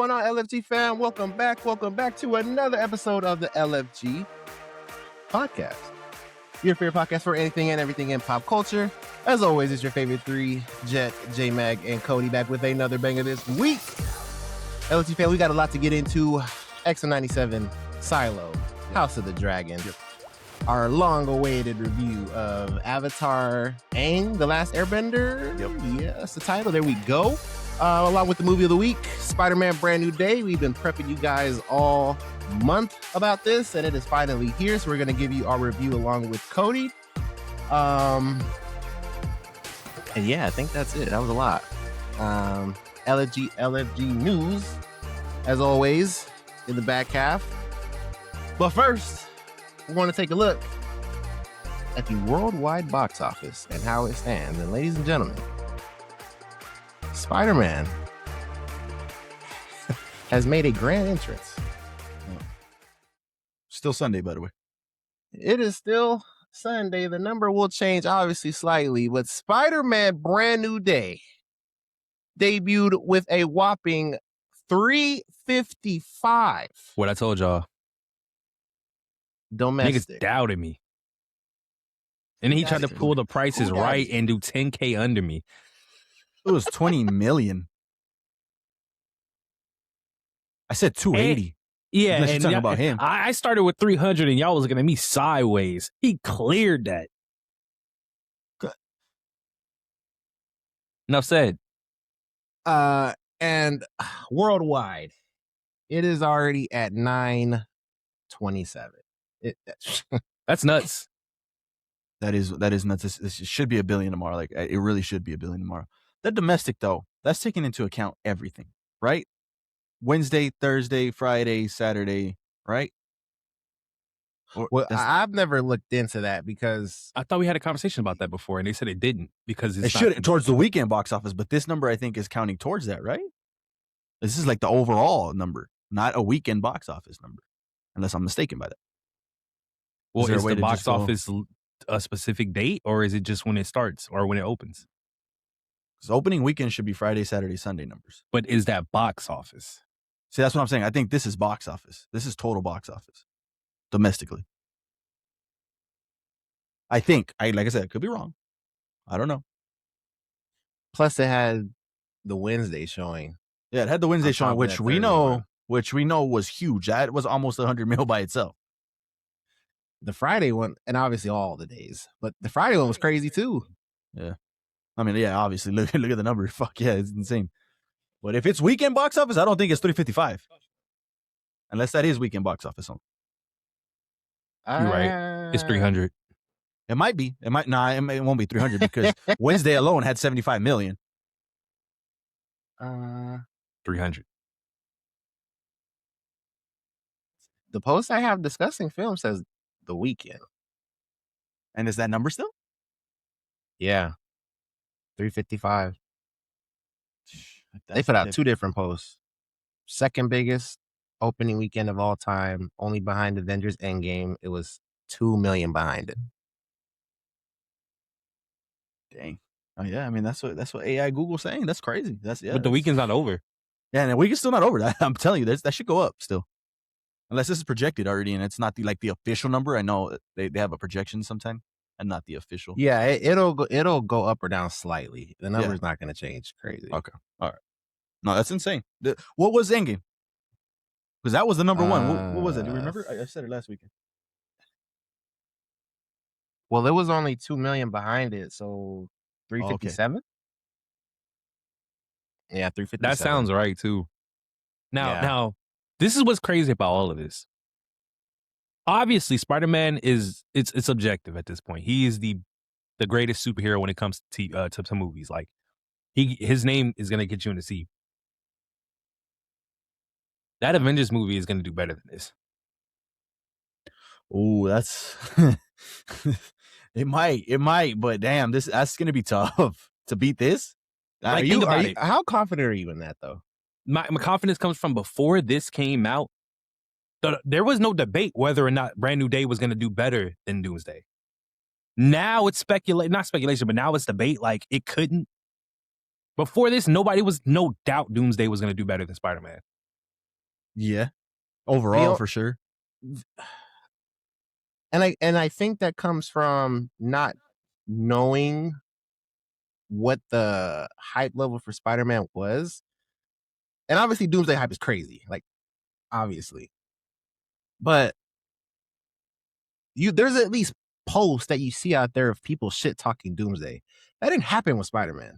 going on, LFG fam? Welcome back to another episode of the LFG podcast. Your favorite podcast for anything and everything in pop culture. As always, it's your favorite three, Jet, J-Mag, and Cody, back with another banger this week. LFG fam, we got a lot to get into. X97, Silo, House of the Dragon. Our long-awaited review of Avatar, Aang, The Last Airbender. Yeah, that's the title. There we go. Along with the movie of the week, Spider-Man Brand New Day. We've been prepping you guys all month about this, and it is finally here. So we're going to give you our review along with Cody. And yeah, I think that's it. That was a lot. LFG news, as always, in the back half. But first, we're going to take a look at the worldwide box office and how it stands. And ladies and gentlemen, Spider-Man has made a grand entrance. Still Sunday, by the way. It is still Sunday. The number will change, obviously, slightly, but Spider-Man Brand New Day debuted with a whopping $355. What I told y'all. Domestic. Niggas doubted me. And then he tried to pull the prices right and do $10K under me. It was 20 million. I said 280. Yeah, Unless you're and talking about him. I started with 300 and y'all was looking at me sideways. He cleared that. Enough said. And worldwide, it is already at 927. That's nuts. That is nuts. This should be $1 billion tomorrow. Like, it really should be $1 billion tomorrow. The domestic, though, that's taking into account everything, right? Wednesday, Thursday, Friday, Saturday, right? Well, I've never looked into that because I thought we had a conversation about that before, and they said it didn't because it should towards the weekend box office. But this number, I think, is counting towards that, right? This is like the overall number, not a weekend box office number, unless I'm mistaken by that. Well, is the box office a specific date, or is it just when it starts or when it opens? Because opening weekend should be Friday, Saturday, Sunday numbers. But is that box office? See, that's what I'm saying. I think this is box office. This is total box office, domestically. I think. Like I said, I could be wrong. I don't know. Plus, it had the Wednesday showing. Yeah, it had the Wednesday showing, which we know was huge. That was almost 100 mil by itself. The Friday one, and obviously all the days, but the Friday one was crazy too. Yeah. I mean, yeah, obviously, look at the number. Fuck yeah, it's insane. But if it's weekend box office, I don't think it's 355. Unless that is weekend box office. You're right. It's 300. It might be. It won't be 300 because Wednesday alone had 75 million. 300. The post I have discussing film says the weekend. And is that number still? Yeah. 355. They put out two different posts. Second biggest opening weekend of all time, only behind Avengers Endgame. It was 2 million behind it. Dang. Oh yeah, I mean that's what AI Google's saying. That's crazy. But the weekend's not over. Yeah, and the weekend's still not over. I'm telling you, that should go up still. Unless this is projected already and it's not the official number. I know they have a projection sometime and not the official. Yeah, it'll go up or down slightly. The number's not going to change crazy. Okay. All right. No, that's insane. What was Endgame? Because that was the number one. What was it? Do you remember? I said it last weekend. Well, it was only 2 million behind it, so 357. Yeah, 357. That sounds right too. Now, this is what's crazy about all of this. Obviously, Spider-Man it's subjective at this point. He is the greatest superhero when it comes to movies. Like his name is gonna get you in the seat. That Avengers movie is gonna do better than this. Oh, that's it might, but damn, that's gonna be tough to beat this. How confident are you in that though? My confidence comes from before this came out. There was no debate whether or not Brand New Day was going to do better than Doomsday. Now it's not speculation, but now it's debate. Like, it couldn't. Before this, no doubt Doomsday was going to do better than Spider-Man. Yeah, overall for sure. And I think that comes from not knowing what the hype level for Spider-Man was. And obviously Doomsday hype is crazy, like obviously. But there's at least posts that you see out there of people shit talking Doomsday. That didn't happen with Spider-Man.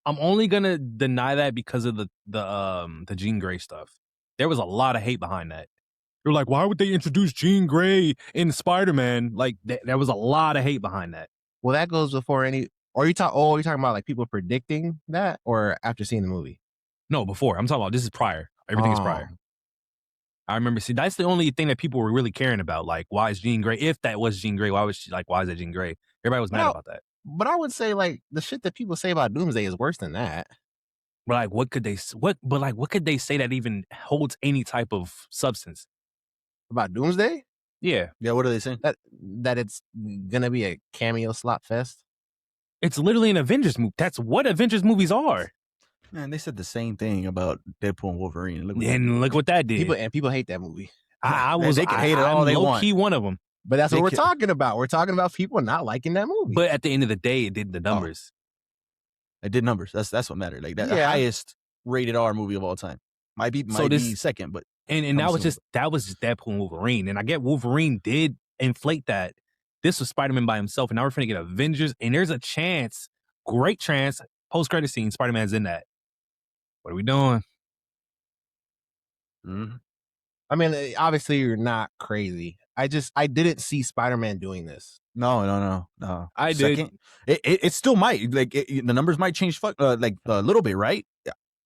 I'm only gonna deny that because of the Jean Grey stuff. There was a lot of hate behind that. They're like, why would they introduce Jean Grey in Spider-Man? Like, there was a lot of hate behind that. Well, that goes before any. Or you talking about like people predicting that, or after seeing the movie? No, before. I'm talking about this is prior. Everything is prior. I remember. See, that's the only thing that people were really caring about. Like, why is Jean Grey? If that was Jean Grey, why was she like? Why is that Jean Grey? Everybody was mad about that. But I would say like the shit that people say about Doomsday is worse than that. But like, what could they say that even holds any type of substance about Doomsday? Yeah. What are they saying? That it's gonna be a cameo slot fest. It's literally an Avengers movie. That's what Avengers movies are. Man, they said the same thing about Deadpool and Wolverine. Look what that did. People hate that movie. They can hate it all they want. Key one of them. But that's what we're talking about. We're talking about people not liking that movie. But at the end of the day, it did the numbers. It did numbers. That's what mattered. Like the highest rated R movie of all time. Might be second, but and that was just Deadpool and Wolverine. And I get Wolverine did inflate that. This was Spider-Man by himself, and now we're finna get Avengers. And there's a chance, great chance, post-credit scene, Spider-Man's in that. What are we doing? Mm-hmm. I mean, obviously you're not crazy. I didn't see Spider-Man doing this. No. I did. It still might. Like the numbers might change. Like a little bit, right?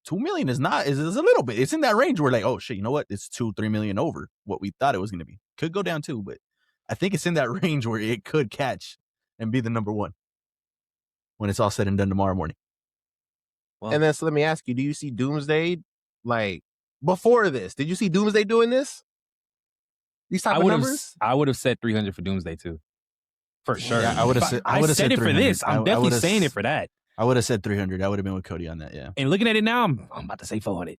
2 million is a little bit. It's in that range where like, oh shit, you know what? It's 2-3 million over what we thought it was going to be. Could go down too, but I think it's in that range where it could catch and be the number one when it's all said and done tomorrow morning. Well, and then so let me ask you: do you see Doomsday like before this? Did you see Doomsday doing this? These type of numbers? I would have said 300 for Doomsday too, for sure. Yeah, I would have said. I said it for this. I'm definitely saying it for that. I would have said 300. I would have been with Cody on that. Yeah. And looking at it now, I'm about to say 400.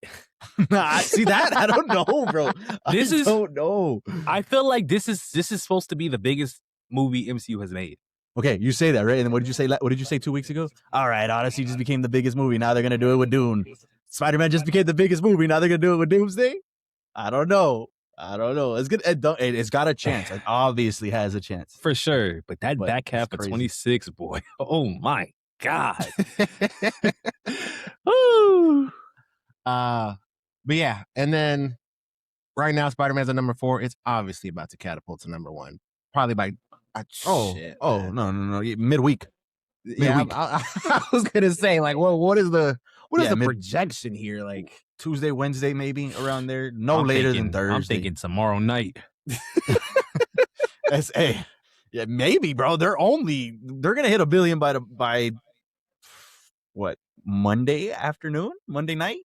Nah, see that? I don't know, bro. I don't know. I feel like this is supposed to be the biggest movie MCU has made. Okay, you say that, right? And then what did you say? What did you say 2 weeks ago? All right, Odyssey just became the biggest movie. Now they're gonna do it with Dune. Spider-Man just became the biggest movie. Now they're gonna do it with Doomsday. I don't know. It's good. It's got a chance. It obviously has a chance for sure. But that back half of 26, boy. Oh my God. Woo. But yeah, and then right now Spider-Man's at number 4. It's obviously about to catapult to number 1. Probably by no, midweek. Yeah, I was gonna say like, well, what is the projection here? Like Tuesday, Wednesday, maybe around there. No later than Thursday. I'm thinking tomorrow night. Yeah, maybe, bro. They're gonna hit $1 billion by what, Monday afternoon, Monday night.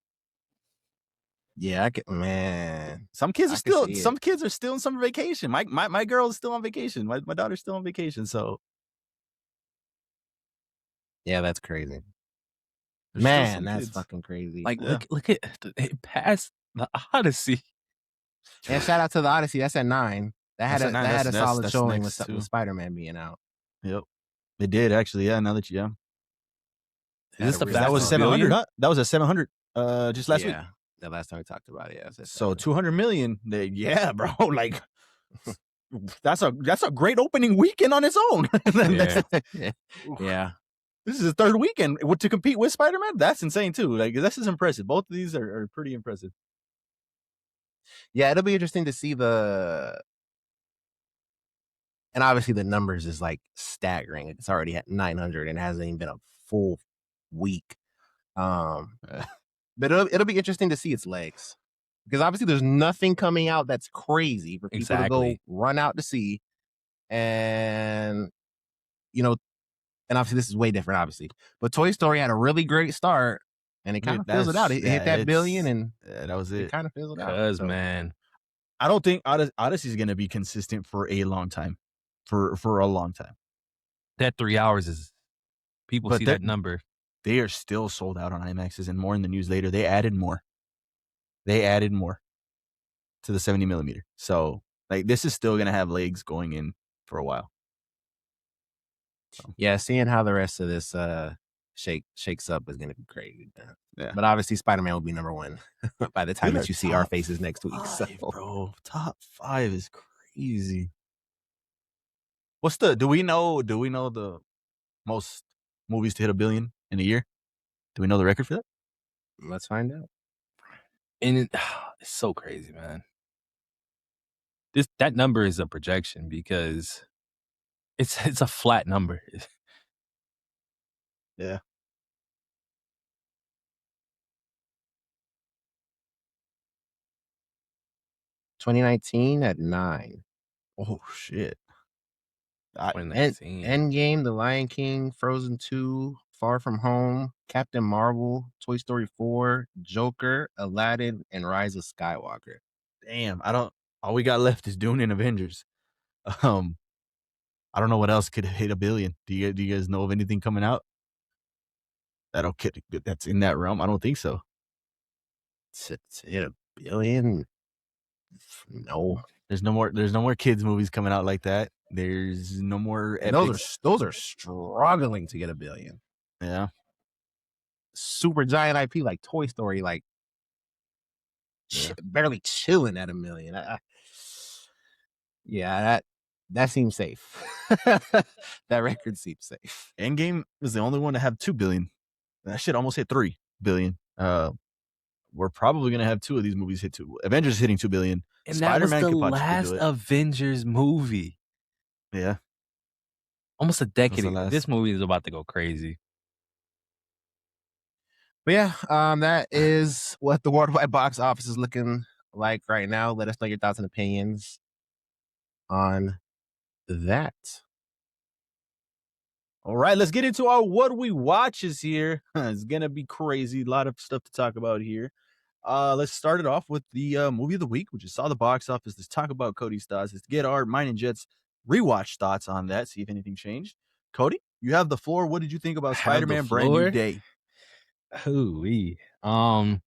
Yeah, man. Some kids are still in summer vacation. My girl is still on vacation. My daughter's still on vacation. So yeah, that's crazy. Man, that's fucking crazy. Like, look at it past the Odyssey. And shout out to the Odyssey. That's at 9. That had a solid showing with Spider-Man being out. Yep, it did actually. Yeah, now that that was 700. That was at 700. Just last week. The last time we talked about it. Yeah. So 200 million. Yeah, bro. Like that's a great opening weekend on its own. Yeah. This is the third weekend to compete with Spider-Man. That's insane too. Like this is impressive. Both of these are pretty impressive. Yeah, it'll be interesting to see and obviously the numbers is like staggering. It's already at 900 and hasn't even been a full week. But it'll be interesting to see its legs, because obviously there's nothing coming out that's crazy for people to go run out to see, and and obviously this is way different, obviously. But Toy Story had a really great start, and it kind of fizzled out. It hit that $1 billion, and that was it. It kind of fizzled out. Man, I don't think Odyssey is going to be consistent for a long time. For a long time. That 3 hours is people see that number. they are still sold out on IMAXs, and more in the news later. They added more. They added more to the 70 millimeter. So like this is still gonna have legs going in for a while. So. Yeah, seeing how the rest of this shakes up is gonna be crazy. Yeah. But obviously Spider-Man will be number one by the time that you see our faces next week. So. Bro, top 5 is crazy. Do we know the most movies to hit $1 billion in a year? Do we know the record for that? Let's find out. And it's so crazy, man. That number is a projection because it's a flat number. Yeah. $2019 at 9. Oh shit. 2019. Endgame, The Lion King, Frozen 2, Far From Home, Captain Marvel, Toy Story 4, Joker, Aladdin, and Rise of Skywalker. Damn, all we got left is Dune and Avengers. I don't know what else could hit $1 billion. Do you guys know of anything coming out that's in that realm? I don't think so. To hit $1 billion? No. There's no more kids movies coming out like that. There's no more epics. Those are struggling to get $1 billion. Yeah. Super giant IP like Toy Story, like barely chilling at $1 million. That seems safe. That record seems safe. Endgame was the only one to have $2 billion. That shit almost hit $3 billion. We're probably gonna have 2 of these movies hit 2. Avengers hitting $2 billion. And Spider-Man that was the could last do it. Avengers movie. Yeah. Almost a decade. last. This movie is about to go crazy. But yeah, that is what the worldwide box office is looking like right now. Let us know your thoughts and opinions on that. All right, let's get into our what we watches here. It's gonna be crazy. A lot of stuff to talk about here. Let's start it off with the movie of the week, which is Saw the Box Office. Let's talk about Cody's thoughts. Let's get mine and Jet's rewatch thoughts on that. See if anything changed. Cody, you have the floor. What did you think about Spider-Man Brand New Day? Hooey. Where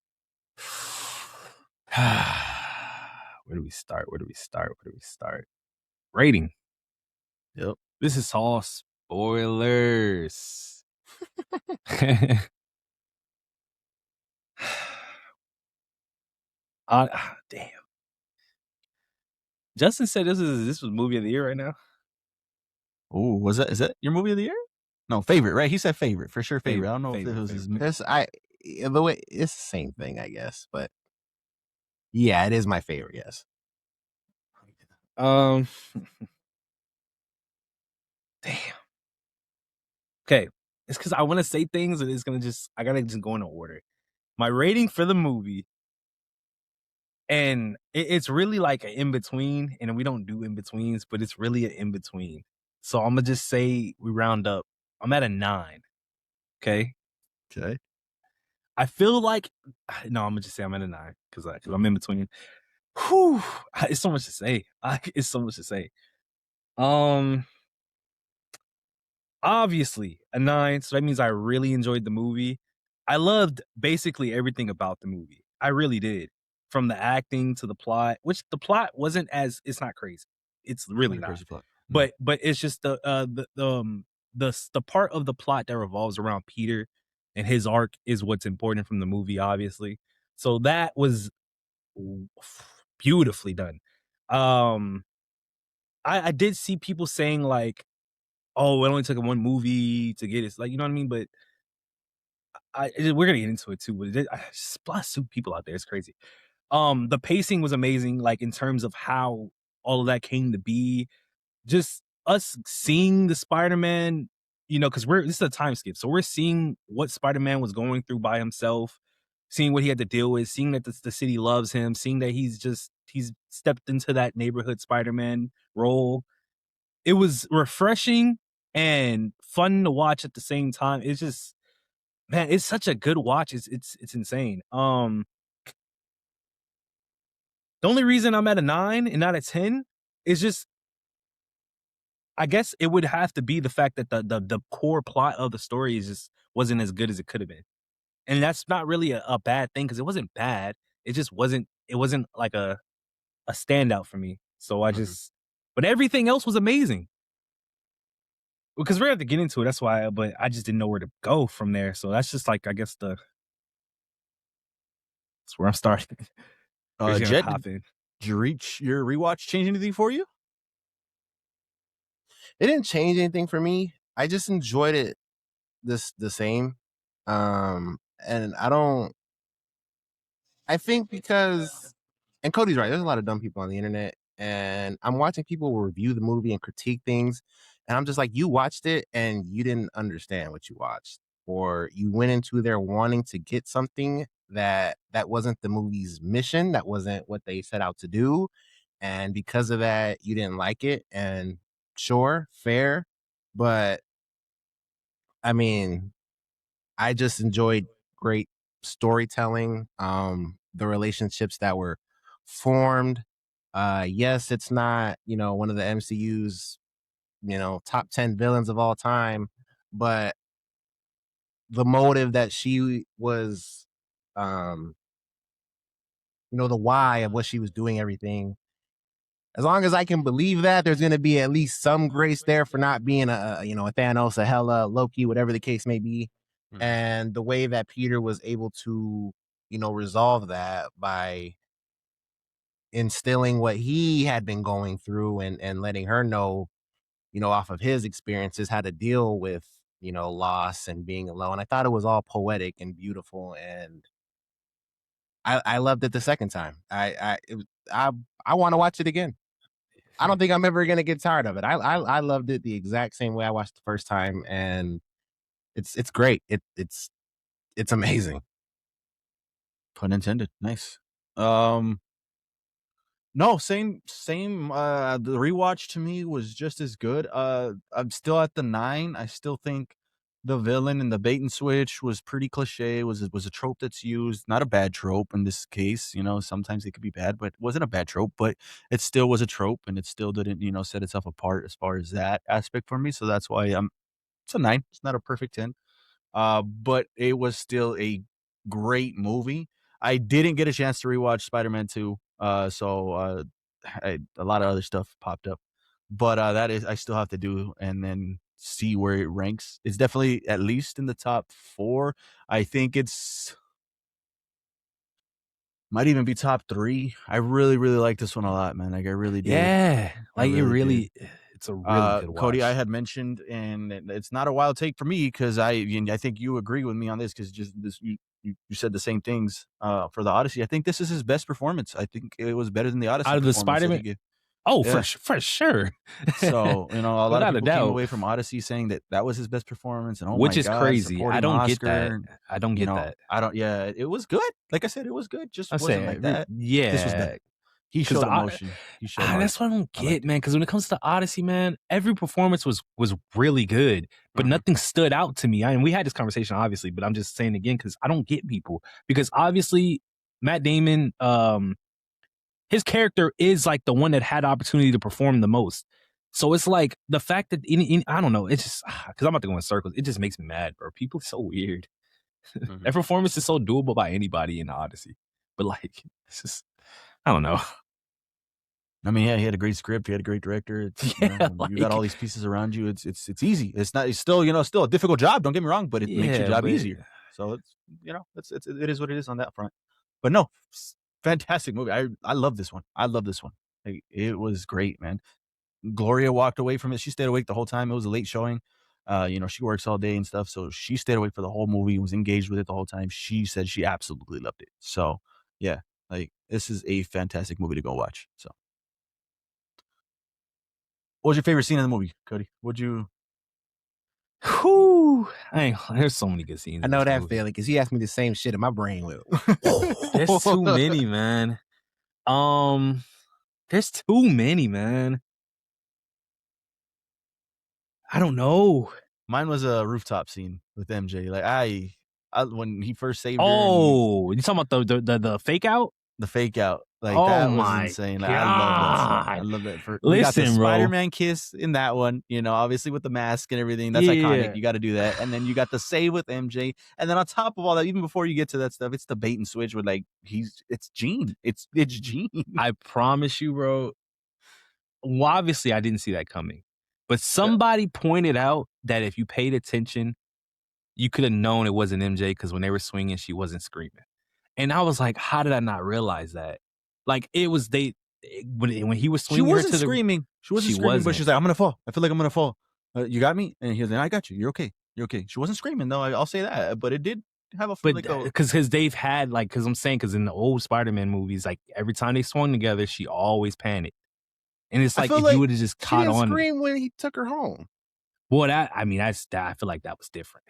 do we start? Rating. Yep. This is all spoilers. Damn. Justin said this was movie of the year right now. Oh, is that your movie of the year? No, favorite, right? He said favorite for sure. Favorite. I don't know if it was his. The way it's the same thing, I guess, but yeah, it is my favorite. Yes. Damn. Okay, it's because I want to say things, and I gotta just go in order. My rating for the movie, and it's really like an in between, and we don't do in betweens, but it's really an in between. So I'm gonna just say we round up. I'm at a 9. Okay. I feel like I'm gonna just say I'm at a 9 because I'm in between. Whew, it's so much to say. It's so much to say. Obviously a 9, so that means I really enjoyed the movie. I loved basically everything about the movie. I really did, from the acting to the plot. Which the plot wasn't it's not crazy. It's really not. Crazy plot. But it's just the part of the plot that revolves around Peter and his arc is what's important from the movie, obviously. So that was beautifully done. I did see people saying like, "Oh, it only took one movie to get it." Like, you know what I mean? But we're gonna get into it too. But just plus 2 people out there. It's crazy. The pacing was amazing, like in terms of how all of that came to be. Just us seeing the Spider-Man, because this is a time skip. So we're seeing what Spider-Man was going through by himself, seeing what he had to deal with, seeing that the city loves him, seeing that he's stepped into that neighborhood Spider-Man role. It was refreshing and fun to watch at the same time. It's just, man, it's such a good watch. It's insane. The only reason I'm at a 9 and not a 10 is just I guess it would have to be the fact that the core plot of the story wasn't as good as it could have been. And that's not really a bad thing because it wasn't bad. It just wasn't like a standout for me. So I just but everything else was amazing. Because we're going to have to get into it, that's why, but I just didn't know where to go from there. So that's just like, I guess that's where I'm starting. Jed, did you reach your rewatch change anything for you? It didn't change anything for me. I just enjoyed it the same. And I think because, and Cody's right, there's a lot of dumb people on the internet, and I'm watching people review the movie and critique things, and I'm just like, you watched it and you didn't understand what you watched, or you went into there wanting to get something that wasn't the movie's mission, that wasn't what they set out to do, and because of that, you didn't like it. And sure, fair, but I mean, I just enjoyed great storytelling, the relationships that were formed. Yes, it's not, one of the MCU's, top 10 villains of all time, but the motive that she was, the why of what she was doing, everything. As long as I can believe that, there's going to be at least some grace there for not being a Thanos, a Hela, Loki, whatever the case may be. And the way that Peter was able to, resolve that by instilling what he had been going through and letting her know, off of his experiences, how to deal with, loss and being alone. I thought it was all poetic and beautiful, and I loved it the second time. I want to watch it again. I don't think I'm ever gonna get tired of it. I loved it the exact same way I watched the first time, and it's great. It's amazing. Pun intended. Nice. No, same. The rewatch to me was just as good. I'm still at the 9. I still think the villain and the bait and switch was pretty cliche. Was a trope that's used, not a bad trope in this case. Sometimes it could be bad, but it wasn't a bad trope. But it still was a trope, and it still didn't, set itself apart as far as that aspect for me. So that's why it's a 9. It's not a perfect 10, but it was still a great movie. I didn't get a chance to rewatch Spider-Man 2, so a lot of other stuff popped up, but that is I still have to do and then see where it ranks. It's definitely at least in the top 4. I think it's might even be top 3. I really, really like this one a lot, man. Like I really did. Yeah, like really it's a really good watch. Cody, I had mentioned, and it's not a wild take for me because I think you agree with me on this because just this you said the same things for the Odyssey. I think this is his best performance. I think it was better than the Odyssey out of the Spider-Man. Oh, yeah. for sure. So a lot of people came away from Odyssey saying that was his best performance, and which is crazy. I don't get that. I don't get that. I don't. Yeah, it was good. Like I said, it was good. Just wasn't like that. Yeah, this was better. He showed emotion. That's what I don't get, man. Because when it comes to Odyssey, man, every performance was really good, but nothing stood out to me. And we had this conversation, obviously, but I'm just saying again because I don't get people. Because obviously, Matt Damon, his character is like the one that had opportunity to perform the most. So it's like the fact that I don't know. It's just because I'm about to go in circles. It just makes me mad, bro. People are so weird. That performance is so doable by anybody in the Odyssey, but like it's just. I don't know. I mean, yeah, he had a great script. He had a great director. You got all these pieces around you. It's easy. It's not. It's still still a difficult job. Don't get me wrong, but it makes your job easier. So it is what it is on that front. But no, fantastic movie. I love this one. Like, it was great, man. Gloria walked away from it. She stayed awake the whole time. It was a late showing. She works all day and stuff, so she stayed awake for the whole movie and was engaged with it the whole time. She said she absolutely loved it. So yeah. Like, this is a fantastic movie to go watch. So, what was your favorite scene in the movie, Cody? Would you? There's so many good scenes. I know that feeling because he asked me the same shit and my brain will. There's too many, man. There's too many, man. I don't know. Mine was a rooftop scene with MJ. Like I when he first saved her. Oh, you talking about the fake out? The fake out. Like, Oh that was my insane. God. I love that scene. I love that. We got the Listen, bro. Spider-Man kiss in that one, obviously with the mask and everything. That's iconic. You got to do that. And then you got the save with MJ. And then on top of all that, even before you get to that stuff, it's the bait and switch with like, it's Gene. It's Gene. I promise you, bro. Well, obviously, I didn't see that coming. But somebody pointed out that if you paid attention, you could have known it wasn't MJ because when they were swinging, she wasn't screaming. And I was like, how did I not realize that? Like, it was when he was swinging, she wasn't screaming. She wasn't screaming, but she's like, I'm gonna fall. I feel like I'm gonna fall. You got me? And he was like, I got you. You're okay. You're okay. She wasn't screaming though. I'll say that, but it did have a but because they've had because I'm saying because in the old Spider-Man movies, like every time they swung together, she always panicked. And it's like if you would have just caught on. She didn't scream when he took her home. Well, I feel like that was different.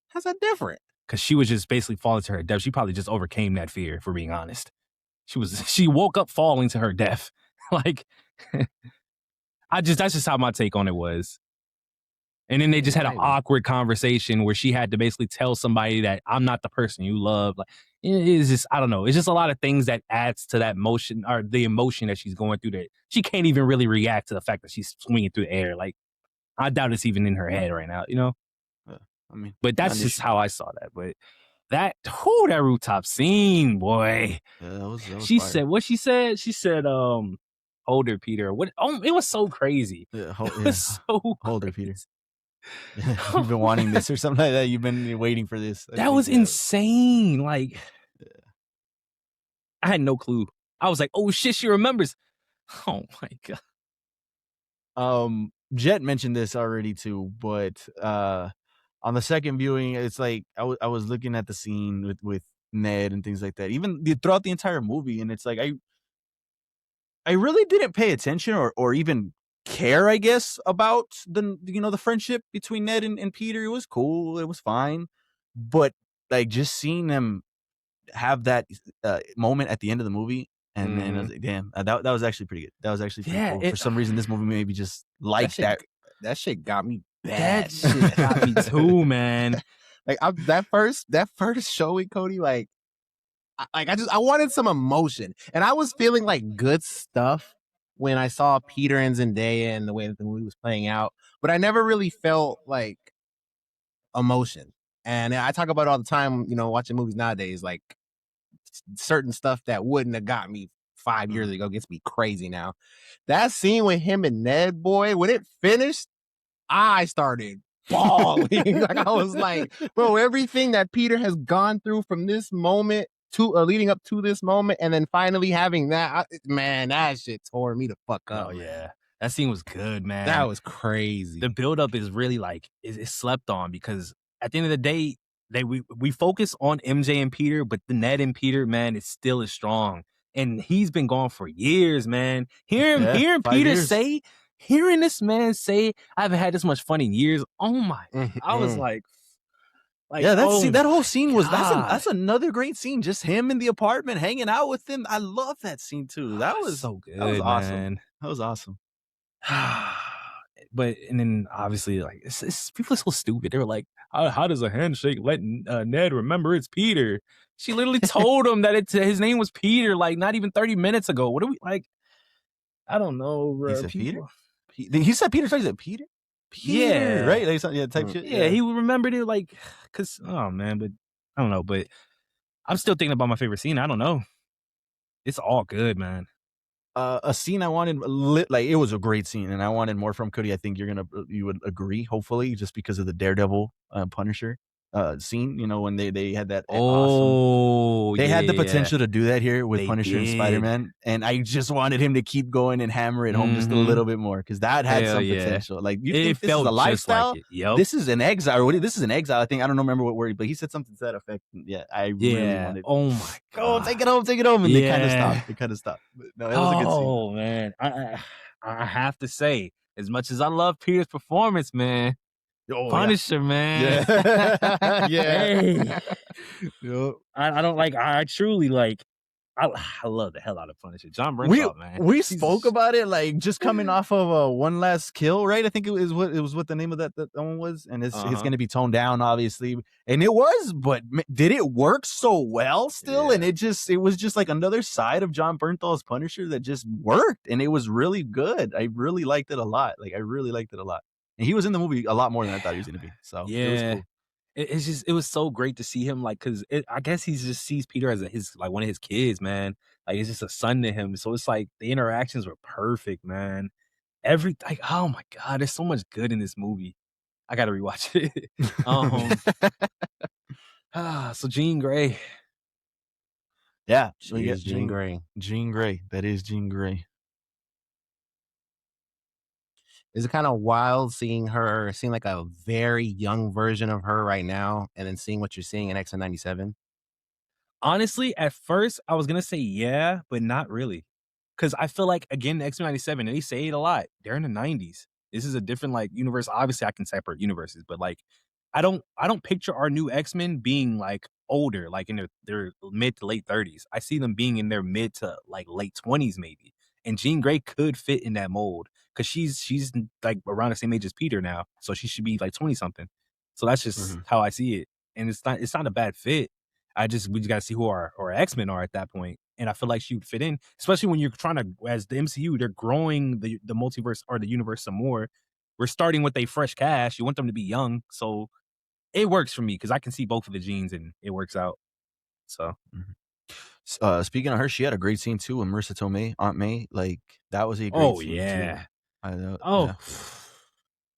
How's that different? Because she was just basically falling to her death. She probably just overcame that fear, for being honest. She woke up falling to her death. Like, that's just how my take on it was. And then they just had an awkward conversation where she had to basically tell somebody that I'm not the person you love. Like, it's just, I don't know. It's just a lot of things that adds to that motion or the emotion that she's going through that she can't even really react to the fact that she's swinging through the air. Like, I doubt it's even in her head right now, but that's just how I saw that. But that rooftop scene, boy. Yeah, that was she fire. said what she said. She said, "Hold her, Peter." What? Oh, it was so crazy. Yeah, hold her, Peter. You've been wanting this or something like that. You've been waiting for this. That was insane. Like, I had no clue. I was like, "Oh shit, she remembers." Oh my god. Jet mentioned this already too, but on the second viewing, it's like I was looking at the scene with Ned and things like that, even throughout the entire movie, and it's like I really didn't pay attention or even care, I guess, about the friendship between Ned and Peter. It was cool, it was fine, but like just seeing them have that moment at the end of the movie. And then I was like, damn, that was actually pretty good. That was actually pretty cool. For some reason, this movie maybe just like that. That shit got me bad. That shit got me too, man. Like that first showing, Cody, like I wanted some emotion. And I was feeling like good stuff when I saw Peter and Zendaya and the way that the movie was playing out. But I never really felt like emotion. And I talk about it all the time, watching movies nowadays, like certain stuff that wouldn't have got me 5 years ago gets me crazy now. That scene with him and Ned, boy, when it finished, I started bawling. Like, I was like, bro, everything that Peter has gone through from this moment to leading up to this moment, and then finally having that, that shit tore me the fuck up. Oh yeah, that scene was good, man. That was crazy. The buildup is really like it's slept on because at the end of the day, we focus on MJ and Peter, but the Ned and Peter, man, it still is strong. And he's been gone for years, man. Hearing Peter say, hearing this man say, I haven't had this much fun in years. Oh my! I was like yeah, that whole scene was that's another great scene. Just him in the apartment hanging out with him. I love that scene too. That was so good. That was awesome. Man. That was awesome. But and then obviously like people are so stupid. They were like, how does a handshake let Ned remember it's Peter? She literally told him that his name was Peter like not even 30 minutes ago. What do we like? I don't know, bro. He said Peter. He said Peter. So he said Peter. Yeah, right. Like type shit. Yeah, he remembered it like because oh man, but I don't know. But I'm still thinking about my favorite scene. I don't know. It's all good, man. A scene I wanted, like it was a great scene, and I wanted more from Cody. I think you would agree, hopefully, just because of the Daredevil Punisher scene. When they had that. They had the potential to do that here with Punisher and Spider-Man, and I just wanted him to keep going and hammer it home just a little bit more because that had some potential. Like you think this is a lifestyle? Like yep. This is an exile. This is an exile. I think I don't remember what word, but he said something to that effect. Yeah, I really wanted. Oh my god! Oh, take it home, and they kind of stopped. But no, it was a good scene. Oh man, I have to say, as much as I love Peter's performance, man. Punisher, man. Yeah. Hey. Yep. I don't like. I truly like. I love the hell out of Punisher. John Bernthal, man. We spoke about it like just coming off of One Last Kill, right? I think it was what the name of that one was, and it's going to be toned down, obviously, and it was, but did it work so well still? Yeah. And it was just like another side of John Bernthal's Punisher that just worked, and it was really good. I really liked it a lot. Like I really liked it a lot, and he was in the movie a lot more than I thought he was going to be. So yeah. it was cool. It's just, it was so great to see him, like, because I guess he just sees Peter as his, like, one of his kids, man. Like, it's just a son to him. So it's like the interactions were perfect, man. Like, oh my God, there's so much good in this movie. I gotta rewatch it. So Jean Grey. Yeah, She is Jean Grey. Jean Grey. That is Jean Grey. Is it kind of wild seeing like a very young version of her right now, and then seeing what you're seeing in X-Men 97? Honestly, at first, I was gonna say yeah, but not really. Because I feel like, again, the X-Men 97, and they say it a lot, they're in the 90s. This is a different, like, universe. Obviously, I can separate universes, but, like, I don't picture our new X-Men being, like, older, like, in their mid to late 30s. I see them being in their mid to, like, late 20s, maybe. And Jean Grey could fit in that mold, because she's, like, around the same age as Peter now, so she should be, like, 20-something. So that's just how I see it. And it's not a bad fit. We just got to see who our X-Men are at that point. And I feel like she would fit in, especially when you're trying to, as the MCU, they're growing the multiverse or the universe some more. We're starting with a fresh cast. You want them to be young. So it works for me because I can see both of the genes and it works out. So. Speaking of her, she had a great scene too with Marissa Tomei, Aunt May. Like that was a great scene too. I know. Yeah.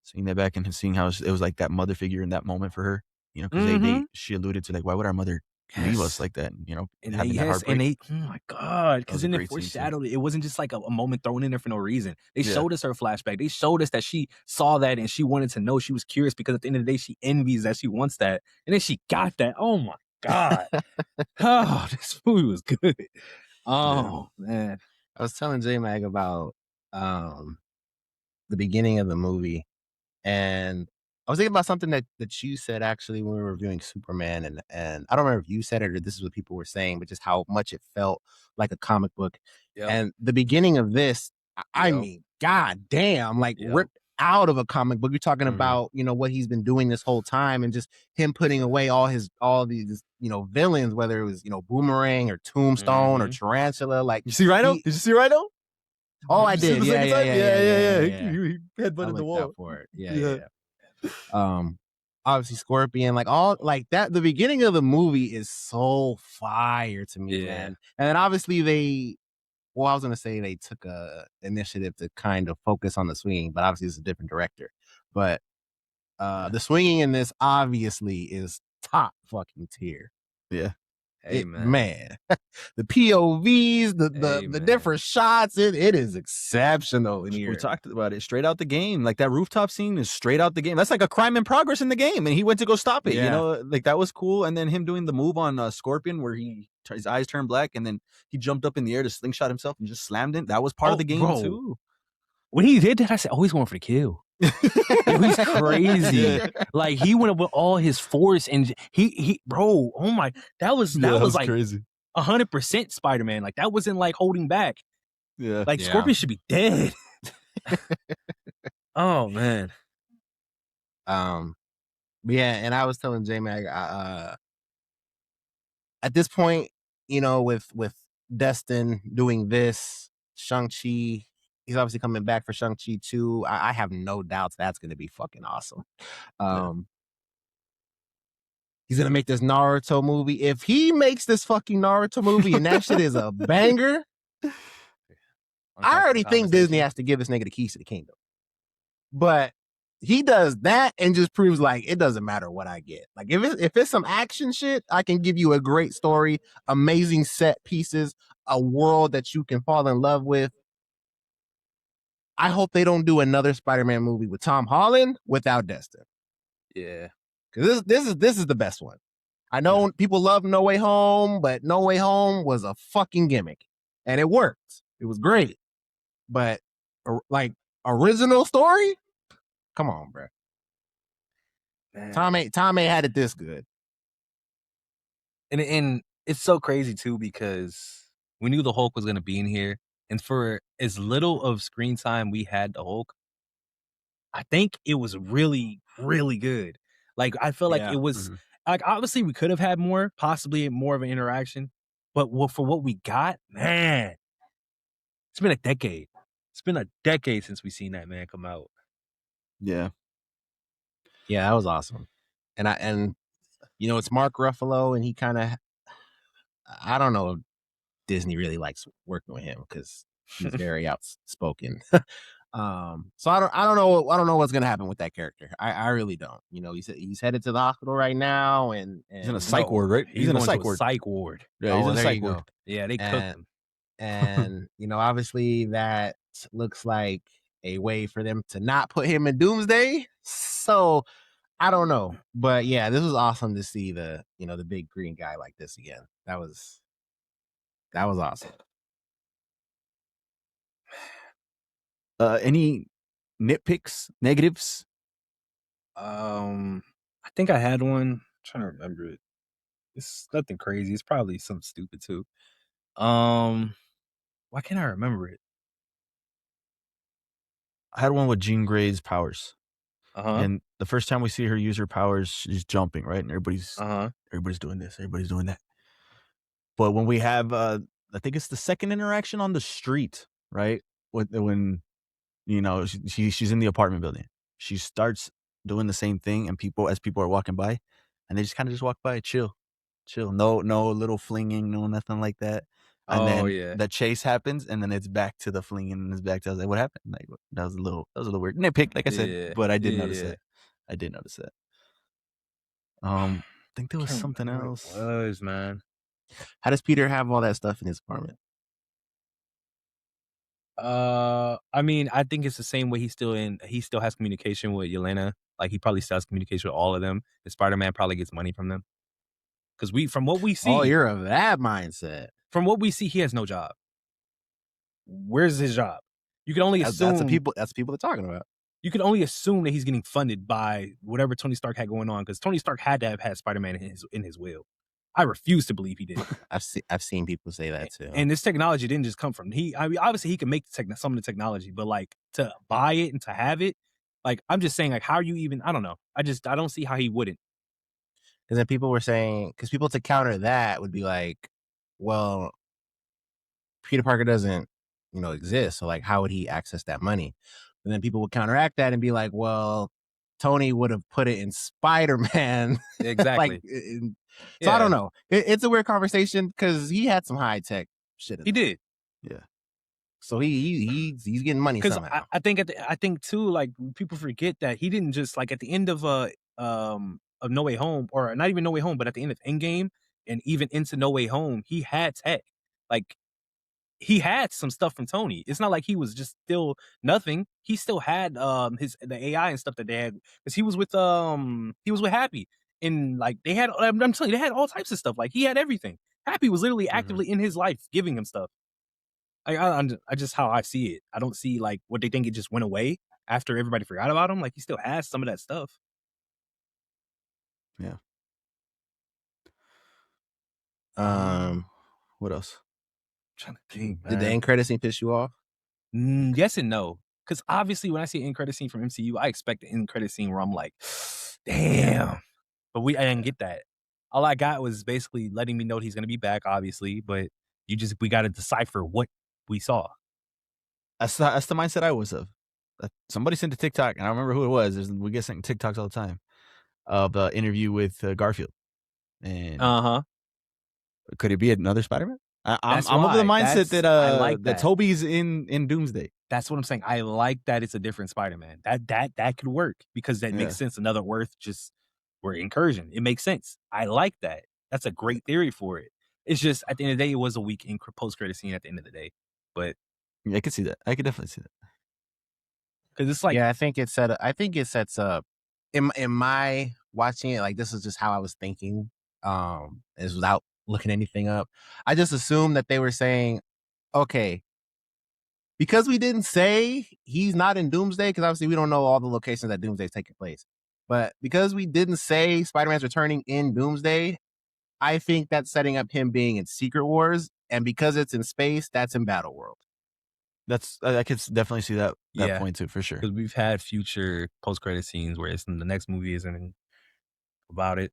Seeing that back and seeing how it was like that mother figure in that moment for her, you know, because she alluded to like, why would our mother leave us like that? You know, and they, oh my God, because in the foreshadowed, it wasn't just like a moment thrown in there for no reason. They showed us her flashback. They showed us that she saw that and she wanted to know. She was curious because at the end of the day, she envies that she wants that, and then she got that. Oh my God, oh, this movie was good. Oh man, I was telling J-Mag about the beginning of the movie, and I was thinking about something that you said actually when we were reviewing Superman, and I don't remember if you said it or this is what people were saying, but just how much it felt like a comic book. Yep. And the beginning of this, I mean, God damn, like ripped out of a comic book. You're talking about, you know, what he's been doing this whole time, and just him putting away all these, you know, villains, whether it was, you know, Boomerang or Tombstone or Tarantula. Like, you see Rhino? Did you see Rhino? Oh, I did. Yeah. He headbutted the wall for it. Yeah. Obviously Scorpion, like all like that. The beginning of the movie is so fire to me, man. And then obviously I was gonna say they took a initiative to kind of focus on the swinging, but obviously it's a different director. But the swinging in this obviously is top fucking tier. Yeah. Man, the POVs, the different shots, it is exceptional in here. We talked about it straight out the game. Like that rooftop scene is straight out the game. That's like a crime in progress in the game, and he went to go stop it. You know, like that was cool. And then him doing the move on Scorpion where his eyes turned black, and then he jumped up in the air to slingshot himself and just slammed it. That was part of the game too. When he did that, I said, "Oh, he's going for the kill." He's crazy. Like he went up with all his force, and he bro, oh my, that was like crazy. 100% Spider-Man. Like that wasn't like holding back. Like Scorpion should be dead. Oh man. And I was telling J-Mag, at this point, you know, with Destin doing this, Shang-Chi, he's obviously coming back for Shang-Chi 2. I have no doubts that's going to be fucking awesome. He's going to make this Naruto movie. If he makes this fucking Naruto movie and that shit is a banger, I already think Disney has to give this nigga the keys to the kingdom. But he does that and just proves like it doesn't matter what I get. Like if it's some action shit, I can give you a great story, amazing set pieces, a world that you can fall in love with. I hope they don't do another Spider-Man movie with Tom Holland without Destin. Yeah. Because this is the best one. I know people love No Way Home, but No Way Home was a fucking gimmick. And it worked. It was great. But like original story? Come on, bro. Man. Tom ain't had it this good. And it's so crazy too because We knew the Hulk was gonna be in here, and for as little of screen time we had the Hulk, I think it was really, really good. Like I feel like Yeah. it was like obviously we could have had more, possibly more of an interaction, but for what we got, man, it's been a decade. It's been a decade since we seen that man come out. Yeah. Yeah, that was awesome. And you know, it's Mark Ruffalo, and he kind of, I don't know if Disney really likes working with him because he's very outspoken. So I don't know what's gonna happen with that character. I really don't. You know, he's headed to the hospital right now, and He's in a psych ward, right? He's in a going psych to a ward. psych ward. Yeah, he's in a there psych you ward. go. Yeah, they cooked him. And you know, obviously that looks like a way for them to not put him in Doomsday. So I don't know, but yeah, this was awesome to see the big green guy like this again. That was awesome. Any nitpicks, negatives? I think I had one. I'm trying to remember it. It's nothing crazy. It's probably something stupid too. Why can't I remember it? I had one with Jean Grey's powers. Uh-huh. And the first time we see her use her powers, she's jumping, right? And everybody's doing this, everybody's doing that. But when we have I think it's the second interaction on the street, right? When you know, she's in the apartment building. She starts doing the same thing, and people are walking by, and they just kind of just walk by, chill. No little flinging, no nothing like that. And then the chase happens, and then it's back to the flinging, and it's back to, I was like, what happened? Like, that was a little weird nitpick, like I said, but I did notice that. I did notice that. I think there was something else. It was, man. How does Peter have all that stuff in his apartment? I mean, I think it's the same way he still has communication with Yelena. Like he probably still has communication with all of them. And Spider-Man probably gets money from them. Because from what we see, oh, you're of that mindset. From what we see, he has no job. Where's his job? You can only assume that's the people they're talking about. You can only assume that he's getting funded by whatever Tony Stark had going on, because Tony Stark had to have had Spider-Man in his will. I refuse to believe he did. I've seen people say that too. And this technology didn't just come from I mean, obviously he can make some of the technology, but like to buy it and to have it, like I'm just saying, like how are you even? I don't know. I don't see how he wouldn't. And then people were saying, because people to counter that would be like, well, Peter Parker doesn't, exist. So like, how would he access that money? And then people would counteract that and be like, well, Tony would have put it in Spider-Man. Exactly. So I don't know. It's a weird conversation because he had some high tech shit. He did. Yeah. So he's getting money somehow. I think too, like people forget that he didn't just like at the end of No Way Home, or not even No Way Home, but at the end of Endgame and even into No Way Home, he had tech. Like he had some stuff from Tony. It's not like he was just still nothing. He still had the AI and stuff that they had, because he was with Happy, and like they had, I'm telling you, they had all types of stuff. Like he had everything. Happy was literally actively in his life giving him stuff. I just how I see it. I don't see like what they think it just went away after everybody forgot about him. Like he still has some of that stuff. Yeah. What else? I'm trying to think, man. Did the end credit scene piss you off? Yes and no. Because obviously when I see an end credit scene from MCU, I expect the end credit scene where I'm like, damn. But I didn't get that. All I got was basically letting me know he's gonna be back, obviously, but we gotta decipher what we saw. That's the mindset I was of. Somebody sent a TikTok, and I don't remember who it was. We get sent TikToks all the time of the interview with Garfield. And could it be another Spider-Man? I'm of the mindset that Toby's in Doomsday. That's what I'm saying. I like that it's a different Spider-Man. That could work, because that makes sense. Another Earth, just we're incursion. It makes sense. I like that. That's a great theory for it. It's just at the end of the day, it was a weak post-credit scene at the end of the day. But yeah, I could see that. I could definitely see that. Because it's like, I think it sets up in my watching it, like this is just how I was thinking. Is without looking anything up. I just assumed that they were saying, okay, because we didn't say he's not in Doomsday, because obviously we don't know all the locations that Doomsday is taking place. But because we didn't say Spider-Man's returning in Doomsday, I think that's setting up him being in Secret Wars, and because it's in space, that's in Battle World. I could definitely see that point too, for sure. Because we've had future post-credit scenes where it's in the next movie isn't about it.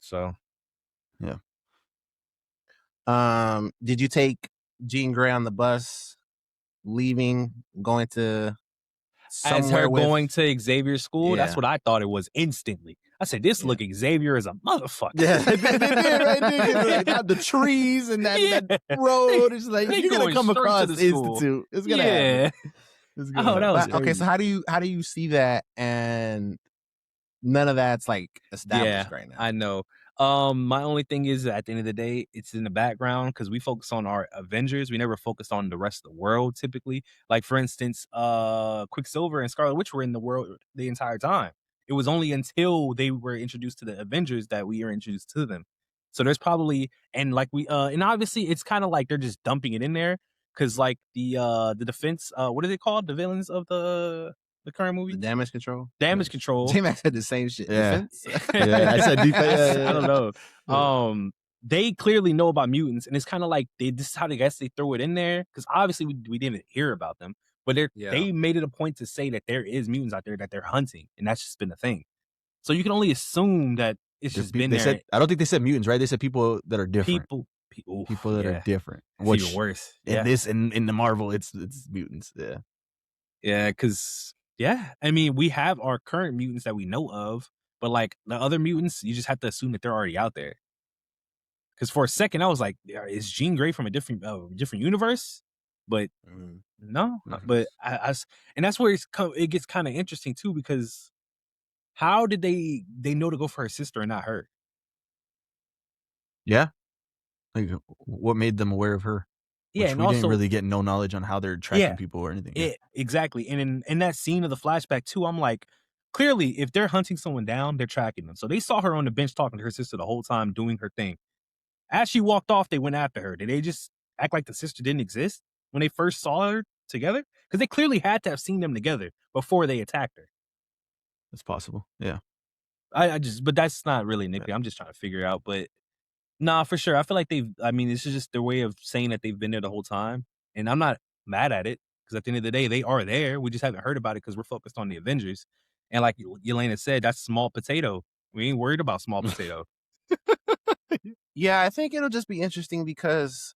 So yeah. Did you take Jean Grey on the bus, leaving, going to as her going to Xavier's school? That's what I thought it was instantly. I said, this look Xavier is a motherfucker. Yeah, they did, right? Like, the trees and that road. It's like you're gonna come across the Institute. It's gonna happen. It's gonna that was okay. So how do you see that? And none of that's like established right now. I know. My only thing is that at the end of the day, it's in the background because we focus on our Avengers. We never focus on the rest of the world typically. Like for instance, Quicksilver and Scarlet Witch were in the world the entire time. It was only until they were introduced to the Avengers that we were introduced to them. So there's probably and obviously it's kind of like they're just dumping it in there because like the defense, what is it called? The villains of the current movie? The Damage Control. J-Max said the same shit. Yeah. Defense? I said defense. I don't know. They clearly know about mutants, and it's kind of like this is how they throw it in there because obviously we didn't hear about them, but they made it a point to say that there is mutants out there that they're hunting, and that's just been a thing. So you can only assume that it's just been there. I don't think they said mutants, right? They said people that are different. People that are different. Which even worse. In the Marvel, it's mutants. Yeah. Yeah, because I mean, we have our current mutants that we know of, but like the other mutants, you just have to assume that they're already out there. Because for a second, I was like, is Jean Grey from a different universe? But no. But and that's where it gets kind of interesting too, because how did they know to go for her sister and not her? Yeah. Like, what made them aware of her? Yeah, and we also didn't really get no knowledge on how they're tracking people or anything. Exactly. And in that scene of the flashback too, I'm like, clearly, if they're hunting someone down, they're tracking them. So they saw her on the bench talking to her sister the whole time, doing her thing. As she walked off, they went after her. Did they just act like the sister didn't exist when they first saw her together? Because they clearly had to have seen them together before they attacked her. That's possible. Yeah. But that's not really nitpicky. I'm just trying to figure out. But nah, for sure. I feel like this is just their way of saying that they've been there the whole time. And I'm not mad at it because at the end of the day, they are there. We just haven't heard about it because we're focused on the Avengers. And like Yelena said, that's small potato. We ain't worried about small potato. Yeah, I think it'll just be interesting because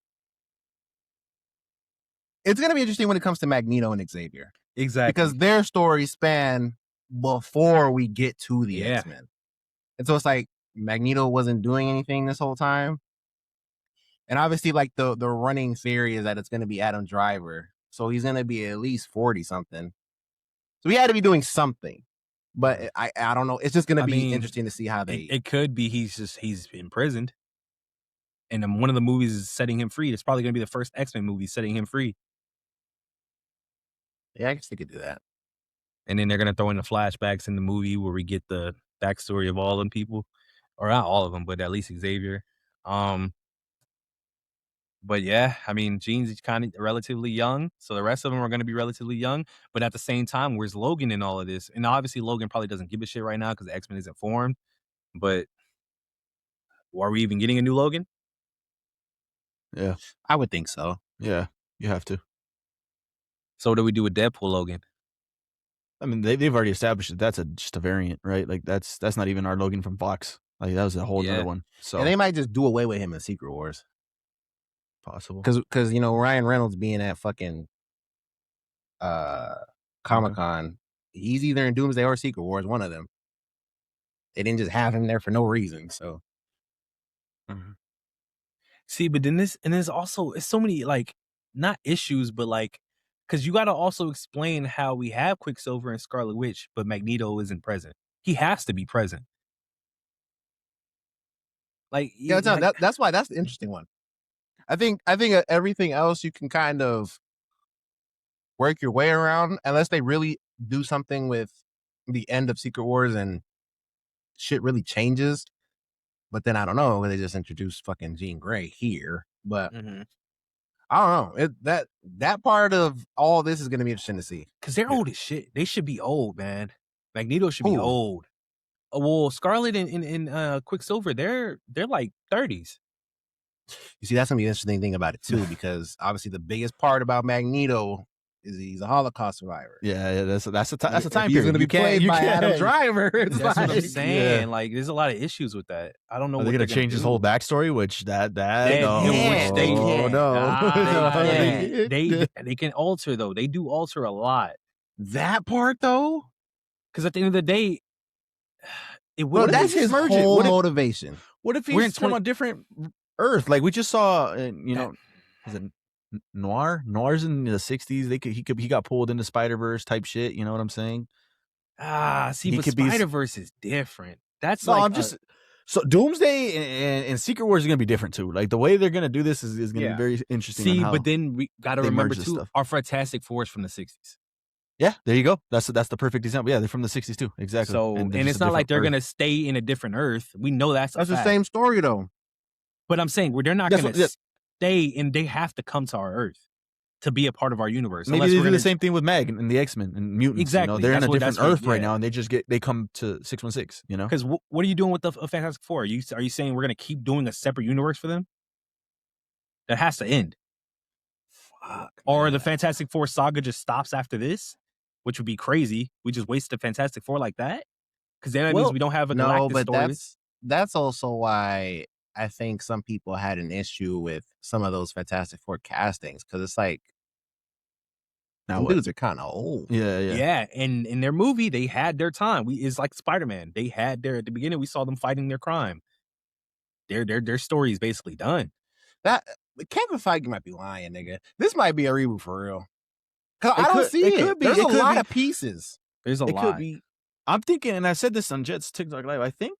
it's going to be interesting when it comes to Magneto and Xavier. Exactly. Because their stories span before we get to the X-Men. And so it's like Magneto wasn't doing anything this whole time. And obviously, like the running theory is that it's going to be Adam Driver. So he's going to be at least 40-something. So he had to be doing something. But I don't know. It's just going to be interesting to see how they... It could be he's imprisoned. And then one of the movies is setting him free. It's probably going to be the first X-Men movie setting him free. Yeah, I guess they could do that. And then they're going to throw in the flashbacks in the movie where we get the backstory of all them people. Or not all of them, but at least Xavier. But yeah, I mean, Jean's kind of relatively young. So the rest of them are going to be relatively young. But at the same time, where's Logan in all of this? And obviously Logan probably doesn't give a shit right now because the X-Men isn't formed. But are we even getting a new Logan? Yeah. I would think so. Yeah, you have to. So what do we do with Deadpool Logan? I mean, they've already established that that's just a variant, right? Like that's not even our Logan from Fox. Like that was a whole other one. So and they might just do away with him in Secret Wars. Possible. Because Ryan Reynolds being at fucking Comic-Con, he's either in Doomsday or Secret Wars, one of them. They didn't just have him there for no reason. So see, but then there's also it's so many like not issues, but like because you got to also explain how we have Quicksilver and Scarlet Witch, but Magneto isn't present. He has to be present. Like that's why that's the interesting one. I think everything else you can kind of work your way around unless they really do something with the end of Secret Wars and shit really changes. But then I don't know, they just introduced fucking Jean Grey here. But I don't know. That part of all this is going to be interesting to see. Because they're old as shit. They should be old, man. Magneto should be old. Well, Scarlet and Quicksilver, they're like 30s. You see, that's gonna be an interesting thing about it too, because obviously the biggest part about Magneto is he's a Holocaust survivor. Yeah, that's a time He's period. gonna be played by Adam Driver. It's That's what I'm like- saying. Yeah. Like, there's a lot of issues with that. I don't know. Are they what gonna change his whole backstory? Which that They- no, which they oh, can't. no. They can alter though. They do alter a lot. that part though. Because at the end of the day, it Well, would. that's if his merge it? whole What if- motivation. What if We're in he's from a different Earth? Like we just saw, is it Noir? Noir's in the 60s. He got pulled into Spider-Verse type shit. You know what I'm saying? See, He but could be- Spider-Verse is different. That's No, like I'm just. So Doomsday and Secret Wars is gonna be different too. Like the way they're gonna do this is gonna Yeah. be very interesting. see, on how, but then we got to they remember merge this too, stuff. our Fantastic Four is from the 60s. yeah, there you go. That's the perfect example. Yeah, they're from the 60s too. Exactly. So, they're and just it's a not like they're different gonna stay in a different Earth. We know that's a That's the fact. same story though. But I'm saying they're not That's gonna what- stay, and they have to come to our Earth to be a part of our universe. Earth. Maybe Unless they we're do gonna the same thing with Mag and the X-Men and mutants. Exactly. You know? They're in That's a what- different that's what- Earth right yeah. now, and they come to 616. You know. Because what are you doing with the Fantastic Four? Are you saying we're gonna keep doing a separate universe for them? That has to end. Fuck. Or the Fantastic Four saga just stops after this, which would be crazy. We just wasted the Fantastic Four like that. Because then that means Well, we don't have a No, Galactus but story. that's also why I think some people had an issue with some of those Fantastic Four castings, because it's like Now them what? dudes are kind of old. Yeah. Yeah, and in their movie, they had their time. It's like Spider-Man. They had at the beginning, we saw them fighting their crime. Their story is basically done. That Kevin Feige might be lying, nigga. This might be a reboot for real. 'Cause It I don't could- see it it. could be- There's it a could lot be. of pieces. There's a It lot. could be. I'm thinking, and I said this on Jet's TikTok Live. I think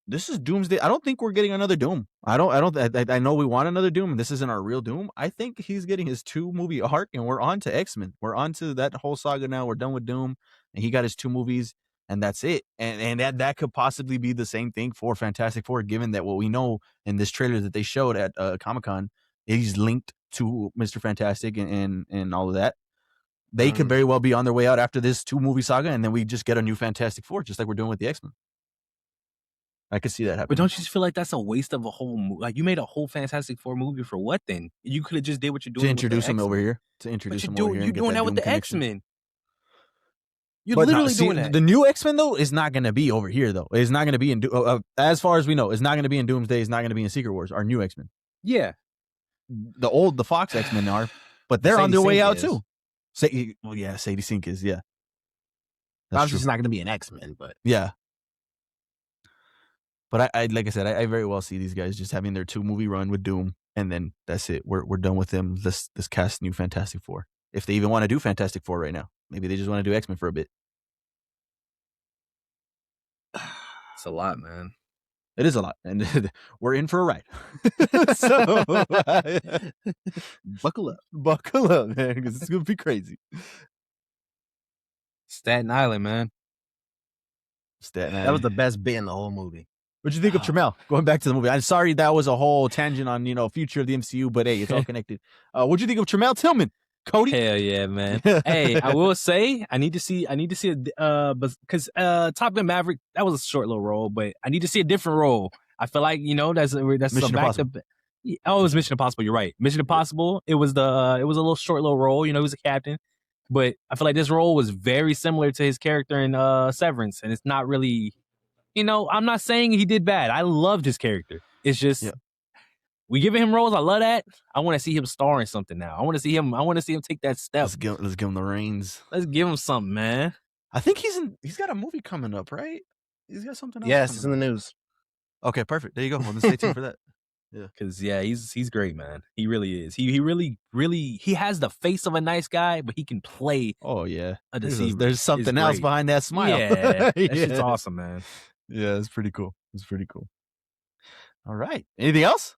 this is Doomsday. I don't think we're getting another Doom. I know we want another Doom, and this isn't our real Doom. I think he's getting his 2-movie arc, and we're on to X-Men. We're on to that whole saga now. We're done with Doom, and he got his 2 movies, and that's it. And that could possibly be the same thing for Fantastic Four, given that what we know in this trailer that they showed at Comic-Con, he's linked to Mr. Fantastic and all of that. They could very well be on their way out after this 2-movie saga, and then we just get a new Fantastic Four, just like we're doing with the X-Men. I could see that happening. But don't you just feel like that's a waste of a whole movie? Like, you made a whole Fantastic Four movie for what then? You could have just did what you're doing to introduce with the him over X-Men. here? To introduce But him you're over here. doing, and get you're doing that with Doom the connection. X-Men. You're But literally see, doing that. The new X-Men though is not going to be over here though. It's not going to be in as far as we know. It's not going to be in Doomsday. It's not going to be in Secret Wars. Our new X-Men. Yeah. The Fox X-Men are, but they're on Sadie their way Sink out is. too. Sadie Sink is. Yeah, that's Obviously, true. it's not going to be an X-Men, but Yeah. But I like I said, I very well see these guys just having their 2-movie run with Doom, and then that's it. We're done with them. Let's cast new Fantastic Four. If they even want to do Fantastic Four right now, maybe they just want to do X-Men for a bit. It's a lot, man. It is a lot, and we're in for a ride. So buckle up. buckle up, man, because it's gonna be crazy. Staten Island, man. Staten That was the best bit in the whole movie. What'd you think of Tramel? Going back to the movie. I'm sorry that was a whole tangent on future of the MCU, but hey, it's all connected. What'd you think of Tramel Tillman? Cody? Hell yeah, man. Hey, I will say I need to see because Top Gun Maverick, that was a short little role, but I need to see a different role. I feel like that's Mission a back Impossible. to. Oh, it was Mission Impossible. You're right. Mission Impossible. It was a little short little role. He was a captain, but I feel like this role was very similar to his character in Severance, and it's not really. I'm not saying he did bad. I loved his character. It's just we giving him roles. I love that. I want to see him star in something now. I want to see him take that step. Let's give him the reins. Let's give him something, man. I think he's got a movie coming up, right? He's got something else. Yes, it's in the news. Okay, perfect. There you go. Well, then stay tuned for that. Cause he's great, man. He really is. He really he has the face of a nice guy, but he can play Oh yeah, a deceiver. there's something else great. behind that smile. Yeah, that shit's awesome, man. Yeah, it's pretty cool. It's pretty cool. All right. Anything else?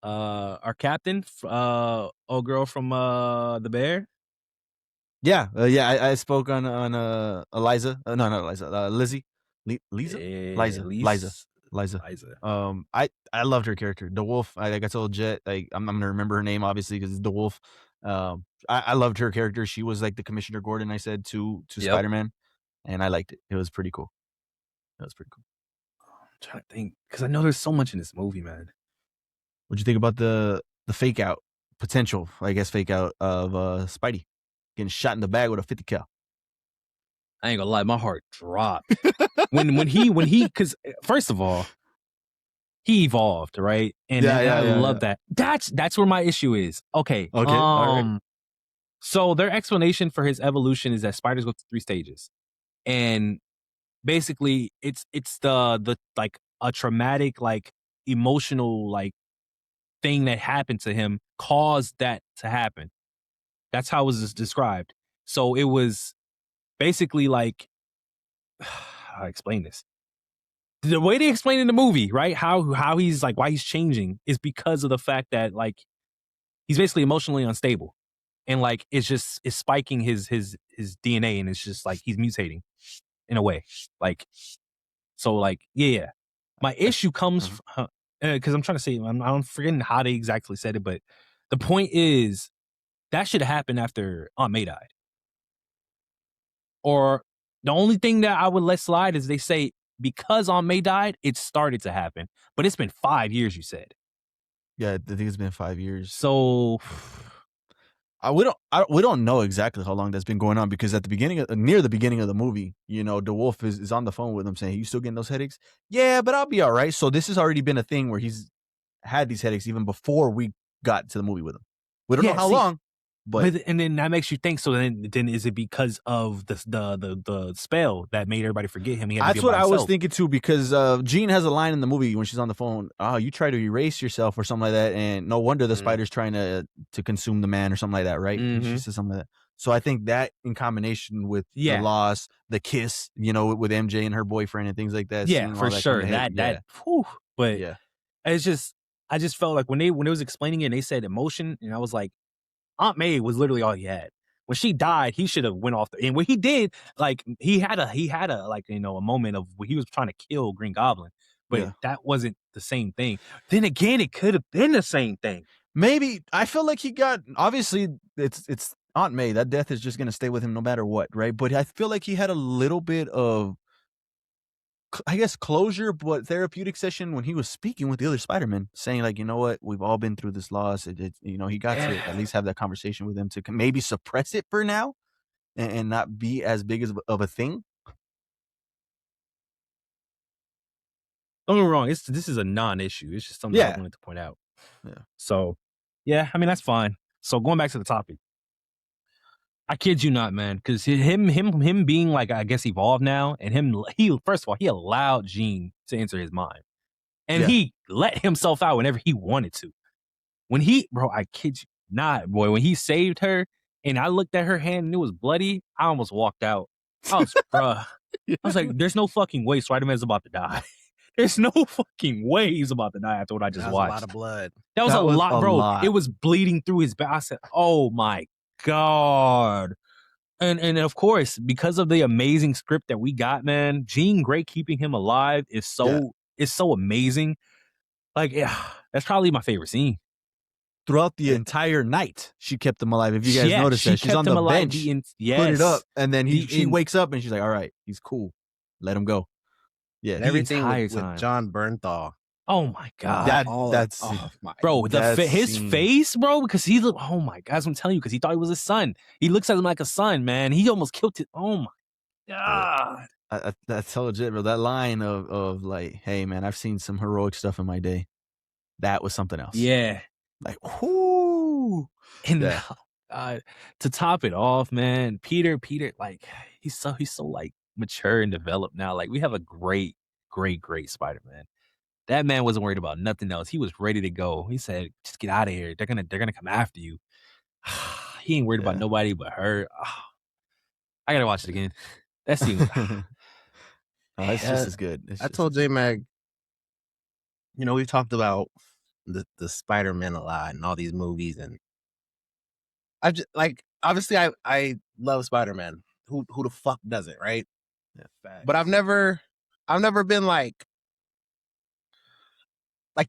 Our captain, old girl from the Bear. Yeah, I spoke on Eliza. No, not Eliza. Lizzie. Liza. Liza. I loved her character. The Wolf. Like I told Jet, I'm gonna remember her name obviously because it's the Wolf. I loved her character. She was like the Commissioner Gordon. I said to Yep. Spider-Man, and I liked it. It was pretty cool. That's pretty cool. I'm trying to think because I know there's so much in this movie, man. What'd you think about the fake out potential? I guess fake out of Spidey getting shot in the bag with a 50 cal. I ain't gonna lie, my heart dropped when he because first of all, he evolved, right? And I love that. That's where my issue is. Okay. All right. So their explanation for his evolution is that spiders go through 3 stages. And basically it's the like a traumatic, like emotional, like thing that happened to him caused that to happen. That's how it was described. So it was basically like, how do I explain this? The way they explain in the movie, right? How he's like, why he's changing is because of the fact that like he's basically emotionally unstable, and like it's spiking his DNA, and it's just like he's mutating in a way, like so like yeah. My issue comes because I'm trying to say I'm forgetting how they exactly said it, but the point is that should have happened after Aunt May died. Or the only thing that I would let slide is they say because Aunt May died, it started to happen. But it's been 5 years, you said. Yeah, I think it's been 5 years. So we don't know exactly how long that's been going on, because at the beginning, near the beginning of the movie, you know, DeWolf is on the phone with him saying, "You still getting those headaches?" Yeah, but I'll be all right. So this has already been a thing where he's had these headaches even before we got to the movie with him. We don't know how long. But and then that makes you think. So then is it because of the spell that made everybody forget him? That's what I was thinking too, because Jean has a line in the movie when she's on the phone. Oh, you try to erase yourself or something like that, and no wonder the spider's trying to consume the man or something like that, right? She says something like that. So I think that in combination with the loss, the kiss, you know, with MJ and her boyfriend and things like that. Yeah, for sure. But yeah, it's just I just felt like when it was explaining it and they said emotion, and I was like, Aunt May was literally all he had. When she died, he should have went off and what he did, like he had a like, you know, a moment of where he was trying to kill Green Goblin, but that wasn't the same thing. Then again, it could have been the same thing. Maybe. I feel like he got, obviously it's Aunt May. That death is just gonna stay with him no matter what, right? But I feel like he had a little bit of, I guess, closure, but therapeutic session when he was speaking with the other Spider-Man, saying like, you know what, we've all been through this loss. You know, he got to at least have that conversation with him to maybe suppress it for now and not be as big of a thing. Don't get me wrong, this is a non-issue. It's just something I wanted to point out. Yeah. So, yeah, I mean, that's fine. So going back to the topic, I kid you not, man, because him being like, I guess, evolved now, and he first of all, he allowed Jean to enter his mind, and he let himself out whenever he wanted to. Bro, I kid you not, boy, when he saved her, and I looked at her hand and it was bloody, I almost walked out. I was like, there's no fucking way Spider-Man's about to die. There's no fucking way he's about to die after what I just watched. A lot of blood. That was a lot, bro. It was bleeding through his back. I said, oh my God. And of course, because of the amazing script that we got, man, Jean Grey keeping him alive is so amazing. Like, yeah, that's probably my favorite scene. Throughout the entire night, she kept him alive. If you guys noticed that, she's on the bench, put it up, and then she wakes up and she's like, all right, he's cool. Let him go. Yeah, and everything with John Bernthal. Oh my God, that's bro. His face, bro, because he looked. Oh my God, I'm telling you, because he thought he was his son. He looks at him like a son, man. He almost killed it. Oh my God, that's so legit, bro. That line of like, hey man, I've seen some heroic stuff in my day. That was something else. Yeah, like whoo. And to top it off, man, Peter, like he's so like mature and developed now. Like we have a great Spider-Man. That man wasn't worried about nothing else. He was ready to go. He said, "Just get out of here. They're gonna come after you." He ain't worried about nobody but her. I gotta watch it again. That scene was it's just as good. I told J-Mag, you know, we've talked about the Spider-Man a lot and all these movies, and I just like, obviously I love Spider-Man. Who the fuck doesn't, right? Yeah, but I've never been like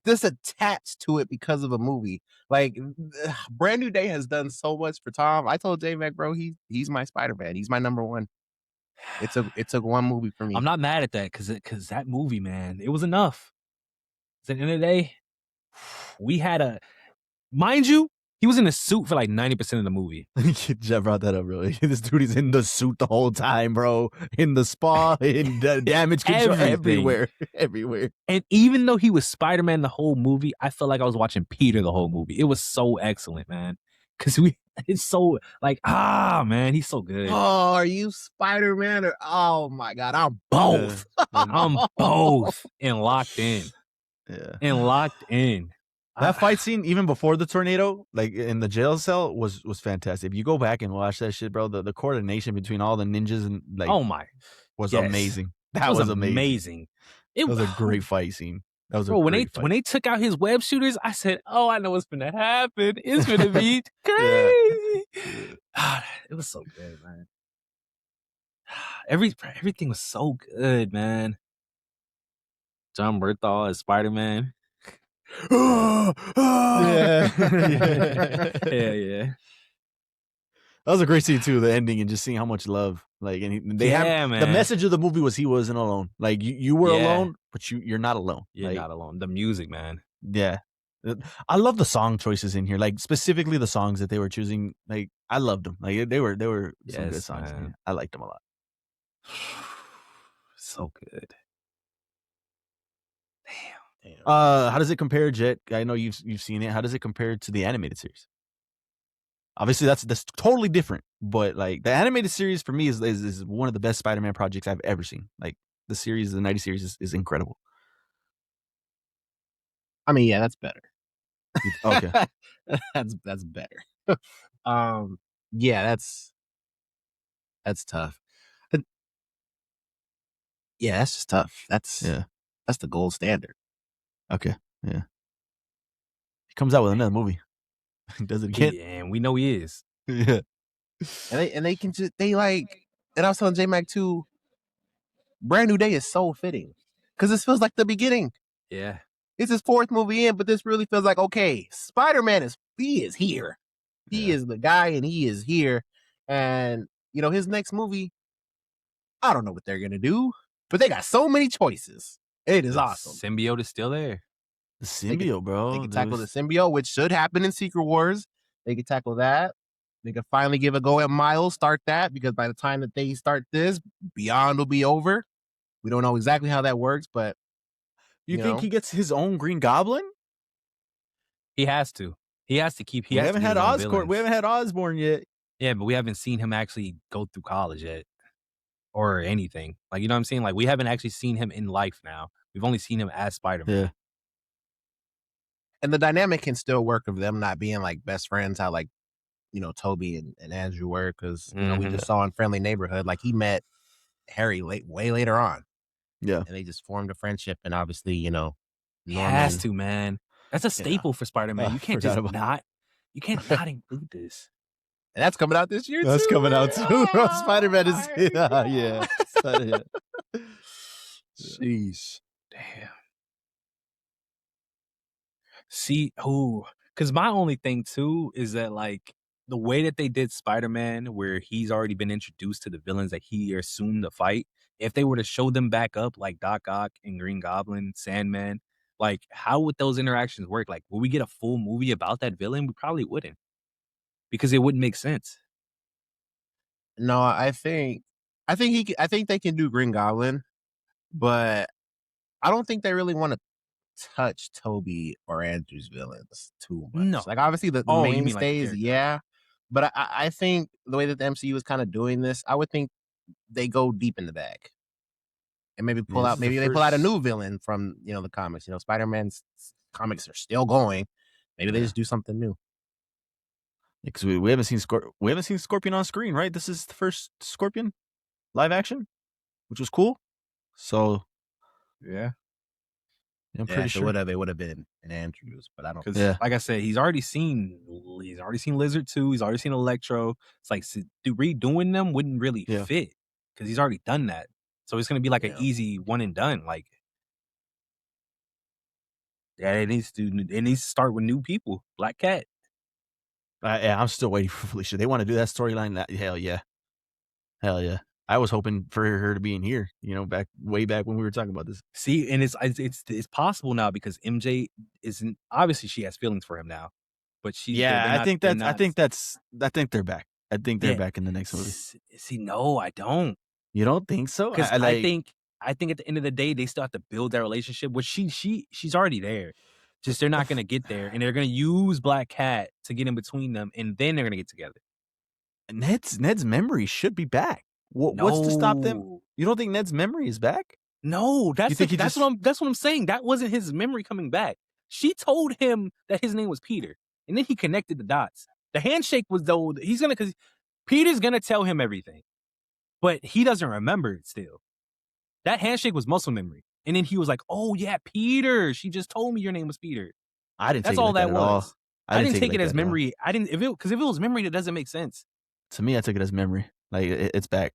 this attached to it because of a movie. Like Brand New Day has done so much for Tom. I told J-Mac, bro, he's my Spider-Man. He's my number one. It took one movie for me. I'm not mad at that because that movie, man, it was enough. At the end of the day, we had mind you, he was in a suit for like 90% of the movie. Jeff brought that up, really. This dude is in the suit the whole time, bro. In the spa, in the damage control, everywhere. And even though he was Spider-Man the whole movie, I felt like I was watching Peter the whole movie. It was so excellent, man. Because it's so like, man, he's so good. Oh, are you Spider-Man or oh my God, I'm both. I'm both and locked in. Yeah. And locked in. That fight scene, even before the tornado, like in the jail cell, was fantastic. If you go back and watch that shit, bro, the coordination between all the ninjas and like, was amazing. That was amazing. It was a great fight scene. That was when they took out his web shooters, I said, "Oh, I know what's gonna happen. It's gonna be crazy." It was so good, man. Everything was so good, man. John Berthal as Spider-Man. yeah. That was a great scene too. The ending and just seeing how much love, like, and they have man. The message of the movie was he wasn't alone. Like you were alone, but you're not alone. You're not alone. The music, man. Yeah, I love the song choices in here. Like specifically the songs that they were choosing. Like I loved them. Like they were some good songs. Man. I liked them a lot. So good. Damn. How does it compare, Jet? I know you've seen it. How does it compare to the animated series? Obviously, that's totally different. But like the animated series for me is one of the best Spider-Man projects I've ever seen. Like the 90 series is incredible. I mean, yeah, that's better. Okay, that's better. Yeah, that's tough. Yeah, that's just tough. That's the gold standard. Okay, yeah. He comes out with another movie. Does it again? Yeah, and we know he is. Yeah. And they can just and I was telling J-Mac too, Brand New Day is so fitting. Because this feels like the beginning. Yeah. It's his 4th movie in, but this really feels like, okay, Spider-Man is here. He is the guy and he is here. And, his next movie, I don't know what they're gonna do, but they got so many choices. It is awesome. Symbiote is still there. The symbiote, bro. They can tackle the symbiote, which should happen in Secret Wars. They can tackle that. They can finally give a go at Miles, start that, because by the time that they start this, Beyond will be over. We don't know exactly how that works, but you think he gets his own Green Goblin? He has to. He has to keep. We haven't had Oscorp. We haven't had Osborn yet. Yeah, but we haven't seen him actually go through college yet, or anything. Like, you know what I'm saying? Like, we haven't actually seen him in life now. We've only seen him as Spider-Man. Yeah. And the dynamic can still work of them not being like best friends, how like, Toby and Andrew were, because we just saw in Friendly Neighborhood, like he met Harry way later on. Yeah. And they just formed a friendship, and obviously, Norman has to, man. That's a staple for Spider-Man. You can't just not include this. And that's coming out this year too. That's coming out too. Spider-Man is yeah. Jeez. Damn. See, because my only thing too is that like the way that they did Spider-Man, where he's already been introduced to the villains that he assumed to fight, if they were to show them back up like Doc Ock and Green Goblin, Sandman, like how would those interactions work? Like, will we get a full movie about that villain? We probably wouldn't, because it wouldn't make sense. No, I think they can do Green Goblin, but I don't think they really want to touch Toby or Andrew's villains too much. No. Like obviously the mainstays, like yeah. But I think the way that the MCU is kind of doing this, I would think they go deep in the bag. And maybe pull out a new villain from, the comics. Spider-Man's comics are still going. Maybe they just do something new. Because we haven't seen Scorpion on screen, right? This is the first Scorpion live action, which was cool. So yeah, I'm pretty sure they would have been in Andrews, but I don't. Because like I said, he's already seen Lizard 2. He's already seen Electro. It's like redoing them wouldn't really fit because he's already done that. So it's gonna be like an easy one and done. Like, it needs to start with new people. Black Cat. I'm still waiting for Felicia. They want to do that storyline. Hell yeah. I was hoping for her to be in here, way back when we were talking about this. See, and it's possible now because MJ isn't, obviously she has feelings for him now, but I think they're back. I think they're back in the next movie. See, no, I don't. You don't think so? Because I think at the end of the day, they still have to build that relationship, which she's already there. Just they're not gonna get there, and they're gonna use Black Cat to get in between them, and then they're gonna get together. Ned's memory should be back. What's to stop them? You don't think Ned's memory is back? No, that's what I'm saying. That wasn't his memory coming back. She told him that his name was Peter, and then he connected the dots. The handshake was because Peter's gonna tell him everything, but he doesn't remember it still. That handshake was muscle memory, and then he was like, "Oh yeah, Peter. She just told me your name was Peter." I didn't. That's take all it like that that was. at all. I didn't take it as memory. I didn't because if it was memory, that doesn't make sense. To me, I took it as memory. Like it's back.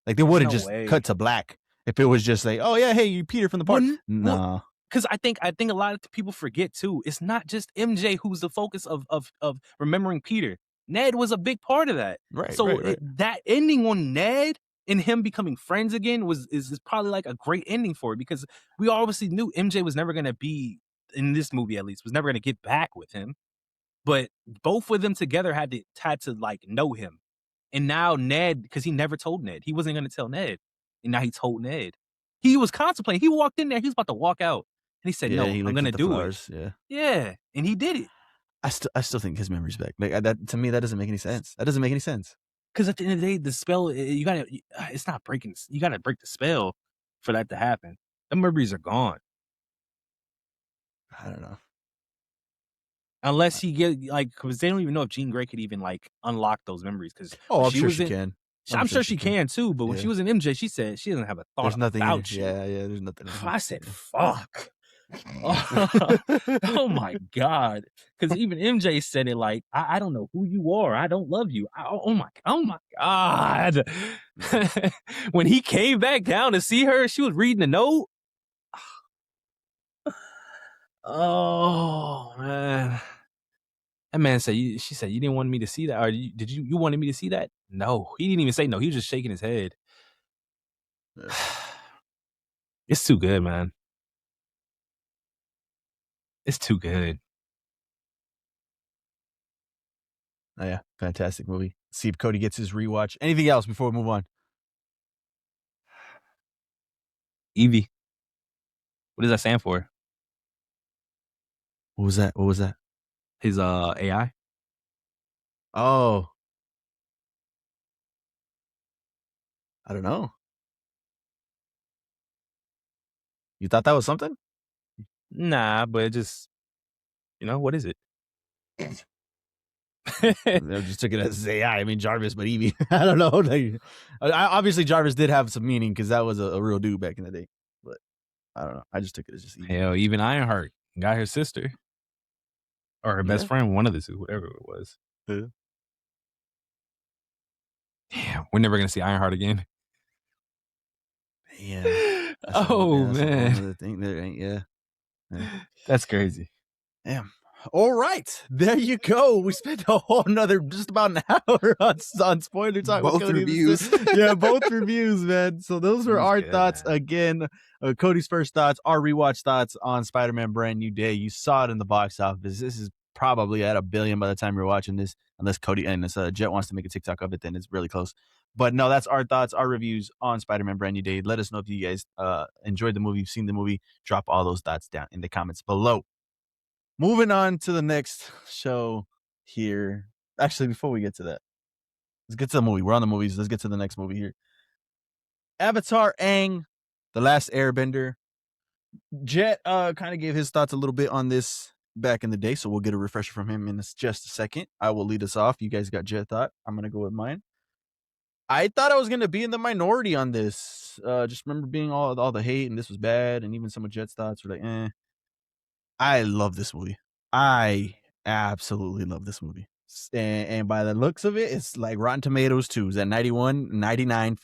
Like they wouldn't just cut to black if it was just like, "Oh yeah, hey, you Peter from the park." No, because I think a lot of people forget too. It's not just MJ who's the focus of remembering Peter. Ned was a big part of that. Right. So right. That ending on Ned and him becoming friends again is probably like a great ending for it, because we obviously knew MJ was never going to be, in this movie at least, was never going to get back with him. But both of them together had to like know him. And now Ned, because he never told Ned. He wasn't going to tell Ned. And now he told Ned. He was contemplating. He walked in there. He was about to walk out. And he said, "No, I'm going to do it." Yeah. And he did it. I still think his memory's back. Like that, to me, that doesn't make any sense. That doesn't make any sense. Because at the end of the day, the spell, it's not breaking. You got to break the spell for that to happen. The memories are gone. I don't know. Unless he because they don't even know if Jean Grey could even like unlock those memories. Because I'm sure she can. I'm sure she can too. But when she was in MJ, she said she doesn't have a thought about you. Yeah, there's nothing. I said, "Fuck." Oh my God. Because even MJ said it like, I don't know who you are. I don't love you. Oh my God. When he came back down to see her, she was reading the note. Oh man. That man said, she said, "You didn't want me to see that? Or did you wanted me to see that?" No, he didn't even say no. He was just shaking his head. It's too good, man. It's too good. Oh yeah, fantastic movie. See if Cody gets his rewatch. Anything else before we move on? Evie. What does that stand for? What was that? His AI. Oh, I don't know. You thought that was something? Nah, but it just, what is it? I just took it as AI. I mean, Jarvis, but Evie. I don't know. Like, obviously, Jarvis did have some meaning because that was a real dude back in the day. But I don't know. I just took it as just Evie. Hell, even Ironheart got her sister or her best friend, one of the two, whatever it was. Yeah. Damn, we're never gonna see Ironheart again. Yeah. Man. Yeah. That's crazy. Damn. All right, there you go. We spent a whole nother just about an hour on spoiler talk. Both reviews. Yeah, both reviews, man. So those were our thoughts. Man. Again, Cody's first thoughts, our rewatch thoughts on Spider-Man Brand New Day. You saw it in the box office. This is probably at 1 billion by the time you're watching this, unless Cody and this Jet wants to make a TikTok of it, then it's really close. But no, that's our thoughts, our reviews on Spider-Man Brand New Day. Let us know if you guys enjoyed the movie, you've seen the movie. Drop all those thoughts down in the comments below. Moving on to the next show here. Actually, before we get to that, let's get to the movie. We're on the movies. Let's get to the next movie here. Avatar Aang, The Last Airbender. Jet kind of gave his thoughts a little bit on this back in the day, so we'll get a refresher from him in just a second. I will lead us off. You guys got Jet thought. I'm going to go with mine. I thought I was going to be in the minority on this. Just remember being all the hate, and this was bad, and even some of Jet's thoughts were like, eh. I love this movie. I absolutely love this movie. And by the looks of it, it's like Rotten Tomatoes too. It's at 91, 99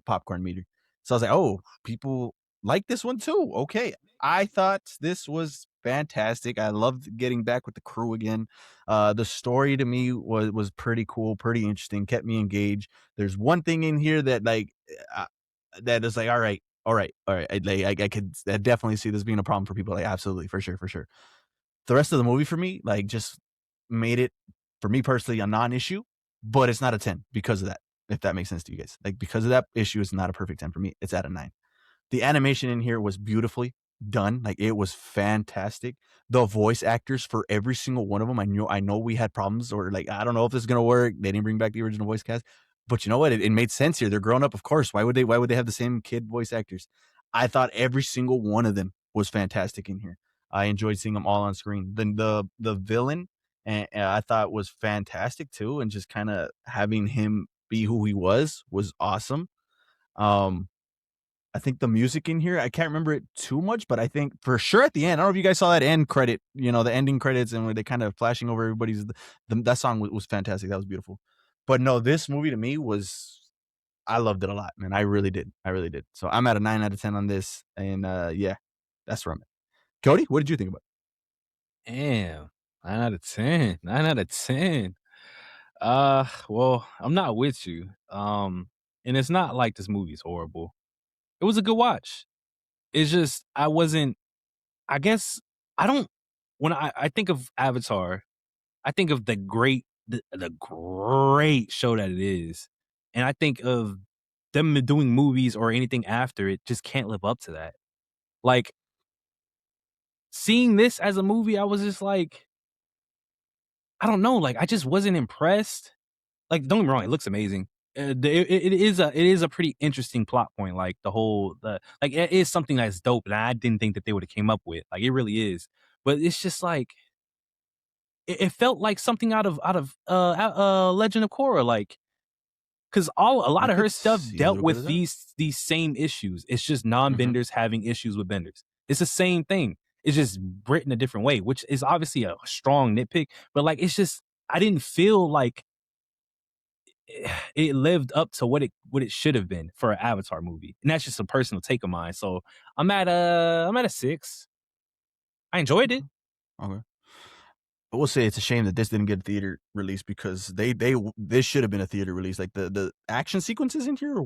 popcorn meter. So I was like, oh, people like this one too. Okay. I thought this was fantastic. I loved getting back with the crew again. The story to me was pretty cool, pretty interesting, kept me engaged. There's one thing in here that uh, that is like, all right, all right, all right. I could definitely see this being a problem for people. Like, absolutely, for sure, for sure. The rest of the movie for me, like, just made it, for me personally, a non-issue, but it's not a 10 because of that, if that makes sense to you guys. Like, because of that issue, it's not a perfect 10 for me. It's at a 9. The animation in here was beautifully done. Like, it was fantastic. The voice actors for every single one of them, I know we had problems, or like, I don't know if this is gonna work. They didn't bring back the original voice cast, but you know what? It made sense here. They're grown up, of course. Why would they have the same kid voice actors? I thought every single one of them was fantastic in here. I enjoyed seeing them all on screen. Then the villain, I thought was fantastic too, and just kind of having him be who he was awesome. Um, I think the music in here, I can't remember it too much, but I think for sure at the end, I don't know if you guys saw that end credit, the ending credits, and where they kind of flashing over everybody's, that song was fantastic. That was beautiful. But no, this movie to me I loved it a lot, man. I really did. I really did. So I'm at a 9 out of 10 on this. And yeah, that's where I'm at. Cody, what did you think about Damn. 9 out of 10. 9 out of 10. Well, I'm not with you. And it's not like this movie's horrible. It was a good watch. It's just I guess I don't when I think of Avatar, I think of the great show that it is. And I think of them doing movies or anything after it just can't live up to that. Like, seeing this as a movie, I was just like, I don't know, like, I just wasn't impressed. Like, don't get me wrong, it looks amazing. It is a pretty interesting plot point, like, it is something that's dope, and I didn't think that they would've came up with, like, it really is. But it's just like, it felt like something out of Legend of Korra, like, 'cause a it? I lot of her could stuff see a dealt little bit of with that. these same issues. It's just Mhm. non-benders having issues with benders. It's the same thing. It's just written a different way, which is obviously a strong nitpick, but, like, it's just I didn't feel like it lived up to what it should have been for an Avatar movie. And that's just a personal take of mine. So I'm at a 6. I enjoyed it. Okay. I will say it's a shame that this didn't get a theater release, because this should have been a theater release. Like, the action sequences in here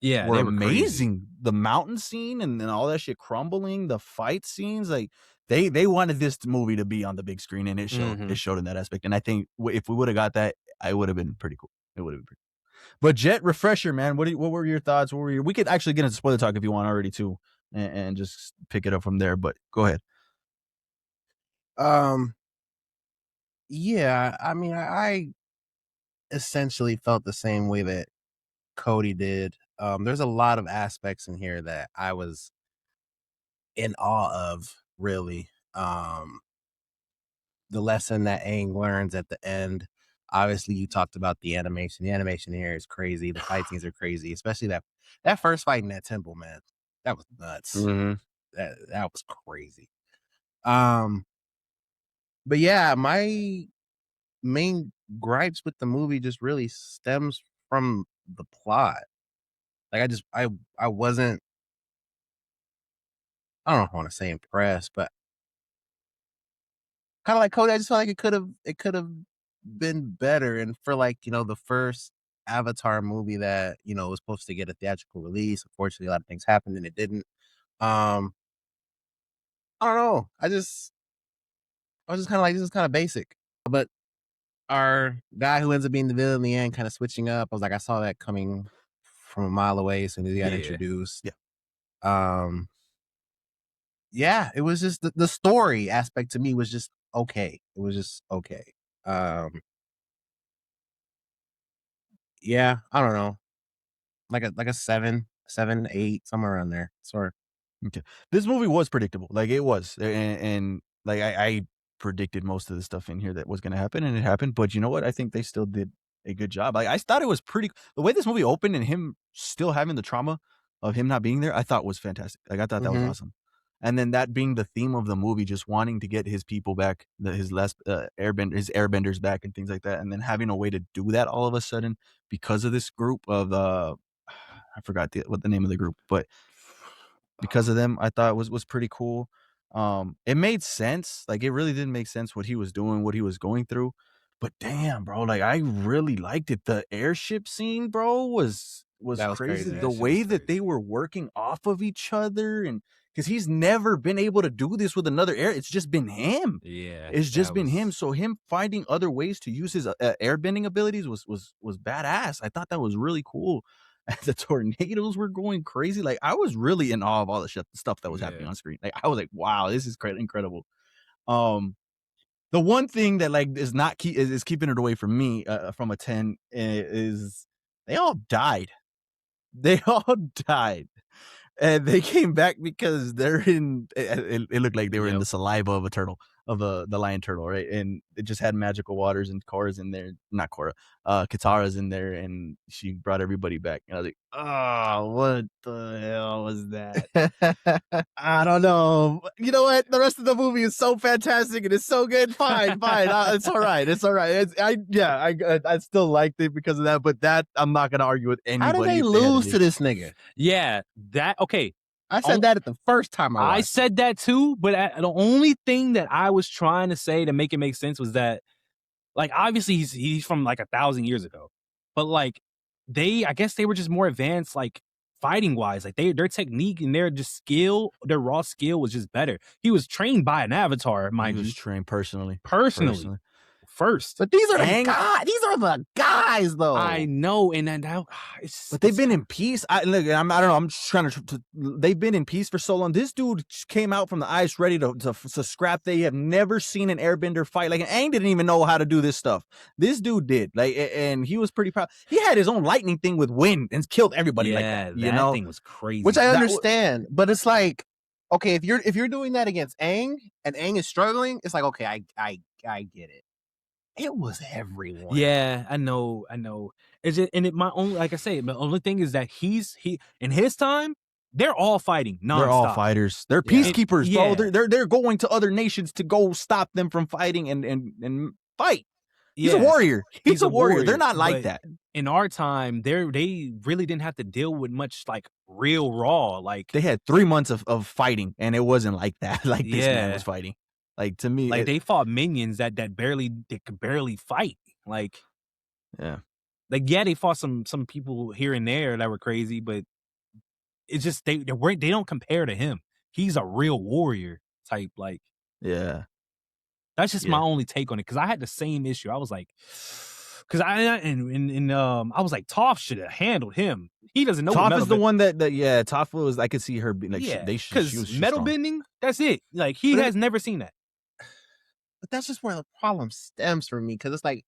Yeah, were they were crazy. amazing. The mountain scene and then all that shit crumbling, the fight scenes, like, they wanted this movie to be on the big screen, and it showed. It Mhm. showed in that aspect. And I think if we would have got that, I would have been pretty cool. It would have been pretty cool. But Jet, refresher, man, what were your thoughts? We could actually get into spoiler talk if you want already too, and just pick it up from there. But go ahead. Um, yeah, I mean, I essentially felt the same way that Cody did. There's a lot of aspects in here that I was in awe of, really. The lesson that Aang learns at the end. Obviously, you talked about the animation. The animation here is crazy. The fight scenes are crazy, especially that first fight in that temple, man. That was nuts. Mhm. That was crazy. Um, but yeah, my main gripes with the movie just really stems from the plot. Like, I wasn't, I don't know if I want to say impressed, but kind of like Cody, I just felt like it could have been better. And for, like, the first Avatar movie that, was supposed to get a theatrical release, unfortunately a lot of things happened and it didn't. Um, I don't know. I was just kind of like, this is kind of basic. But our guy who ends up being the villain in the end, kind of switching up, I was like, I saw that coming from a mile away as soon as he got Yeah. introduced. Yeah. Um, yeah, it was just the story aspect to me was just okay. It was just okay. Um, yeah, I don't know. Like a 7, 8, somewhere around there. Sorry. Okay. This movie was predictable. Like, it was. And like, I predicted most of the stuff in here that was going to happen, and it happened. But you know what? I think they still did a good job. Like, I thought it was the way this movie opened, and him still having the trauma of him not being there, I thought was fantastic. Like, I thought that was Mm-hmm. awesome. And then that being the theme of the movie, just wanting to get his people back, his airbenders back, and things like that. And then having a way to do that all of a sudden because of this group of I forgot what the name of the group, but because of them, I thought was pretty cool. It made sense. Like, it really did make sense what he was doing, what he was going through. But damn, bro, like, I really liked it. The airship scene, bro, was That was crazy. crazy. The way that they were working off of each other, and because he's never been able to do this with another air. It's just been him. Yeah, It's just been him. So him finding other ways to use his airbending abilities was badass. I thought that was really cool. The tornadoes were going crazy. Like, I was really in awe of all the stuff that was happening on screen. Like, I was like, wow, this is incredible. The one thing that like is not is keeping it away from me from a 10 is they all died. They all died. And they came back because they're in. It looked like they were in the saliva of a turtle, of the lion turtle, right? And it just had magical waters, and Korra's in there. Not Korra, Katara's in there, and she brought everybody back. And I was like, oh, what the hell was that? I don't know. You know what? The rest of the movie is so fantastic and it's so good. Fine. It's all right. It's all right. I still liked it because of that, but that I'm not gonna argue with anybody. How did they lose to this nigga? Yeah, okay. I said that at the first time I said that too, but the only thing that I was trying to say to make it make sense was that, like, obviously he's from like 1,000 years ago, but like I guess they were just more advanced, like fighting wise. Like their technique and their just skill, their raw skill was just better. He was trained by an avatar, mind you. He was trained personally. First. But these are the guys. These are the guys, though. I know, and then but they've been in peace. I don't know. I'm just trying to. They've been in peace for so long. This dude came out from the ice ready to scrap. They have never seen an airbender fight. Like, Aang didn't even know how to do this stuff. This dude did. Like, and he was pretty proud. He had his own lightning thing with wind and killed everybody. Like that. You know, thing was crazy. Which I understand, but it's like, okay, if you're doing that against Aang and Aang is struggling, it's like, okay, I get it. It was everyone. Yeah, I know. It's just, and my only, like I say, the only thing is that he in his time, they're all fighting nonstop. They're all fighters. They're peacekeepers, bro. They're going to other nations to go stop them from fighting and fight. He's a warrior. He's a warrior. They're not like that. In our time, they really didn't have to deal with much like real raw. Like, they had 3 months of fighting, and it wasn't like that. Like, this man was fighting. Like, to me, like they fought minions that could barely fight. Like, they fought some people here and there that were crazy, but it's just they don't compare to him. He's a real warrior type. Like, that's just my only take on it, because I had the same issue. I was like, because I was like, Toph should have handled him. He doesn't know. Toph is the one that Toph was. I could see her being like, because she was metal strong. bending. That's it. Like, he has never seen that. But that's just where the problem stems for me, because it's like,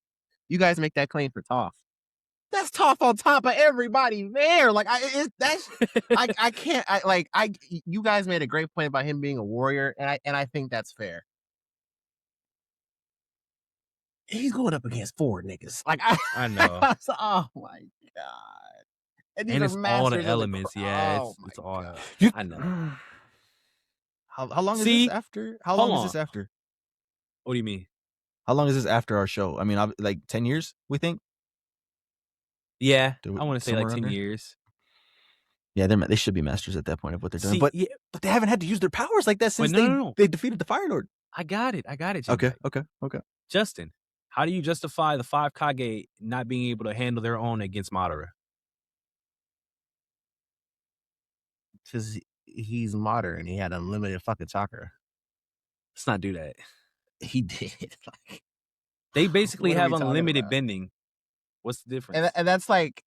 you guys make that claim for Toph. That's Toph on top of everybody there. Like, I can't. You guys made a great point about him being a warrior, and I think that's fair. He's going up against 4 niggas. Like, I know. Oh my god! And it's all the elements. It's all. I know. How long is this after? How long is this after? What do you mean? How long is this after our show? I mean, like 10 years, we think? Yeah, I want to say like 10 years. Yeah, they should be masters at that point of what they're doing. But they haven't had to use their powers like that since they defeated the Fire Lord. I got it. Okay. Justin, how do you justify the 5 Kage not being able to handle their own against Madara? Because he's modern. He had unlimited fucking chakra. Let's not do that. He did. Like, they basically have unlimited bending. What's the difference? And that's like,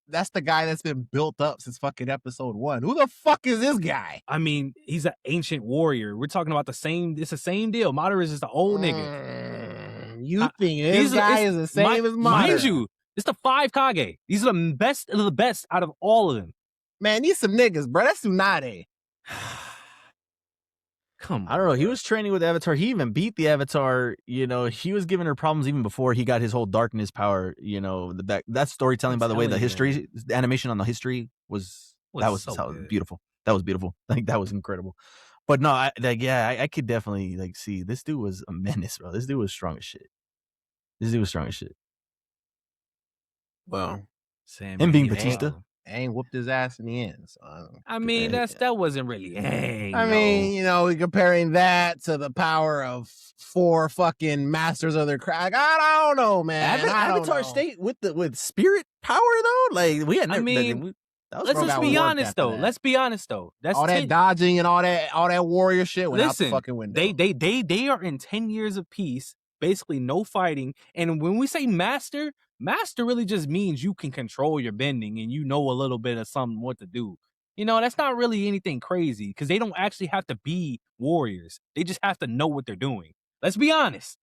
that's the guy that's been built up since fucking episode 1. Who the fuck is this guy? I mean, he's an ancient warrior. We're talking about it's the same deal. Madara is just an old nigga. You think this guy is the same as Madara? Mind you, it's the 5 Kage. These are the best of the best out of all of them. Man, these some niggas, bro. That's Tsunade. Come on. I don't know. He was training with Avatar. He even beat the Avatar. You know, he was giving her problems even before he got his whole darkness power. You know, that storytelling, by the way, the animation on the history was beautiful. That was beautiful. Like, that was incredible. But no, I could definitely like see this dude was a menace, bro. This dude was strong as shit. Well, him being Batista. Aang whooped his ass in the end. So I mean, that wasn't really Aang. I mean, you know, comparing that to the power of 4 fucking masters of their craft. I don't know, man. Avatar State with spirit power though. Like we had never. Let's just be honest though. Let's be honest though. That's all that dodging and all that warrior shit went out the fucking window. They are in 10 years of peace, basically no fighting. And when we say master really just means you can control your bending and you know a little bit of something what to do. You know, that's not really anything crazy because they don't actually have to be warriors. They just have to know what they're doing. Let's be honest.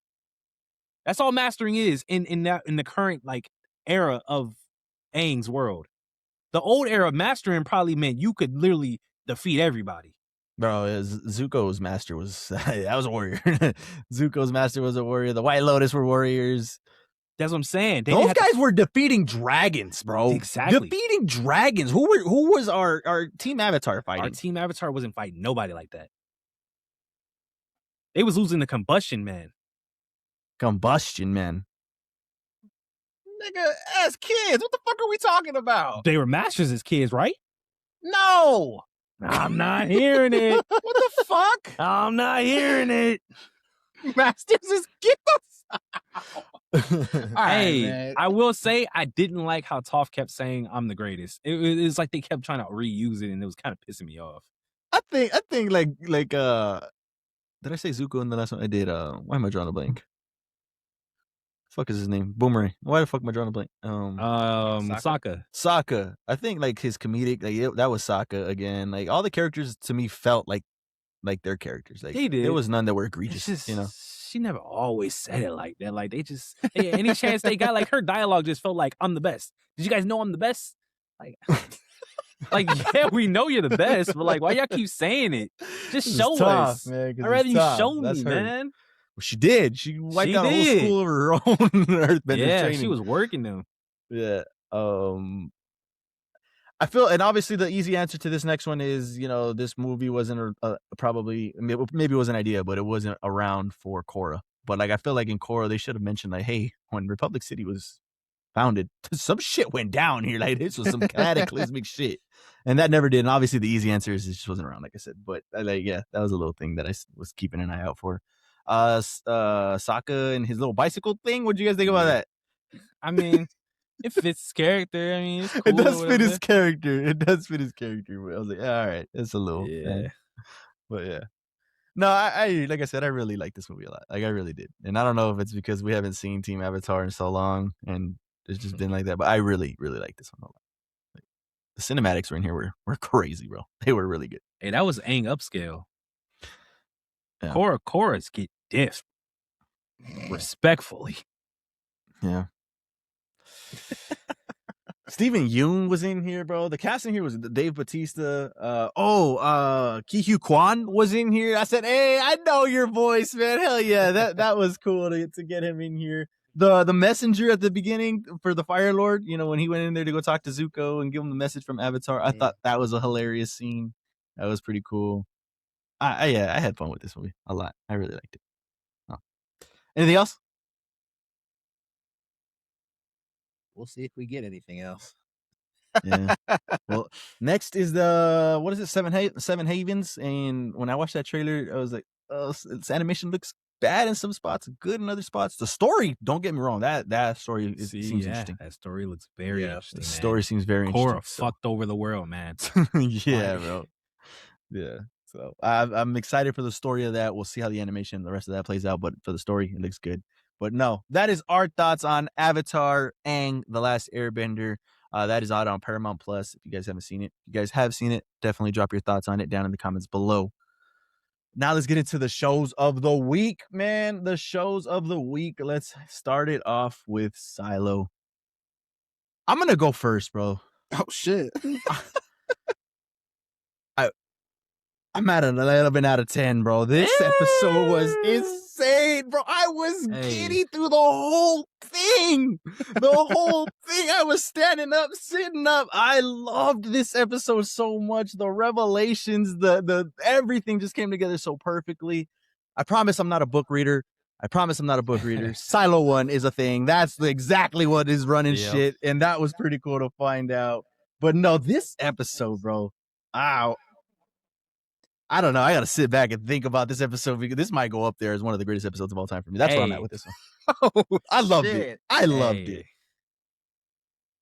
That's all mastering is in the current like era of Aang's world. The old era of mastering probably meant you could literally defeat everybody. Bro, Zuko's master was that was a warrior. Zuko's master was a warrior. The White Lotus were warriors. That's what I'm saying. Those guys were defeating dragons, bro. Exactly. Defeating dragons. Who was our Team Avatar fighting? Our Team Avatar wasn't fighting nobody like that. They was losing the Combustion Man. Combustion Man. Nigga, as kids, what the fuck are we talking about? They were masters as kids, right? No. I'm not hearing it. What the fuck? I'm not hearing it. Masters as kids. Hey, man. I will say I didn't like how Toph kept saying I'm the greatest. It was like they kept trying to reuse it, and it was kind of pissing me off. I think like did I say Zuko in the last one? I did. Why am I drawing a blank? Fuck is his name? Boomerang. Why the fuck am I drawing a blank? Sokka. I think like his comedic, that was Sokka again. Like all the characters to me felt like their characters. Like they did. There was none that were egregious. Just, you know. She never always said it like that. Like they just any chance they got, like her dialogue just felt like I'm the best. Did you guys know I'm the best? Like yeah, we know you're the best, but like why y'all keep saying it? Just show us. Man, I'd rather you show me, man. Well, she did. She wiped out a whole school of her own earthbender training. She was working them. Yeah. I feel, and obviously the easy answer to this next one is, you know, this movie wasn't probably, maybe it was an idea, but it wasn't around for Korra. But like, I feel like in Korra, they should have mentioned like, hey, when Republic City was founded, some shit went down here. Like this was some cataclysmic shit. And that never did. And obviously the easy answer is it just wasn't around, like I said. But yeah, that was a little thing that I was keeping an eye out for. Sokka and his little bicycle thing. What'd you guys think about that? I mean, it fits his character. I mean, it's cool. It does fit his character. It does fit his character. I was like, all right, it's a little, but yeah. No, I like I said, I really like this movie a lot. Like I really did, and I don't know if it's because we haven't seen Team Avatar in so long, and it's just been like that. But I really, really like this one a lot. Like, the cinematics were in here were crazy, bro. They were really good. Hey, that was Aang upscale. Yeah. Korra's get diffed respectfully. Yeah. Stephen Yeun was in here, bro. The cast in here was Dave Bautista. Ki Hugh Kwan was in here. I said, hey, I know your voice, man. Hell yeah. That was cool to get him in here. The messenger at the beginning for the Fire Lord, you know, when he went in there to go talk to Zuko and give him the message from Avatar, I thought that was a hilarious scene. That was pretty cool. I had fun with this movie a lot. I really liked it. Oh. Anything else? We'll see if we get anything else. Yeah. Well, next is the what is it? Seven Havens. And when I watched that trailer, I was like, "Oh, its animation looks bad in some spots, good in other spots." The story, don't get me wrong, that story seems interesting. That story looks very interesting. The story seems very interesting. Korra fucked over the world, man. Yeah, bro. Yeah. So I'm excited for the story of that. We'll see how the animation, the rest of that plays out. But for the story, it looks good. But no, that is our thoughts on Avatar, Aang, The Last Airbender. That is out on Paramount Plus. If you guys haven't seen it, if you guys have seen it, definitely drop your thoughts on it down in the comments below. Now let's get into the shows of the week, man. The shows of the week. Let's start it off with Silo. I'm going to go first, bro. Oh, shit. I'm at an 11 out of 10, bro. This episode was insane, bro. I was giddy through the whole thing. I was standing up, sitting up. I loved this episode so much. The revelations, the everything just came together so perfectly. I promise I'm not a book reader. Silo 1 is a thing. That's exactly what is running shit. And that was pretty cool to find out. But no, this episode, bro. I don't know. I got to sit back and think about this episode because this might go up there as one of the greatest episodes of all time for me. That's where I'm at with this one. I loved it. I loved it.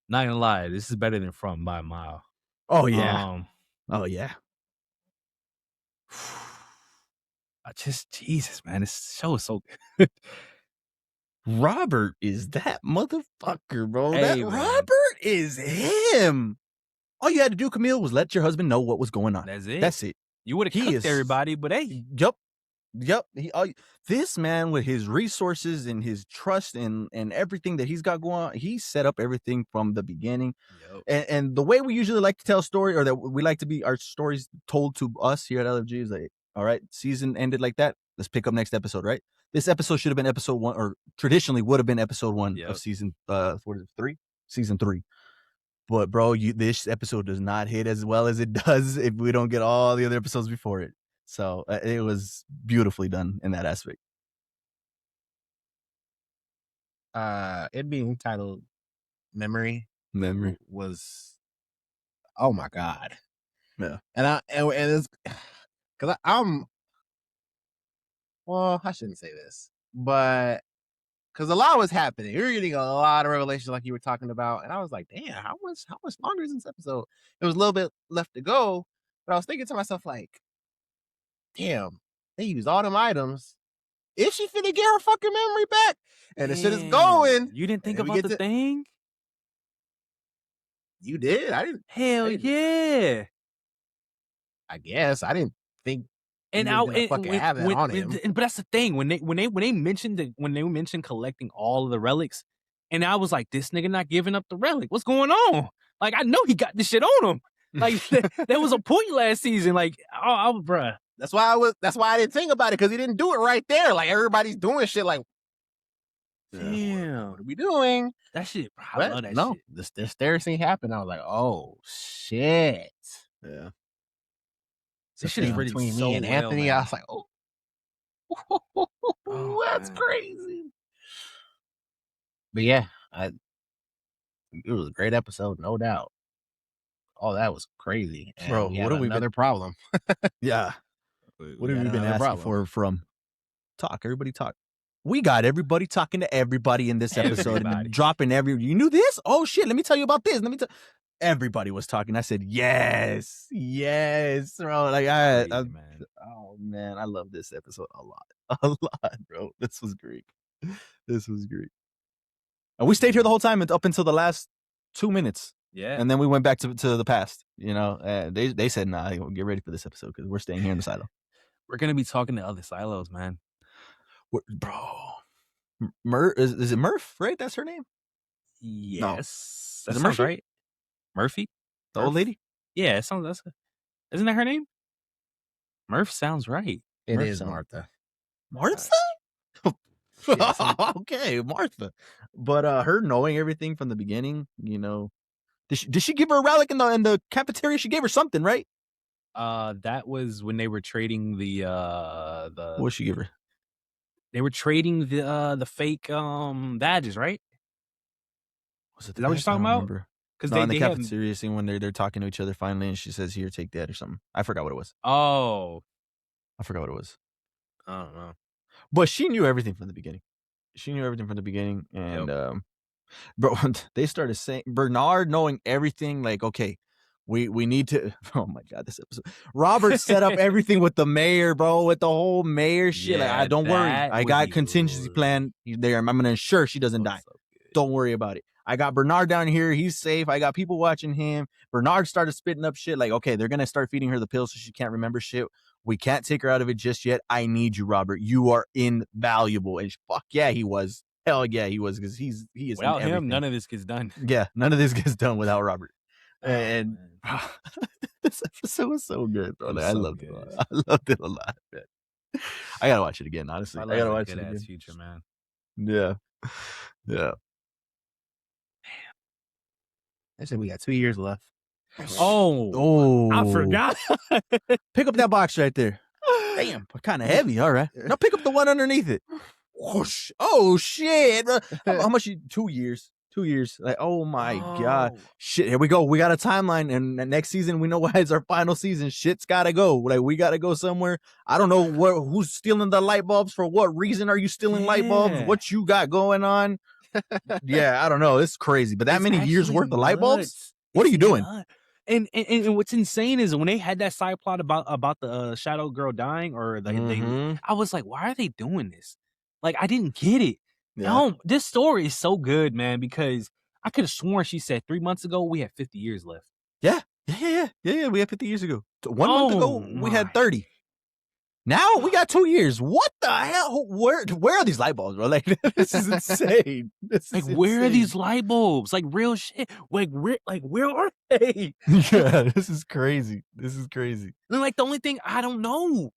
Not gonna lie, this is better than From by a mile. Oh yeah. Oh yeah. Jesus, man, this show is so good. Robert is that motherfucker, bro. Hey, Robert is him. All you had to do, Camille, was let your husband know what was going on. That's it. You would have cooked everybody, but hey. Yep. This man with his resources and his trust and everything that he's got going on, he set up everything from the beginning. Yep. And the way we usually like to tell a story, or that we like to be our stories told to us here at LFG, is like, all right, season ended like that. Let's pick up next episode, right? This episode should have been episode 1, or traditionally would have been episode 1 of season 3? Season 3. But bro, this episode does not hit as well as it does if we don't get all the other episodes before it. So it was beautifully done in that aspect. It being titled Memory was, oh my God. Yeah. And it's because well, I shouldn't say this, but because a lot was happening. We were getting a lot of revelations like you were talking about. And I was like, damn, how much longer is this episode? There was a little bit left to go. But I was thinking to myself, like, damn, they used all them items. Is she finna get her fucking memory back? And the shit is going. You didn't think about the thing? You did? I didn't. Hell yeah. I guess. I didn't think. And fucking have it on him. But that's the thing. When they mentioned collecting all of the relics, and I was like, this nigga not giving up the relic. What's going on? Like, I know he got this shit on him. Like, there was a point last season. Like, bruh. That's why I didn't think about it, because he didn't do it right there. Like, everybody's doing shit like, damn, what are we doing? That shit, bro, I love that shit. This stair scene happened. I was like, oh shit. Yeah. This shit is really between so me and Anthony. man. I was like, that's man. crazy. But yeah, it was a great episode, no doubt. Oh, that was crazy. And bro, what have we another problem? Yeah. What have we been asking for from talk? Everybody talk. We got everybody talking to everybody in this episode and dropping you knew this? Oh shit, let me tell you about this. Everybody was talking. I said, yes, bro. Like oh man, I love this episode a lot, bro. This was great. And we stayed here the whole time up until the last 2 minutes. Yeah. And then we went back to the past. You know, they said, nah, get ready for this episode because we're staying here in the silo. We're gonna be talking to other silos, man. Bro, is it Murph? Right, that's her name. Yes, no. That sounds right. Murphy, the old lady. Yeah, isn't that her name? Murph sounds right. It is Martha. Martha? Okay, Martha. But her knowing everything from the beginning, you know, did she give her a relic in the cafeteria? She gave her something, right? That was when they were trading the what did she give her? They were trading the fake badges, right? Was it is that what you're talking about? Because in the cafeteria scene when they're talking to each other finally, and she says, "Here, take that" or something. I forgot what it was. Oh, I forgot what it was. I don't know. But she knew everything from the beginning. And bro, they started saying Bernard knowing everything. Like, okay, we need to. Oh my god, this episode. Robert set up everything with the mayor, bro, with the whole mayor shit. Yeah, like, don't worry, I got contingency plan there. I'm gonna ensure she doesn't die. So don't worry about it. I got Bernard down here. He's safe. I got people watching him. Bernard started spitting up shit. Like, okay, they're gonna start feeding her the pills so she can't remember shit. We can't take her out of it just yet. I need you, Robert. You are invaluable. And fuck yeah, he was. Hell yeah, he was, because he is. Without him, none of this gets done. Yeah, none of this gets done without Robert. And this episode was so good, bro. Like, I loved it. I loved it a lot, man. I gotta watch it again. Honestly, I gotta watch it again. Future, man. Yeah. They said we got 2 years left. Oh, I forgot. Pick up that box right there. Damn, kind of heavy. All right. Now pick up the one underneath it. Oh shit. How much? 2 years. 2 years. Like, oh my god, shit. Here we go. We got a timeline, and next season we know why it's our final season. Shit's gotta go. Like, we gotta go somewhere. I don't know who's stealing the light bulbs. For what reason are you stealing light bulbs? What you got going on? Yeah, I don't know. It's crazy. But that It's many years actually worth of light bulbs? nuts. What are you doing? And what's insane is when they had that side plot about the Shadow Girl dying, or like I was like, why are they doing this? Like, I didn't get it. Yeah. No, this story is so good, man, because I could have sworn she said 3 months ago we had 50 years left. Yeah. We had 50 years ago. 1 month ago, we had 30. Now we got 2 years. What the hell? Where are these light bulbs, bro? Like, this is insane. Where are these light bulbs? Like, real shit. Like, where are they? Yeah, this is crazy. And like, the only thing I don't know,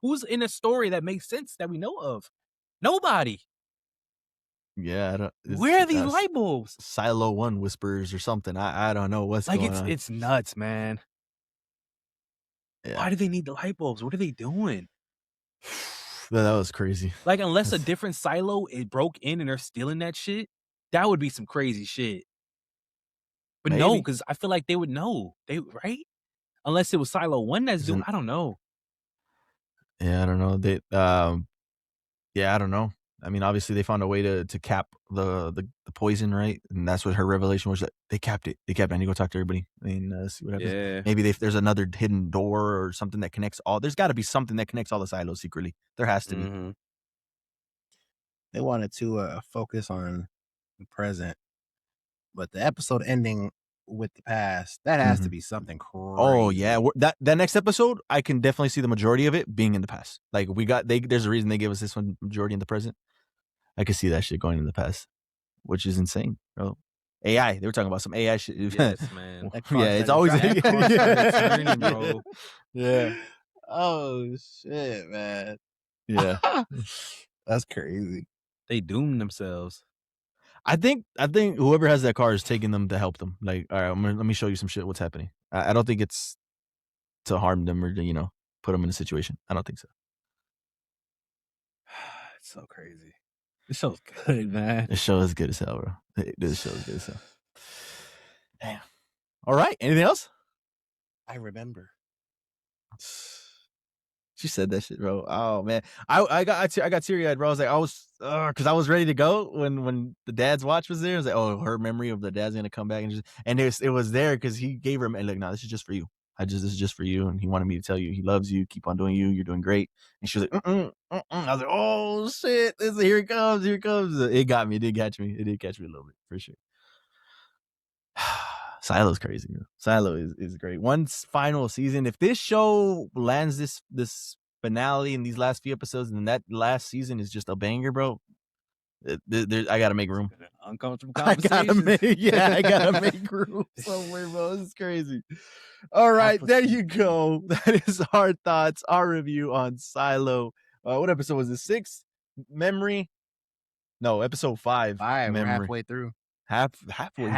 who's in a story that makes sense that we know of? Nobody. Yeah, where are these light bulbs? Silo 1 whispers or something. I don't know what's going on. It's nuts, man. Yeah. Why do they need the light bulbs? What are they doing? That was crazy. Like, unless a different silo it broke in and they're stealing that shit, that would be some crazy shit. But maybe. No, because I feel like they would know. Right? Unless it was Silo 1 that's doing. I don't know. Yeah, I don't know. I don't know. I mean, obviously they found a way to cap the poison, right? And that's what her revelation was, that they capped it. I need to go talk to everybody and see what happens. Yeah. Maybe there's another hidden door or something that connects all. There's got to be something that connects all the silos secretly. There has to be. They wanted to focus on the present, but the episode ending with the past, that has to be something crazy. Oh yeah, that next episode, I can definitely see the majority of it being in the past. Like, there's a reason they gave us this one majority in the present. I could see that shit going in the past, which is insane, bro. AI, they were talking about some AI shit. Yes, man. Yeah, it's always turning, bro. Yeah. Oh shit, man. Yeah, that's crazy. They doomed themselves. I think whoever has that car is taking them to help them. Like, all right, let me show you some shit. What's happening? I don't think it's to harm them or to, put them in a situation. I don't think so. It's so crazy. This show's good, man. This show is good as hell, bro. This show is good as hell. Damn. All right. Anything else? I remember. She said that shit, bro. Oh man, I got teary eyed, bro. I was because I was ready to go when the dad's watch was there. I was like, oh, her memory of the dad's gonna come back, and it was there because he gave her like, no, this is just for you. This is just for you, and he wanted me to tell you he loves you. Keep on doing you. You're doing great. And she was like, I was like, oh shit, here it comes. It got me. It did catch me. It did catch me a little bit for sure. Silo's crazy. Bro. Silo is great. One final season. If this show lands this finale in these last few episodes, and that last season is just a banger, bro. I gotta make room. Uncomfortable conversations. I gotta make room somewhere, bro. This is crazy. All right, there you go. That is our thoughts, our review on Silo. What episode was this? 6? Memory? No, episode 5. 5. Memory. We're halfway through. Halfway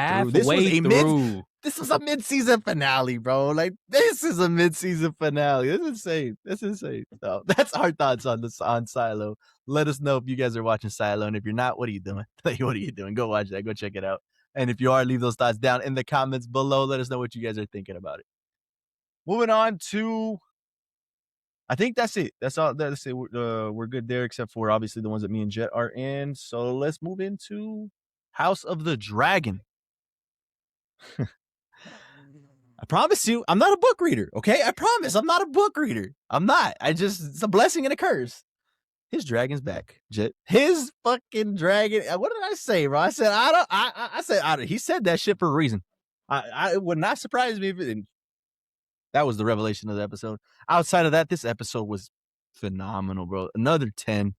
through. This was a mid-season finale, bro. Like, this is a mid-season finale. This is insane. So that's our thoughts on Silo. Let us know if you guys are watching Silo, and if you're not, what are you doing? Like, what are you doing? Go watch that. Go check it out. And if you are, leave those thoughts down in the comments below. Let us know what you guys are thinking about it. Moving on to, I think that's it. That's all. That's it. We're good there, except for obviously the ones that me and Jet are in. So let's move into House of the Dragon. I promise you, I'm not a book reader, okay? I promise I'm not a book reader. I'm not. It's a blessing and a curse. His dragon's back, Jet. His fucking dragon. What did I say, bro? I said, he said that shit for a reason. It would not surprise me if it didn't. That was the revelation of the episode. Outside of that, this episode was phenomenal, bro. Another 10.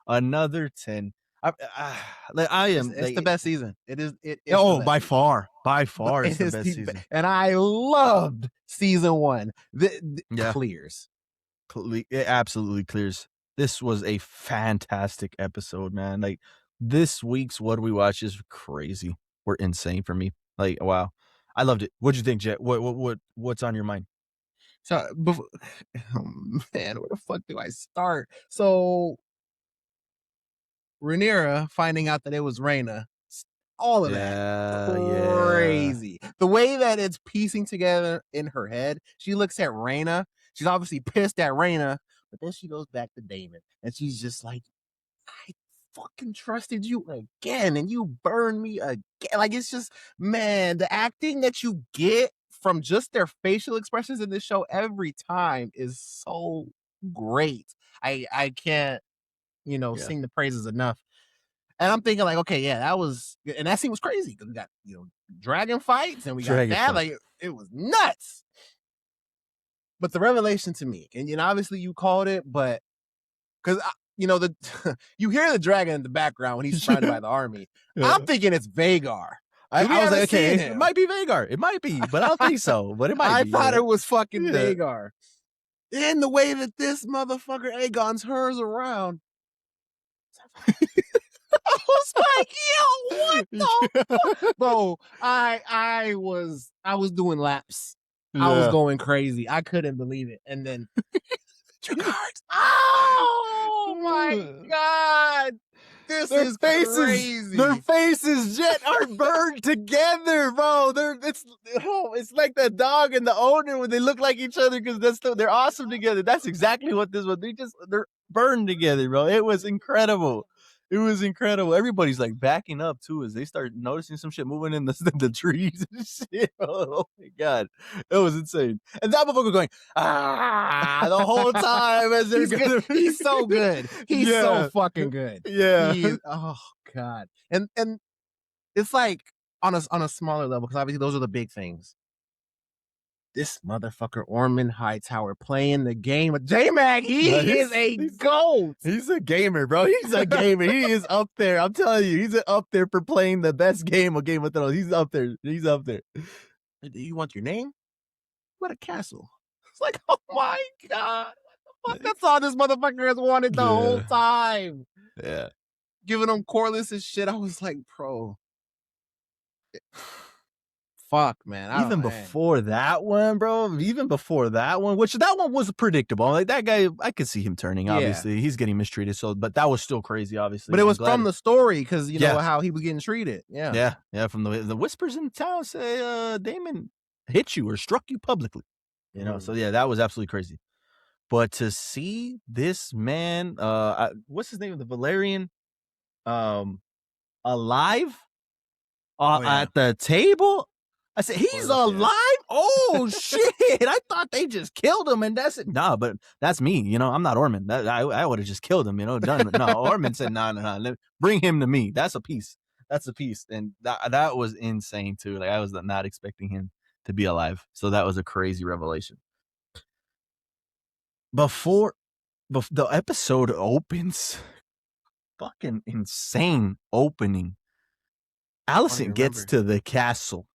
It's the best season. It is. By far, it's the best season. And I loved season 1. Clears. It absolutely clears. This was a fantastic episode, man. Like, this week's What We Watch is crazy. We're insane for me. Like, wow, I loved it. What'd you think, Jet? What's on your mind? So, where the fuck do I start? So, Rhaenyra finding out that it was Rhaena all of that. Crazy. Yeah. The way that it's piecing together in her head, she looks at Raina. She's obviously pissed at Raina, but then she goes back to Damon and she's just like, I fucking trusted you again and you burned me again. Like, it's just, man, the acting that you get from just their facial expressions in this show every time is so great. I can't, sing the praises enough. And I'm thinking like, okay, yeah, that scene was crazy because we got, dragon fights and we got that. Like, it was nuts. But the revelation to me, and obviously you called it, but because you hear the dragon in the background when he's surrounded by the army. Yeah. I'm thinking it's Vhagar. I was like, okay, it might be Vhagar. It might be, but I don't think so. But it might be. I thought it was fucking Vhagar. And the way that this motherfucker Aegon's hers around. I was like, yo, what the fuck? Bro, I was doing laps. Yeah. I was going crazy. I couldn't believe it. And then oh my God. This is crazy. Their faces, Jet, are burned together, bro. It's like the dog and the owner when they look like each other because they're awesome together. That's exactly what this was. They're burned together, bro. It was incredible. It was incredible. Everybody's like backing up too as they start noticing some shit moving in the trees and shit. Oh my God. It was insane. And that motherfucker going, the whole time as he's so good. He's so fucking good. Yeah. Oh God. And it's like on a smaller level, because obviously those are the big things. This motherfucker Ormond Hightower playing the game of J-Mag. He is a GOAT. He's a gamer, bro. He's a gamer. He is up there. I'm telling you, he's up there for playing the best game of Game of Thrones. He's up there. He's up there. Do you want your name? What a castle. It's like, oh my God. What the fuck? That's all this motherfucker has wanted the whole time. Yeah. Giving him Corlys and shit. I was like, bro. Fuck, man. Even before that one, which that one was predictable. Like that guy, I could see him turning, obviously. He's getting mistreated, but that was still crazy, obviously. But it was from the story, because you know how he was getting treated. Yeah. From the whispers in town say Damon hit you or struck you publicly. So that was absolutely crazy. But to see this man, what's his name? The Valerian, alive at the table. I said, he's alive? Oh, shit. I thought they just killed him, and that's it. Nah, but that's me. I'm not Ormond. I would have just killed him, done. No, Ormond said, no. Bring him to me. That's a piece. And that was insane, too. Like, I was not expecting him to be alive. So that was a crazy revelation. Before the episode opens, fucking insane opening. Alicent gets to the castle.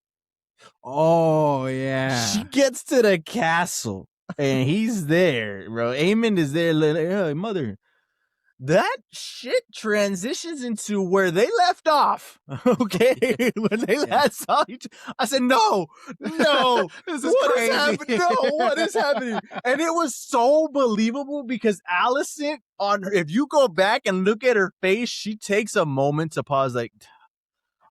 Oh, yeah. She gets to the castle, and he's there, bro. Aemond is there. Hey, mother. That shit transitions into where they left off. Okay, when they last saw each other, I said, "No, this is crazy. Is happening? No, what is happening?" And it was so believable because Alicent, if you go back and look at her face, she takes a moment to pause, like,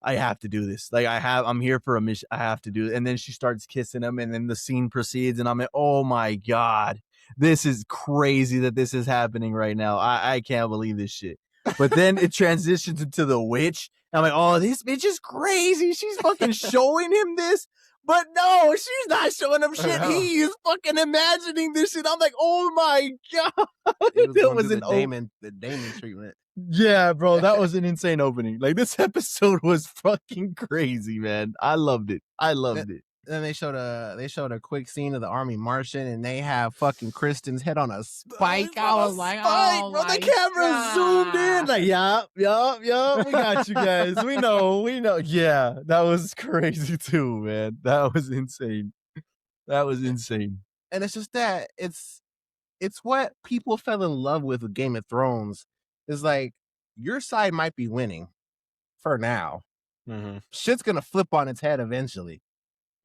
I have to do this. Like, I'm here for a mission. I have to do it. And then she starts kissing him, and then the scene proceeds, and I'm like, oh my God, this is crazy that this is happening right now. I can't believe this shit. But then it transitions into the witch. I'm like, oh, this bitch is crazy. She's fucking showing him this. But no, she's not showing him shit. He is fucking imagining this shit. I'm like, oh my God. It was the Damon treatment. Yeah, bro, that was an insane opening. Like, this episode was fucking crazy, man. I loved it. Then they showed a quick scene of the army marching, and they have fucking Kristen's head on a spike. I was like, oh, bro, the camera zoomed in. Like, yup, we got you guys. We know. Yeah, that was crazy too, man. That was insane. And it's just that it's what people fell in love with Game of Thrones. Is like, your side might be winning for now. Mm-hmm. Shit's gonna flip on its head eventually.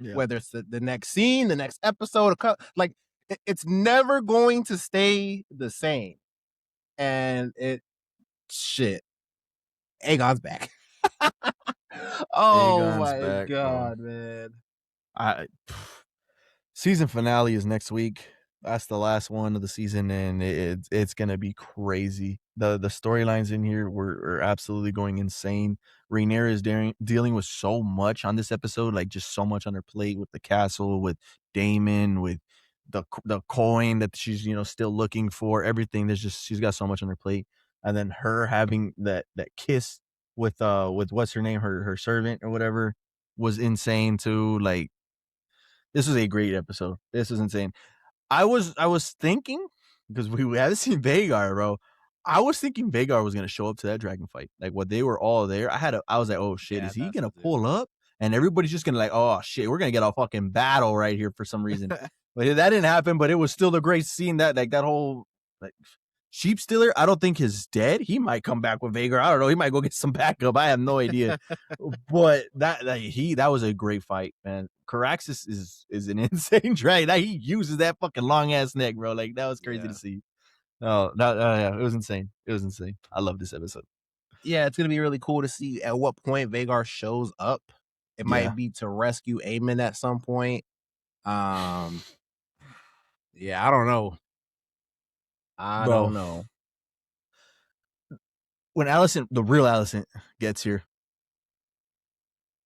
Yeah. Whether it's the next scene, the next episode, like, it's never going to stay the same. And Aegon's back. Oh Aegon's my back, god, man. Season finale is next week. That's the last one of the season, and it's gonna be crazy. The storylines in here were absolutely going insane. Rhaenyra is dealing with so much on this episode, like just so much on her plate with the castle, with Daemon, with the coin that she's still looking for. Everything, she's got so much on her plate, and then her having that kiss with what's her name, her servant or whatever, was insane too. Like, this was a great episode. This was insane. I was thinking, because we haven't seen Vhagar, bro. I was thinking Vhagar was gonna show up to that dragon fight. Like, when they were all there, I was like, oh shit, Yeah, is he that's gonna what it is. pull up? And everybody's just gonna like, oh shit, we're gonna get a fucking battle right here for some reason. But that didn't happen. But it was still a great scene. That whole like sheep stealer, I don't think he's dead. He might come back with Vhagar. I don't know. He might go get some backup. I have no idea. But that was a great fight, man. Caraxes is an insane dragon. He uses that fucking long ass neck, bro. Like, that was crazy to see. Oh, yeah, it was insane. It was insane. I love this episode. Yeah, it's gonna be really cool to see at what point Vhagar shows up. It might be to rescue Aemon at some point. Yeah, I don't know. I don't know. When the real Alicent gets here,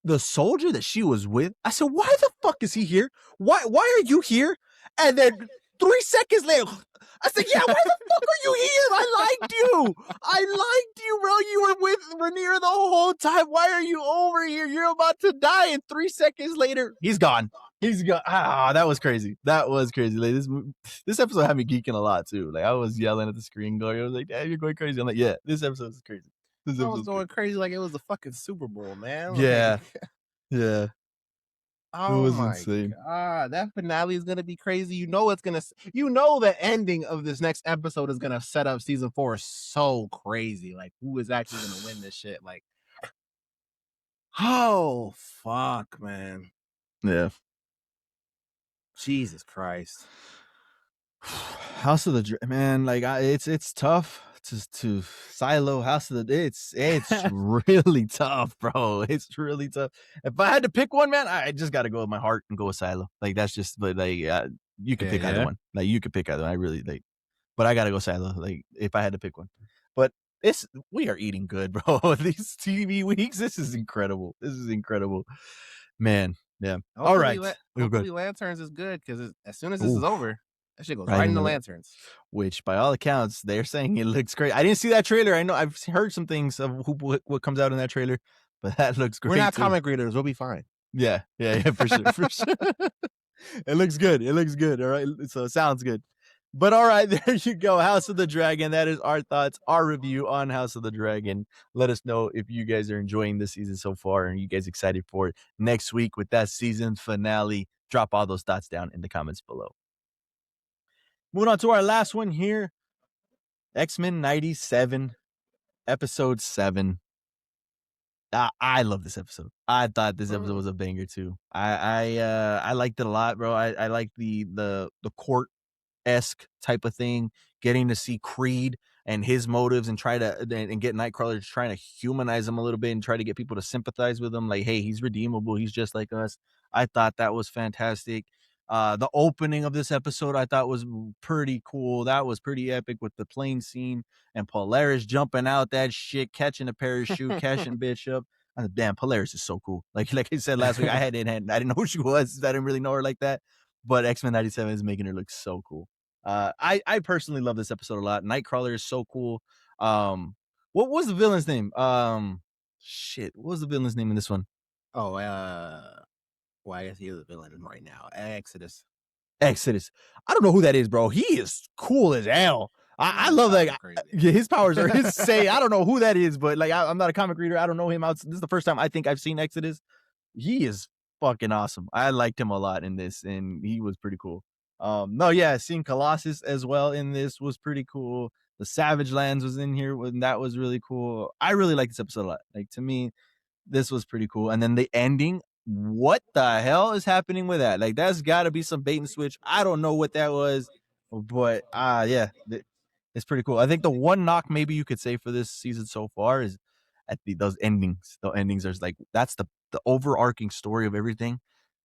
the soldier that she was with, I said, why the fuck is he here? Why are you here? And then 3 seconds later, I said, yeah, why the fuck are you here? I liked you, bro. You were with Rhaenyra the whole time. Why are you over here? You're about to die. And 3 seconds later, he's gone. That was crazy. Like, this episode had me geeking a lot too. Like, I was yelling at the screen going, I was like, damn, you're going crazy. I'm like, yeah, this episode is crazy. I was going crazy like it was the fucking Super Bowl, man. Yeah. Like, yeah. Oh, it was my insane. god, that finale is gonna be crazy. The ending of this next episode is gonna set up season 4 so crazy. Like, who is actually gonna win this shit? Like, oh fuck, man. Yeah. Jesus Christ. House of the man, like, it's tough to silo House of the. It's really tough, bro. It's really tough. If I had to pick one, man, I just got to go with my heart and go with Silo. Like, that's just, but like, you can pick either one. Like, you could pick either one. I really like, but I got to go Silo. Like, if I had to pick one, but we are eating good, bro. These TV weeks, this is incredible. Man. Yeah. All right. Hopefully Lanterns is good, because as soon as this is over, that shit goes right into Lanterns. Which, by all accounts, they're saying it looks great. I didn't see that trailer. I know I've heard some things of what comes out in that trailer, but that looks great. We're not comic readers. We'll be fine. Yeah, for sure. It looks good. All right. So it sounds good. But all right, there you go. House of the Dragon. That is our thoughts, our review on House of the Dragon. Let us know if you guys are enjoying this season so far, and you guys excited for it next week with that season finale. Drop all those thoughts down in the comments below. Moving on to our last one here. X-Men 97, episode 7. I love this episode. I thought this episode was a banger too. I liked it a lot, bro. I like the court-esque type of thing, getting to see Creed and his motives and get Nightcrawler trying to humanize him a little bit and try to get people to sympathize with him. Like, hey, he's redeemable. He's just like us. I thought that was fantastic. The opening of this episode I thought was pretty cool. That was pretty epic with the plane scene and Polaris jumping out that shit, catching a parachute, catching Bishop. Damn, Polaris is so cool. Like I said last week, I didn't know who she was. I didn't really know her like that. But X-Men 97 is making her look so cool. I personally love this episode a lot. Nightcrawler is so cool. What was the villain's name? What was the villain's name in this one? Oh, well, I guess he is a villain right now. Exodus. I don't know who that is, bro. He is cool as hell. I love that guy. Yeah, his powers are insane. I don't know who that is, but like, I'm not a comic reader. I don't know him. This is the first time I think I've seen Exodus. He is fucking awesome. I liked him a lot in this, and he was pretty cool. Seeing Colossus as well in this was pretty cool. The Savage Lands was in here, and that was really cool. I really like this episode a lot. Like, to me, this was pretty cool. And then the ending, what the hell is happening with that? Like, that's got to be some bait and switch. I don't know what that was, but it's pretty cool. I think the one knock maybe you could say for this season so far is at those endings. The endings are like, that's the overarching story of everything.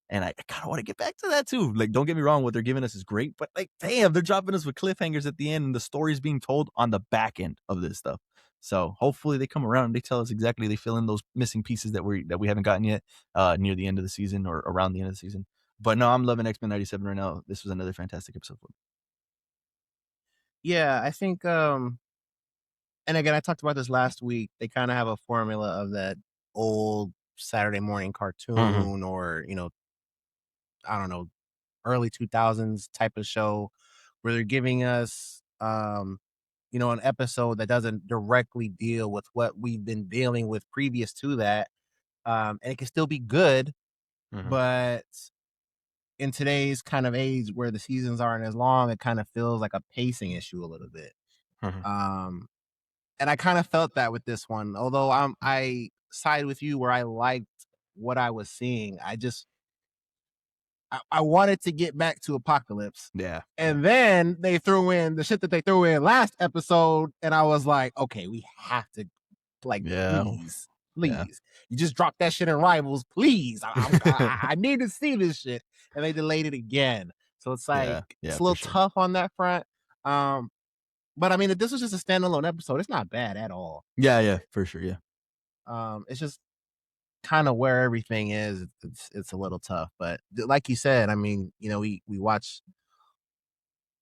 And I kind of want to get back to that too. Like, don't get me wrong, what they're giving us is great, but like, damn, they're dropping us with cliffhangers at the end, and the story's being told on the back end of this stuff. So hopefully they come around and they tell us exactly, they fill in those missing pieces that we haven't gotten yet near the end of the season or around the end of the season. But no, I'm loving X-Men 97 right now. This was another fantastic episode for me. Yeah, I think and again, I talked about this last week. They kind of have a formula of that old Saturday morning cartoon or, I don't know, early 2000s type of show where they're giving us an episode that doesn't directly deal with what we've been dealing with previous to that. And it can still be good, but in today's kind of age where the seasons aren't as long, it kind of feels like a pacing issue a little bit. And I kind of felt that with this one, although I side with you where I liked what I was seeing. I wanted to get back to Apocalypse. Yeah. And then they threw in the shit that they threw in last episode, and I was like, okay, we have to, please. Yeah. You just dropped that shit in Rivals, please. I need to see this shit. And they delayed it again. So it's like, it's a little tough on that front. But I mean, if this was just a standalone episode, it's not bad at all. Yeah, for sure. Yeah. It's just kind of where everything is. It's a little tough, but like you said, I mean, we watch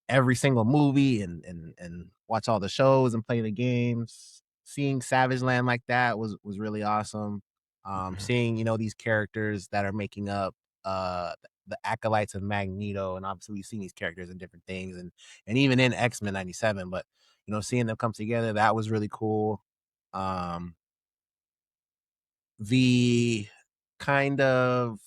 every single movie and watch all the shows and play the games. Seeing Savage Land like that was really awesome. Seeing these characters that are making up the acolytes of Magneto, and obviously we've seen these characters in different things and even in X-Men 97, but seeing them come together, that was really cool. The kind of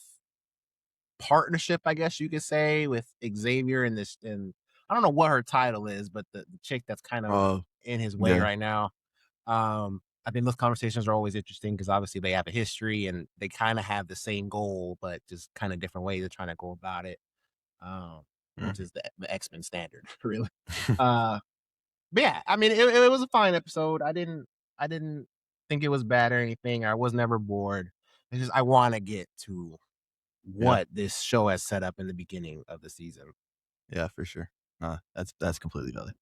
partnership, I guess you could say, with Xavier and I don't know what her title is, but the chick that's kind of in his way right now. I think those conversations are always interesting because obviously they have a history and they kind of have the same goal, but just kind of different ways of trying to go about it. Which is the X-Men standard, really. But yeah, I mean, it was a fine episode. I didn't think it was bad or anything. I was never bored. It's just I want to get to what this show has set up in the beginning of the season. Yeah, for sure. That's completely valid.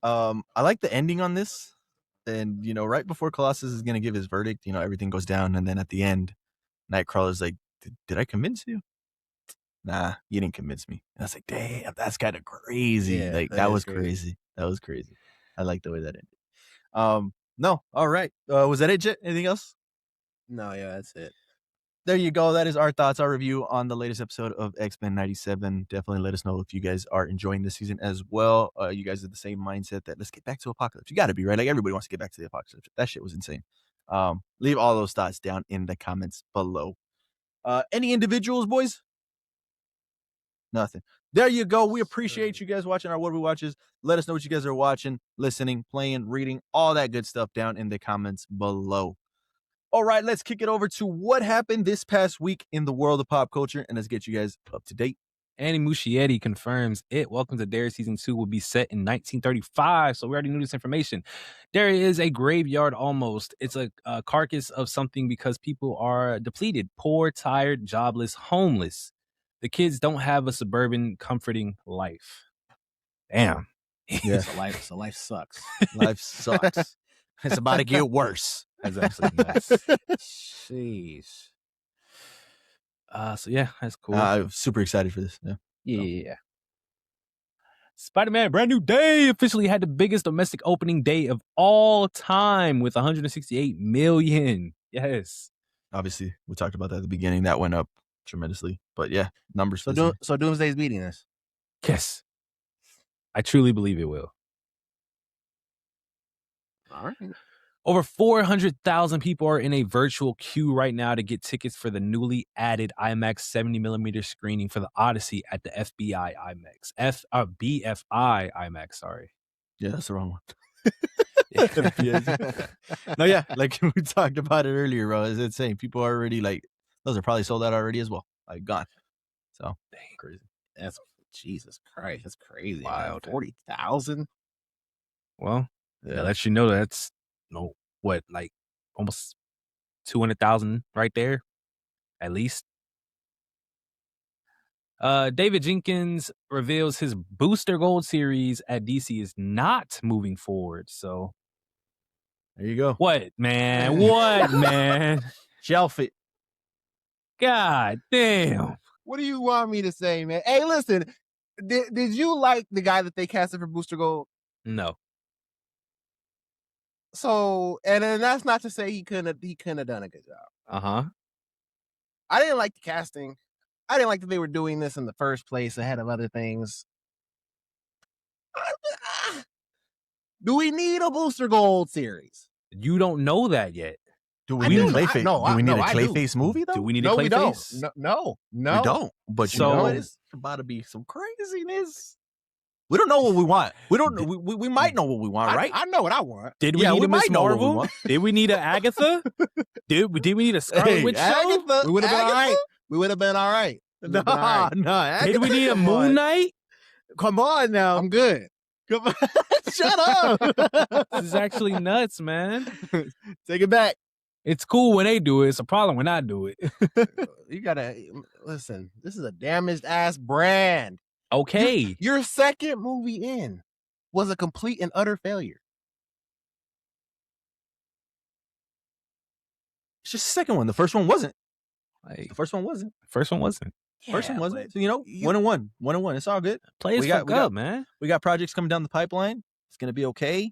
I like the ending on this. And, right before Colossus is going to give his verdict, everything goes down. And then at the end, Nightcrawler's like, did I convince you? Nah, you didn't convince me. And I was like, damn, that's kind of crazy. Yeah, that was crazy. That was crazy. I like the way that ended. No, all right. Was that it, Jet? Anything else? No, yeah, that's it. There you go. That is our thoughts, our review on the latest episode of X-Men 97. Definitely let us know if you guys are enjoying this season as well. You guys are the same mindset that let's get back to Apocalypse. You got to be, right? Like, everybody wants to get back to the Apocalypse. That shit was insane. Leave all those thoughts down in the comments below. Any individuals, boys? Nothing. There you go. We appreciate you guys watching our What We Watches. Let us know what you guys are watching, listening, playing, reading, all that good stuff down in the comments below. All right, let's kick it over to what happened this past week in the world of pop culture, and let's get you guys up to date. Andy Muschietti confirms it. Welcome to Derry Season 2 will be set in 1935. So we already knew this information. Derry is a graveyard almost. It's a carcass of something because people are depleted, poor, tired, jobless, homeless. The kids don't have a suburban, comforting life. Damn. Yeah. So life sucks. Life sucks. It's about to get worse. That's absolutely nuts. Jeez. So yeah, that's cool. I'm super excited for this. Yeah. Spider-Man Brand New Day officially had the biggest domestic opening day of all time with 168 million. Yes. Obviously, we talked about that at the beginning. That went up tremendously. But yeah, numbers. So Doomsday's beating this. Yes. I truly believe it will. All right. Over 400,000 people are in a virtual queue right now to get tickets for the newly added IMAX 70mm screening for the Odyssey at the FBI IMAX. BFI IMAX, sorry. Yeah, that's the wrong one. No, yeah, like we talked about it earlier, bro. It's insane. People are already those are probably sold out already as well. Gone. So, dang, crazy. That's Jesus Christ. That's crazy. Wild. 40,000? Well, that lets you know that's almost 200,000 right there, at least. David Jenkins reveals his Booster Gold series at DC is not moving forward. So there you go. What, man? What, man? Shelf it. God damn. What do you want me to say, man? Hey, listen, did you like the guy that they casted for Booster Gold? No. So, and then that's not to say he couldn't have done a good job. Uh-huh. I didn't like the casting. I didn't like that they were doing this in the first place ahead of other things. Do we need a Booster Gold series? You don't know that yet. Do we need a Clayface movie though? Do we need no, a Clayface? We don't. No, we don't. But so, you know it's about to be some craziness. We don't know what we want. We don't. We might know what we want, right? I know what I want. Did we need a Miss Marvel? Did we need an Agatha? did we need a Scarlet Witch show? Agatha, we would have been all right. We would have been all right. No. Did we need a Moon Knight? Come on now. I'm good. Come on. Shut up. This is actually nuts, man. Take it back. It's cool when they do it. It's a problem when I do it. You gotta listen. This is a damaged ass brand. Okay. Your second movie in was a complete and utter failure. It's just the second one. The first one wasn't. Like, the first one wasn't. First one wasn't. First one wasn't. So, you know, 1-1. 1-1. It's all good. Play as fuck up, man. We got projects coming down the pipeline. It's gonna be okay.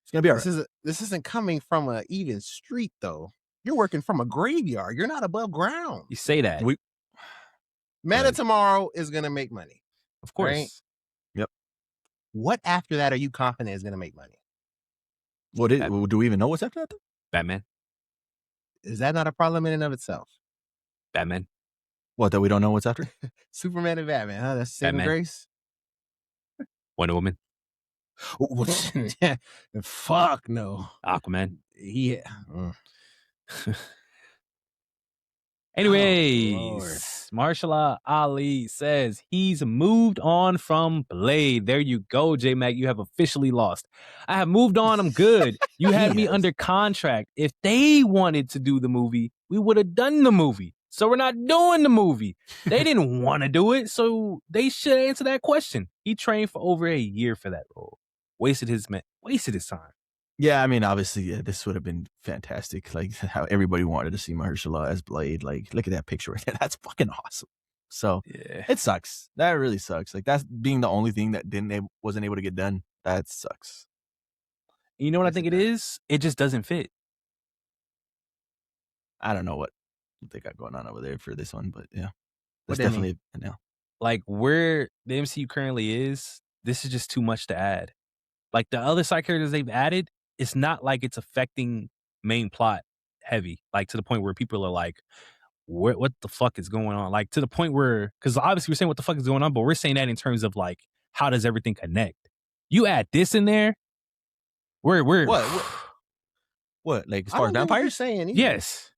It's gonna be all right. This isn't coming from an even street though. You're working from a graveyard. You're not above ground. You say that. Man of Tomorrow is gonna make money. Of course. Right? Yep. What after that are you confident is gonna make money? Do we even know what's after that though? Batman. Is that not a problem in and of itself? Batman. What, that we don't know what's after? Superman and Batman, huh? That's saving grace. Wonder Woman. Fuck no. Aquaman. Yeah. Anyways, Marshall Ali says he's moved on from Blade. There you go, J-Mac. You have officially lost. I have moved on. I'm good. You had me under contract. If they wanted to do the movie, we would have done the movie. So we're not doing the movie. They didn't want to do it, so they should answer that question. He trained for over a year for that role. Wasted his time. Yeah, I mean, obviously, this would have been fantastic. Like how everybody wanted to see Mahershala as Blade. Like, look at that picture right there. That's fucking awesome. So yeah, it sucks. That really sucks. Like that's being the only thing that wasn't able to get done. That sucks. You know what I think it is? It just doesn't fit. I don't know what they got going on over there for this one, but yeah, that's definitely now. Like where the MCU currently is, this is just too much to add. Like the other side characters they've added, it's not like it's affecting main plot heavy, like to the point where people are like, what the fuck is going on? Like to the point where, because obviously we're saying what the fuck is going on, but we're saying that in terms of like, how does everything connect? You add this in there, we're what like as far as vampires? Saying either. Yes.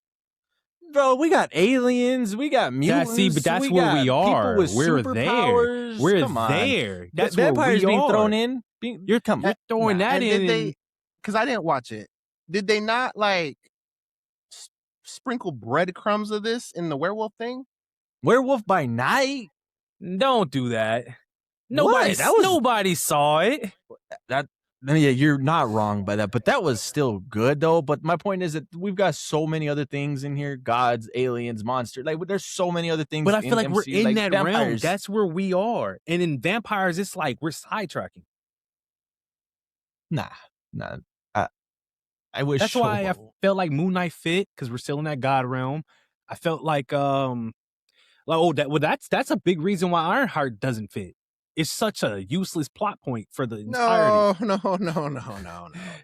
Bro, we got aliens, we got mutants. But that's where we are. We're there. We're there. That's vampires where we being are. thrown in. You're throwing that in. Because I didn't watch it. Did they not like sprinkle breadcrumbs of this in the werewolf thing? Werewolf by Night? Don't do that. Nobody saw it. Yeah, you're not wrong by that, but that was still good though. But my point is that we've got so many other things in here: gods, aliens, monsters. Like there's so many other things. But I feel like MCU, we're in like that vampires. realm. That's where we are. And in vampires, it's like we're sidetracking. Nah. I wish. That's why I felt like Moon Knight fit, because we're still in that god realm. I felt like that's a big reason why Ironheart doesn't fit. It's such a useless plot point for the entirety. No.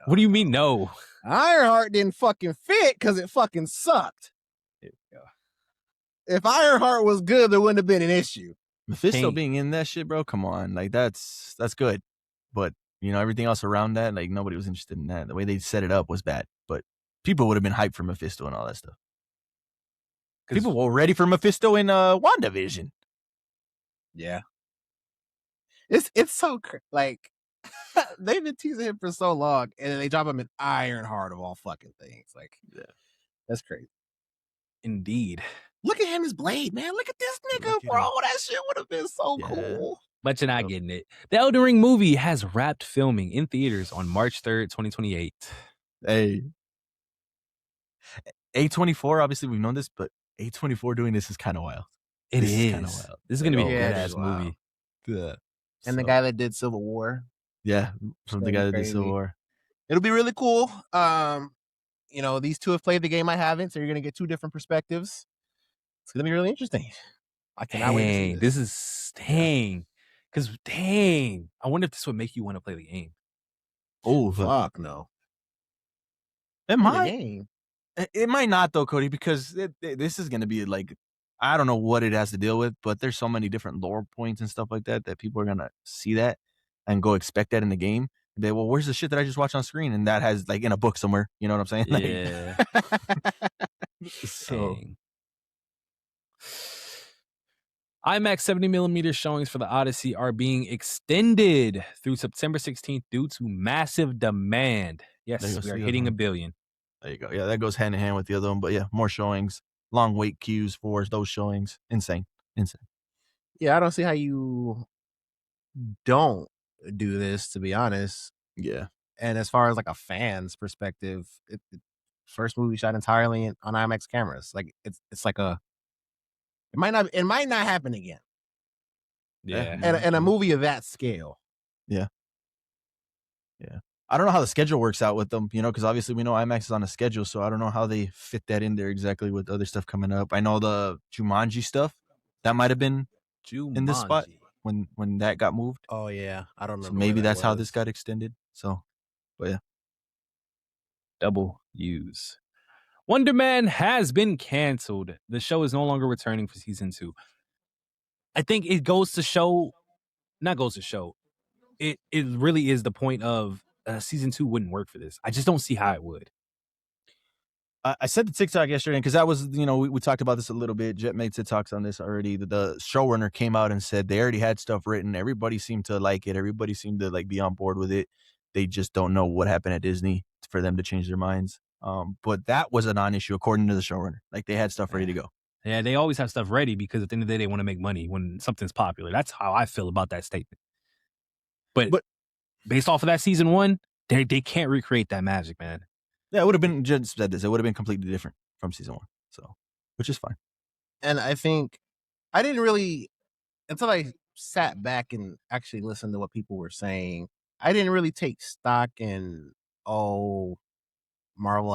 What do you mean no? Ironheart didn't fucking fit because it fucking sucked. If Ironheart was good, there wouldn't have been an issue. Mephisto being in that shit, bro. Come on, like that's good, but you know everything else around that, like nobody was interested in that. The way they set it up was bad, but people would have been hyped for Mephisto and all that stuff. People were ready for Mephisto in WandaVision. Yeah. It's so like they've been teasing him for so long, and then they drop him in Ironheart of all fucking things. Like, that's crazy. Indeed. Look at him as Blade, man. Look at this nigga, bro. That shit would have been so cool. But you're not getting it. The Elden Ring movie has wrapped filming in theaters on March 3rd, 2028. Hey. A24, obviously we've known this, but A24 doing this is kind of wild. It is kind of wild. This is going to be a good-ass movie. Yeah. And the guy that did Civil War. Yeah, from the guy that did Civil War. It'll be really cool. You know, these two have played the game, I haven't, so you're going to get two different perspectives. It's going to be really interesting. I cannot wait to see this. This is dang. Because I wonder if this would make you want to play the game. Oh, fuck no. It might. It might not though, Cody, because this is going to be like, I don't know what it has to deal with, but there's so many different lore points and stuff like that people are going to see that and go expect that in the game. They, well, where's the shit that I just watched on screen? And that has like in a book somewhere. You know what I'm saying? Yeah. So. IMAX 70mm showings for the Odyssey are being extended through September 16th due to massive demand. Yes, we are hitting 1 billion. There you go. Yeah, that goes hand in hand with the other one. But yeah, more showings, long wait queues for those showings. Insane. Yeah, I don't see how you don't do this, to be honest. Yeah. And as far as like a fan's perspective, first movie shot entirely on IMAX cameras. Like it's like it might not happen again. Yeah. And a movie of that scale. Yeah. I don't know how the schedule works out with them, you know, because obviously we know IMAX is on a schedule, so I don't know how they fit that in there exactly with other stuff coming up. I know the Jumanji stuff that might have been in this spot when that got moved. Oh yeah, I don't remember. So maybe that's how this got extended. So, but yeah, double use. Wonder Man has been canceled. The show is no longer returning for season 2. I think it goes to show, not goes to show. It really is the point of season 2 wouldn't work for this. I just don't see how it would. I said the TikTok yesterday because that was, you know, we talked about this a little bit. Jet made TikToks on this already. The showrunner came out and said they already had stuff written. Everybody seemed to like it. Everybody seemed to like be on board with it. They just don't know what happened at Disney for them to change their minds. But that was a non-issue according to the showrunner. Like they had stuff ready to go. Yeah, they always have stuff ready because at the end of the day, they want to make money when something's popular. That's how I feel about that statement. But based off of that season 1, they can't recreate that magic, man. Yeah, it would have been, just said this, it would have been completely different from season 1. So, which is fine. And I think I didn't really, until I sat back and actually listened to what people were saying, I didn't really take stock in, Marvel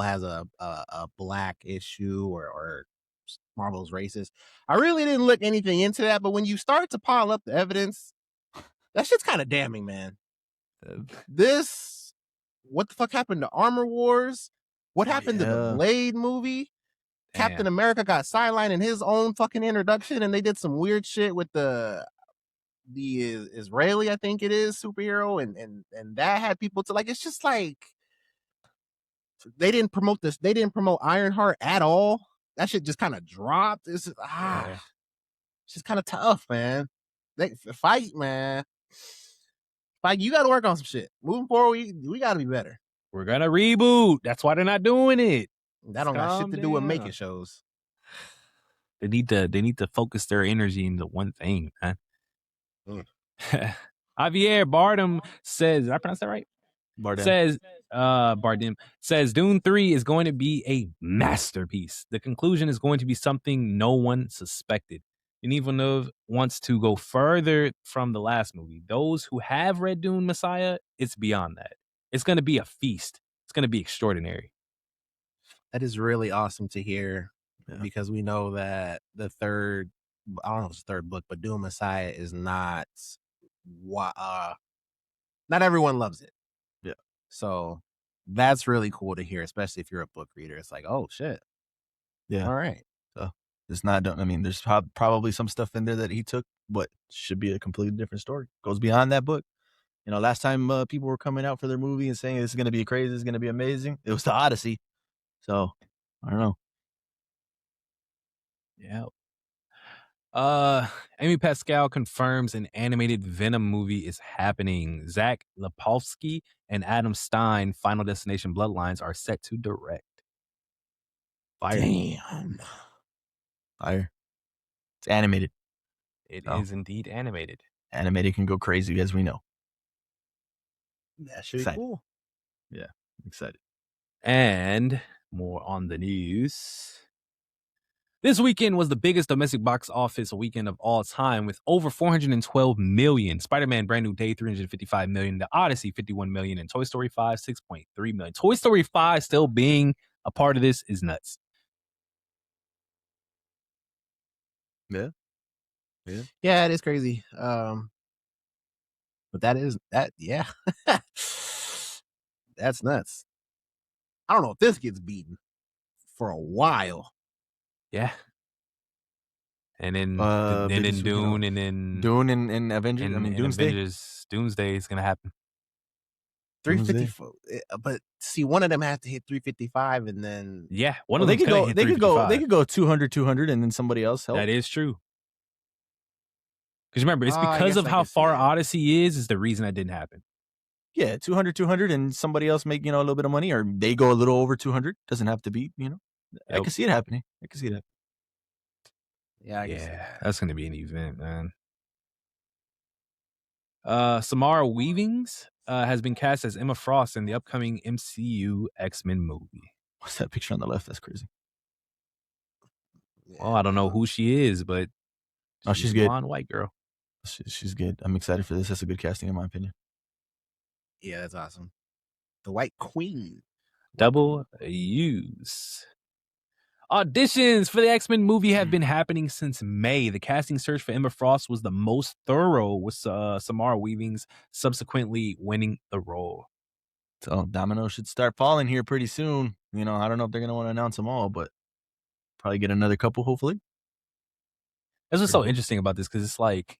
has a black issue or Marvel's racist. I really didn't look anything into that, but when you start to pile up the evidence, that shit's kind of damning, man. What the fuck happened to Armor Wars? What happened to the Blade movie? Damn. Captain America got sidelined in his own fucking introduction, and they did some weird shit with the Israeli, I think it is, superhero, and that had people to like. It's just like they didn't promote this. They didn't promote Ironheart at all. That shit just kind of dropped. It's just, it's just kind of tough, man. Fight, man. Like, you got to work on some shit. Moving forward, we got to be better. We're going to reboot. That's why they're not doing it. That don't got shit to do with making shows. They need to focus their energy into one thing, man. Javier Bardem says, did I pronounce that right? Bardem says Dune 3 is going to be a masterpiece. The conclusion is going to be something no one suspected. Denis Villeneuve wants to go further from the last movie. Those who have read Dune Messiah, it's beyond that. It's going to be a feast. It's going to be extraordinary. That is really awesome to hear because we know that the third, I don't know if it's the third book, but Dune Messiah is not everyone loves it. Yeah. So that's really cool to hear, especially if you're a book reader. It's like, oh shit. Yeah. All right. So it's not, I mean, there's probably some stuff in there that he took, but should be a completely different story. Goes beyond that book. You know, last time people were coming out for their movie and saying this is going to be crazy, this is going to be amazing, it was the Odyssey. So, I don't know. Yeah. Amy Pascal confirms an animated Venom movie is happening. Zach Lipovsky and Adam Stein, Final Destination Bloodlines, are set to direct. Fire. Damn. Fire. It's animated. It is indeed animated. Animated can go crazy, as we know. That should be cool. Yeah, I'm excited. And more on the news. This weekend was the biggest domestic box office weekend of all time with over 412 million. Spider-Man Brand New Day, 355 million. The Odyssey, 51 million. And Toy Story 5, 6.3 million. Toy Story 5 still being a part of this is nuts. Yeah. Yeah, it is crazy. But yeah. That's nuts. I don't know if this gets beaten for a while. Yeah. And then biggest Dune, weekend. and then Dune and Avengers. Doomsday. Avengers, Doomsday is gonna happen. 354. But see, one of them has to hit 355, and then Yeah, one Well, of them they could go 200, and then somebody else help. That is true. Because remember, it's I because guess of I how can see far that. Odyssey is the reason that didn't happen. Yeah, 200, and somebody else make, a little bit of money, or they go a little over 200. Doesn't have to be, I Yep. can see it happening. I can see that. Yeah, I can see that. That's going to be an event, man. Samara Weavings has been cast as Emma Frost in the upcoming MCU X-Men movie. What's that picture on the left? That's crazy. Well, I don't know who she is, but she's a good. blonde white girl. She's good. I'm excited for this. That's a good casting, in my opinion. Yeah, that's awesome. The White Queen. Double use. Auditions for the X-Men movie have been happening since May. The casting search for Emma Frost was the most thorough, with Samara Weavings subsequently winning the role. So domino should start falling here pretty soon. I don't know if they're going to want to announce them all, but probably get another couple, hopefully. That's what's so interesting about this, because it's like,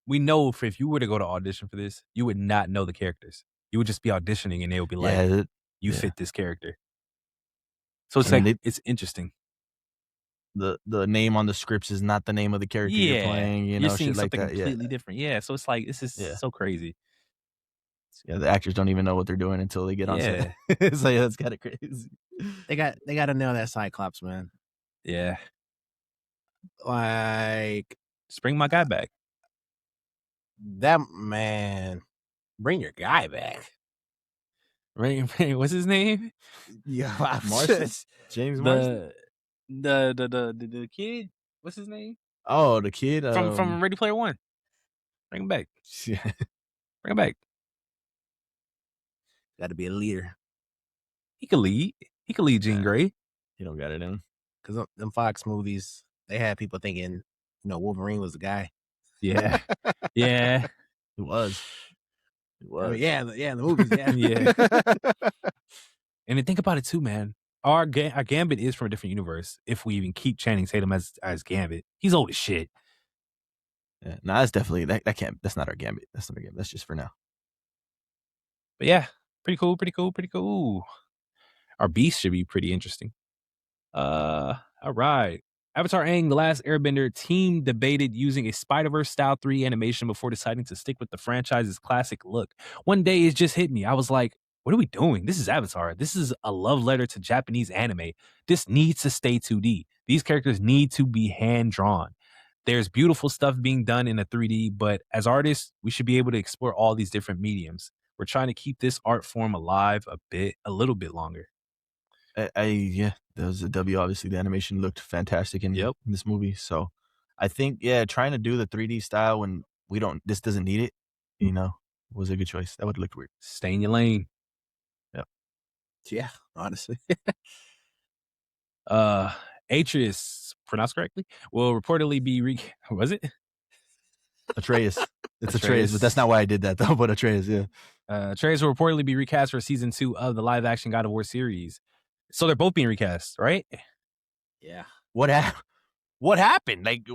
we know if you were to go to audition for this, you would not know the characters. You would just be auditioning, and they would be like, you fit this character. So it's it's interesting. The name on the scripts is not the name of the character you're playing. You're seeing shit something like that. completely different. Yeah, so it's like, this is so crazy. Yeah, the actors don't even know what they're doing until they get on set. It's like, that's kind of crazy. They got to know that Cyclops, man. Yeah. Like, just bring my guy back. That man, bring your guy back. What's his name? Yeah, James Marsden. The kid. What's his name? Oh, the kid from Ready Player One. Bring him back. Yeah. Bring him back. Got to be a leader. He could lead. He could lead Jean Grey. He don't got it in. Because them Fox movies, they had people thinking, Wolverine was the guy. Yeah. Yeah. It was. I mean, yeah, the movies, yeah. Yeah. And then think about it too, man. Our Gambit is from a different universe. If we even keep Channing Tatum as Gambit, he's old as shit. Yeah, no, that's definitely that can't. That's not our Gambit. That's not our Gambit. That's just for now. But yeah, pretty cool. Our Beast should be pretty interesting. All right. Avatar Aang, The Last Airbender team debated using a Spider-Verse style 3 animation before deciding to stick with the franchise's classic look. One day it just hit me. I was like, what are we doing? This is Avatar. This is a love letter to Japanese anime. This needs to stay 2D. These characters need to be hand-drawn. There's beautiful stuff being done in a 3D, but as artists, we should be able to explore all these different mediums. We're trying to keep this art form alive a little bit longer. Yeah, that was a W. Obviously, the animation looked fantastic in this movie. So I think, trying to do the 3D style when this doesn't need it, was a good choice. That would have looked weird. Stay in your lane. Yep. Yeah, honestly. Atreus, pronounced correctly, will reportedly be was it? Atreus. It's Atreus, but that's not why I did that though. But Atreus, yeah. Atreus will reportedly be recast for season 2 of the live-action God of War series. So they're both being recast, right? Yeah. What happened? Like,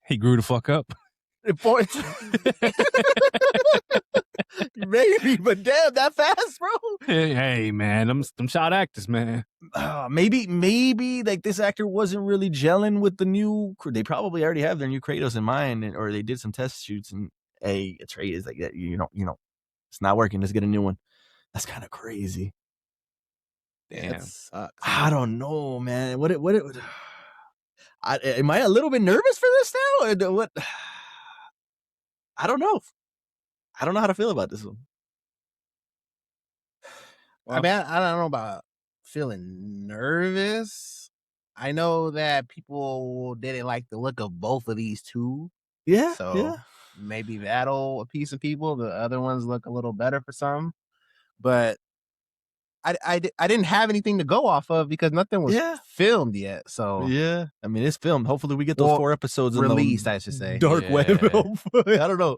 he grew the fuck up. Maybe, but damn, that fast, bro. Hey, man, them child actors, man. Maybe like this actor wasn't really gelling with the new. They probably already have their new Kratos in mind, or they did some test shoots, and a Trey is like that. It's not working. Let's get a new one. That's kind of crazy. Damn. That sucks. I don't know, man. Am I a little bit nervous for this now? What? I don't know. I don't know how to feel about this one. I mean, I don't know about feeling nervous. I know that people didn't like the look of both of these two. Yeah. So yeah. maybe that'll appease some people. The other ones look a little better for some. But I didn't have anything to go off of because nothing was filmed yet. So yeah, I mean it's filmed. Hopefully we get those 4 episodes released. I should say dark web. Hopefully. I don't know,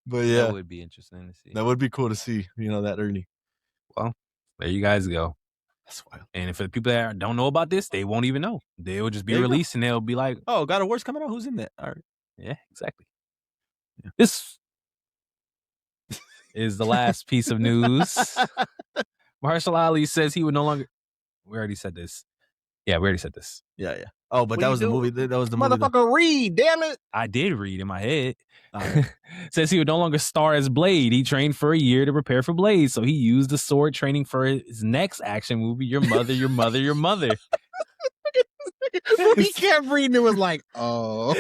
but yeah, that would be interesting to see. That would be cool to see. That early. Well, there you guys go. That's wild. And if the people that don't know about this, they won't even know. They will just be released and they'll be like, "Oh, God of War's coming out. Who's in that?" All right. Yeah, exactly. Yeah. This is the last piece of news. Mahershala Ali says he would no longer. We already said this. Yeah, we already said this. Yeah. Oh, but that was the movie. That was the movie. Motherfucker, read, damn it. I did read in my head. Says he would no longer star as Blade. He trained for a year to prepare for Blade, so he used the sword training for his next action movie, Your Mother, Your Mother, Your Mother. He kept reading. It was like, oh.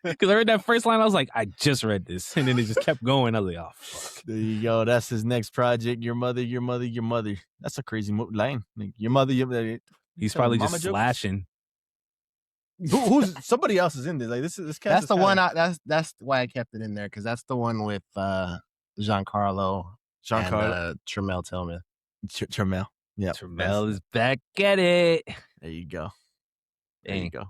Because I read that first line, I was like, I just read this. And then it just kept going. I was like, oh, fuck. There you go. That's his next project. Your Mother, Your Mother, Your Mother. That's a crazy line. Like, Your Mother, Your Mother. He's probably just slashing. Who's somebody else is in this? Like this cast. That's the one. That's why I kept it in there because that's the one with Giancarlo Tremel Tillman. Tremel. Yeah, Tremel is back at it. There you go. There you go.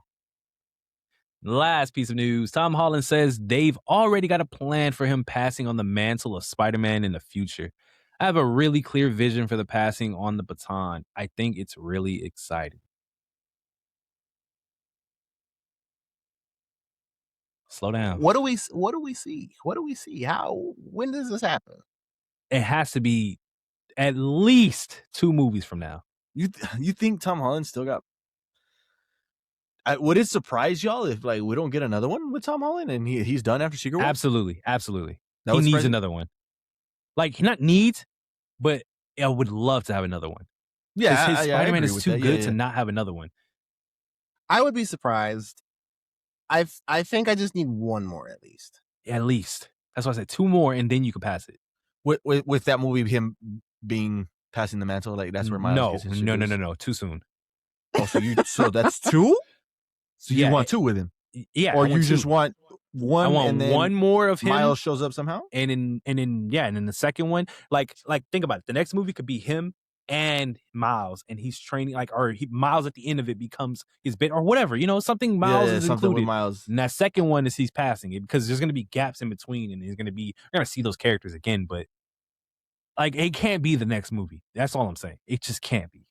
Last piece of news. Tom Holland says they've already got a plan for him passing on the mantle of Spider-Man in the future. I have a really clear vision for the passing on the baton. I think it's really exciting. Slow down. What do we see? What do we see? When does this happen? It has to be at least 2 movies from now. You think Tom Holland still got? Would it surprise y'all if like we don't get another one with Tom Holland and he's done after Secret Wars? Absolutely. He needs another one. Like not needs, but I would love to have another one. Yeah, his Spider-Man is too good to not have another one. I would be surprised. I think I just need one more at least. At least. That's why I said 2 more, and then you can pass it. With that movie, him being passing the mantle, like that's where Miles gets his No. Too soon. Oh, so that's 2? So you want 2 with him? Yeah. Or you just want one? I want and then one more of him. Miles shows up somehow? And in the second one, like think about it. The next movie could be him and Miles, and he's training Miles at the end of it becomes his bit or whatever, something Miles is something included. With Miles. And that second one is he's passing it because there's going to be gaps in between, and we're going to see those characters again, but like it can't be the next movie. That's all I'm saying. It just can't be.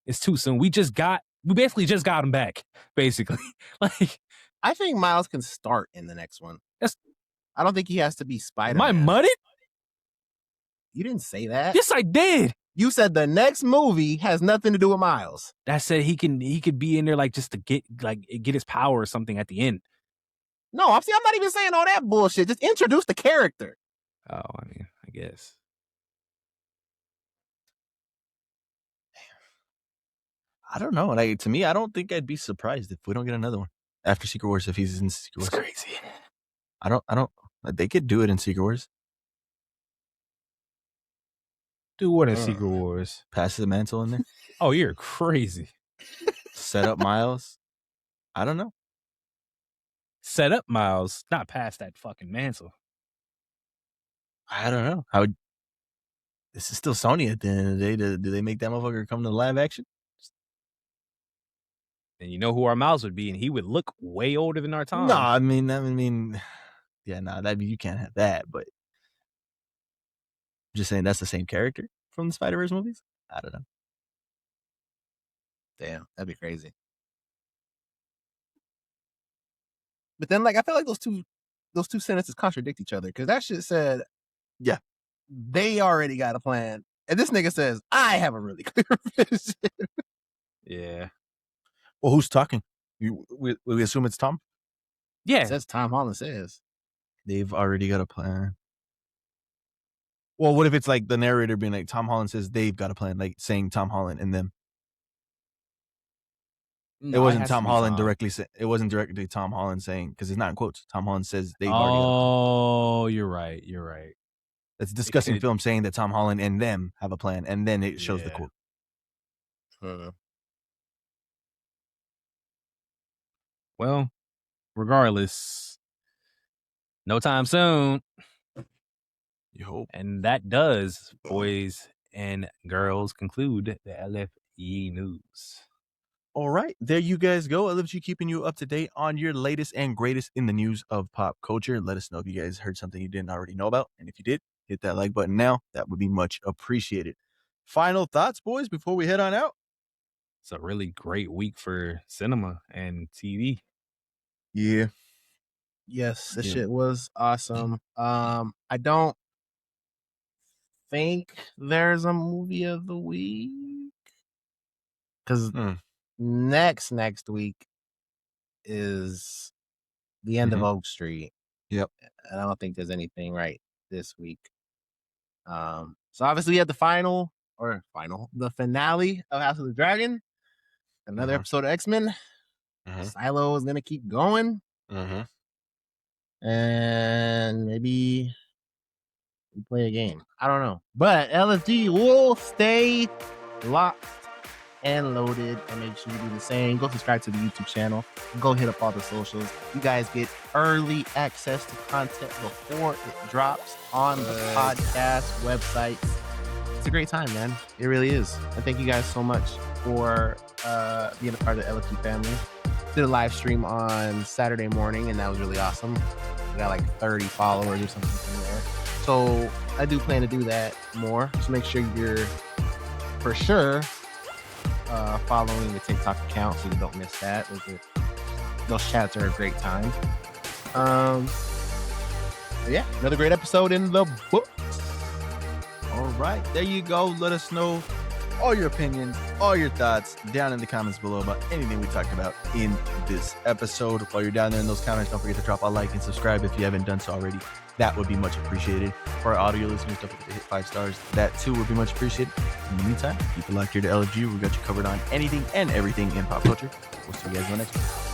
It's too soon. We basically just got him back, basically. Like I think Miles can start in the next one. I don't think he has to be Spider-Man. Am I mudded? You didn't say that. Yes, I did. You said the next movie has nothing to do with Miles. That said he could be in there like just to get his power or something at the end. No, I'm not even saying all that bullshit. Just introduce the character. Oh, I mean, I guess. I don't know. Like to me, I don't think I'd be surprised if we don't get another one after Secret Wars. If he's in Secret Wars, it's crazy. I don't. They could do it in Secret Wars. Do what in Secret Wars? Pass the mantle in there. Oh, you're crazy. Set up Miles. I don't know. Set up Miles, not pass that fucking mantle. I don't know. This is still Sony at the end of the day. Do they make that motherfucker come to live action? And you know who our Miles would be, and he would look way older than our Tom. No, I mean, yeah, you can't have that. But I'm just saying that's the same character from the Spider-Verse movies. I don't know. Damn, that'd be crazy. But then, I feel like those two those two sentences contradict each other because that shit said, Yeah. they already got a plan, and this nigga says, I have a really clear vision. Yeah. Well, who's talking? We assume it's Tom. Yeah. It says Tom Holland says. They've already got a plan. Well, what if it's like the narrator being like, Tom Holland says they've got a plan, like saying Tom Holland and them. No, it wasn't has to Tom be Holland Tom. directly. It wasn't directly Tom Holland saying, because it's not in quotes. Tom Holland says they've already got a plan. Oh, you're right. You're right. It's discussing film saying that Tom Holland and them have a plan, and then it shows the Yeah. quote. Well, regardless, no time soon. You hope. And that does, boys and girls, conclude the LFG news. All right, there you guys go. LFG keeping you up to date on your latest and greatest in the news of pop culture. Let us know if you guys heard something you didn't already know about. And if you did, hit that like button now. That would be much appreciated. Final thoughts, boys, before we head on out? It's a really great week for cinema and TV. Yeah. Yes, this shit was awesome. I don't think there's a movie of the week because next week is the end of Oak Street. Yep. And I don't think there's anything right this week. So obviously we had the finale of House of the Dragon, another episode of X-Men. Silo is gonna keep going. And maybe we play a game. I don't know. But LFG will stay locked and loaded, and make sure you do the same. Go subscribe to the YouTube channel. Go hit up all the socials. You guys get early access to content before it drops on the podcast website. It's a great time, man. It really is. And thank you guys so much for being a part of the LFG family. Did a live stream on Saturday morning, and that was really awesome. We got like 30 followers or something from there. So I do plan to do that more. So make sure you're for sure following the TikTok account so you don't miss that. Those chats are a great time. Yeah, another great episode in the books. All right, there you go. Let us know all your opinions, all your thoughts down in the comments below about anything we talked about in this episode. While you're down there in those comments, don't forget to drop a like and subscribe if you haven't done so already. That would be much appreciated. For our audio listeners, don't forget to hit 5 stars. That too would be much appreciated. In the meantime, keep it locked here to LFG. We got you covered on anything and everything in pop culture. We'll see you guys in the next one.